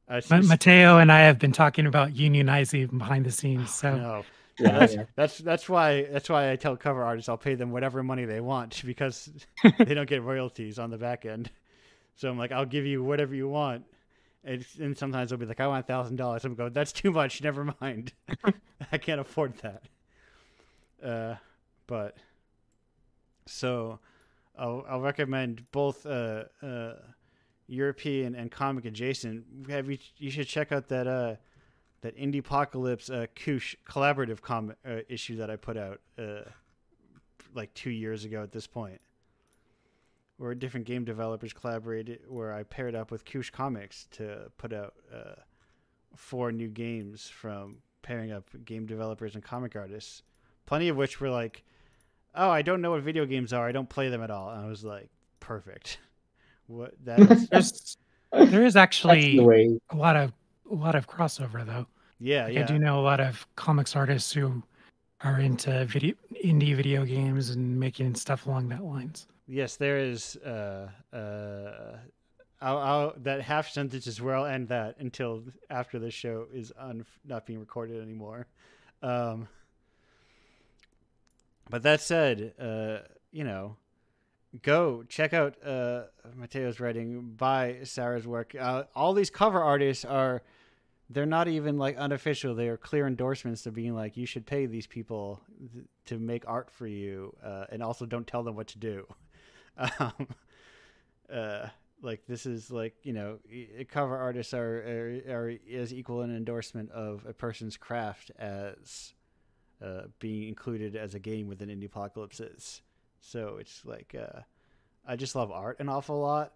Matteo and I have been talking about unionizing behind the scenes. So no. Yeah, that's why I tell cover artists I'll pay them whatever money they want because they don't get royalties on the back end. So I'm like, I'll give you whatever you want, and sometimes they'll be like, I want $1,000. I'm going, that's too much. Never mind, I can't afford that. But so I'll recommend both European and comic adjacent. You should check out that Indiepocalypse Koosh collaborative comic issue that I put out like 2 years ago at this point, where different game developers collaborated, where I paired up with Koosh Comics to put out 4 new games from pairing up game developers and comic artists, plenty of which were like, oh, I don't know what video games are, I don't play them at all. And I was like, perfect. What that is. There is actually the way. a lot of crossover though. Yeah, Like, yeah. I do know a lot of comics artists who are into indie video games and making stuff along that lines. Yes, there is. That half sentence is where I'll end that until after the show is not being recorded anymore. But that said, go check out Mateo's writing, buy Sarah's work. All these cover artists they're not even like unofficial. They are clear endorsements to being like, you should pay these people to make art for you, and also don't tell them what to do. Like this is like, cover artists are as equal an endorsement of a person's craft as being included as a game within Indiepocalypse is. So it's like I just love art an awful lot.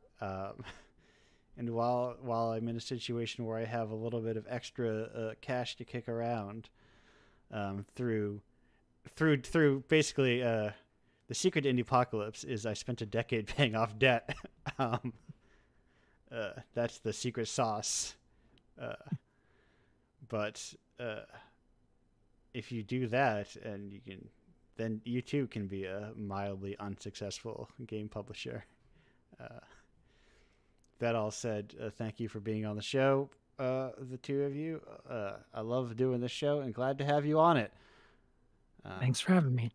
And while I'm in a situation where I have a little bit of extra cash to kick around, through basically the secret to Indiepocalypse is I spent a decade paying off debt. That's the secret sauce. But if you do that, and then you too can be a mildly unsuccessful game publisher. That all said, thank you for being on the show, the two of you. I love doing this show and glad to have you on it. Thanks for having me.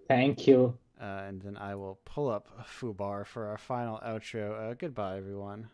Thank you. And then I will pull up Fubar for our final outro. Goodbye, everyone.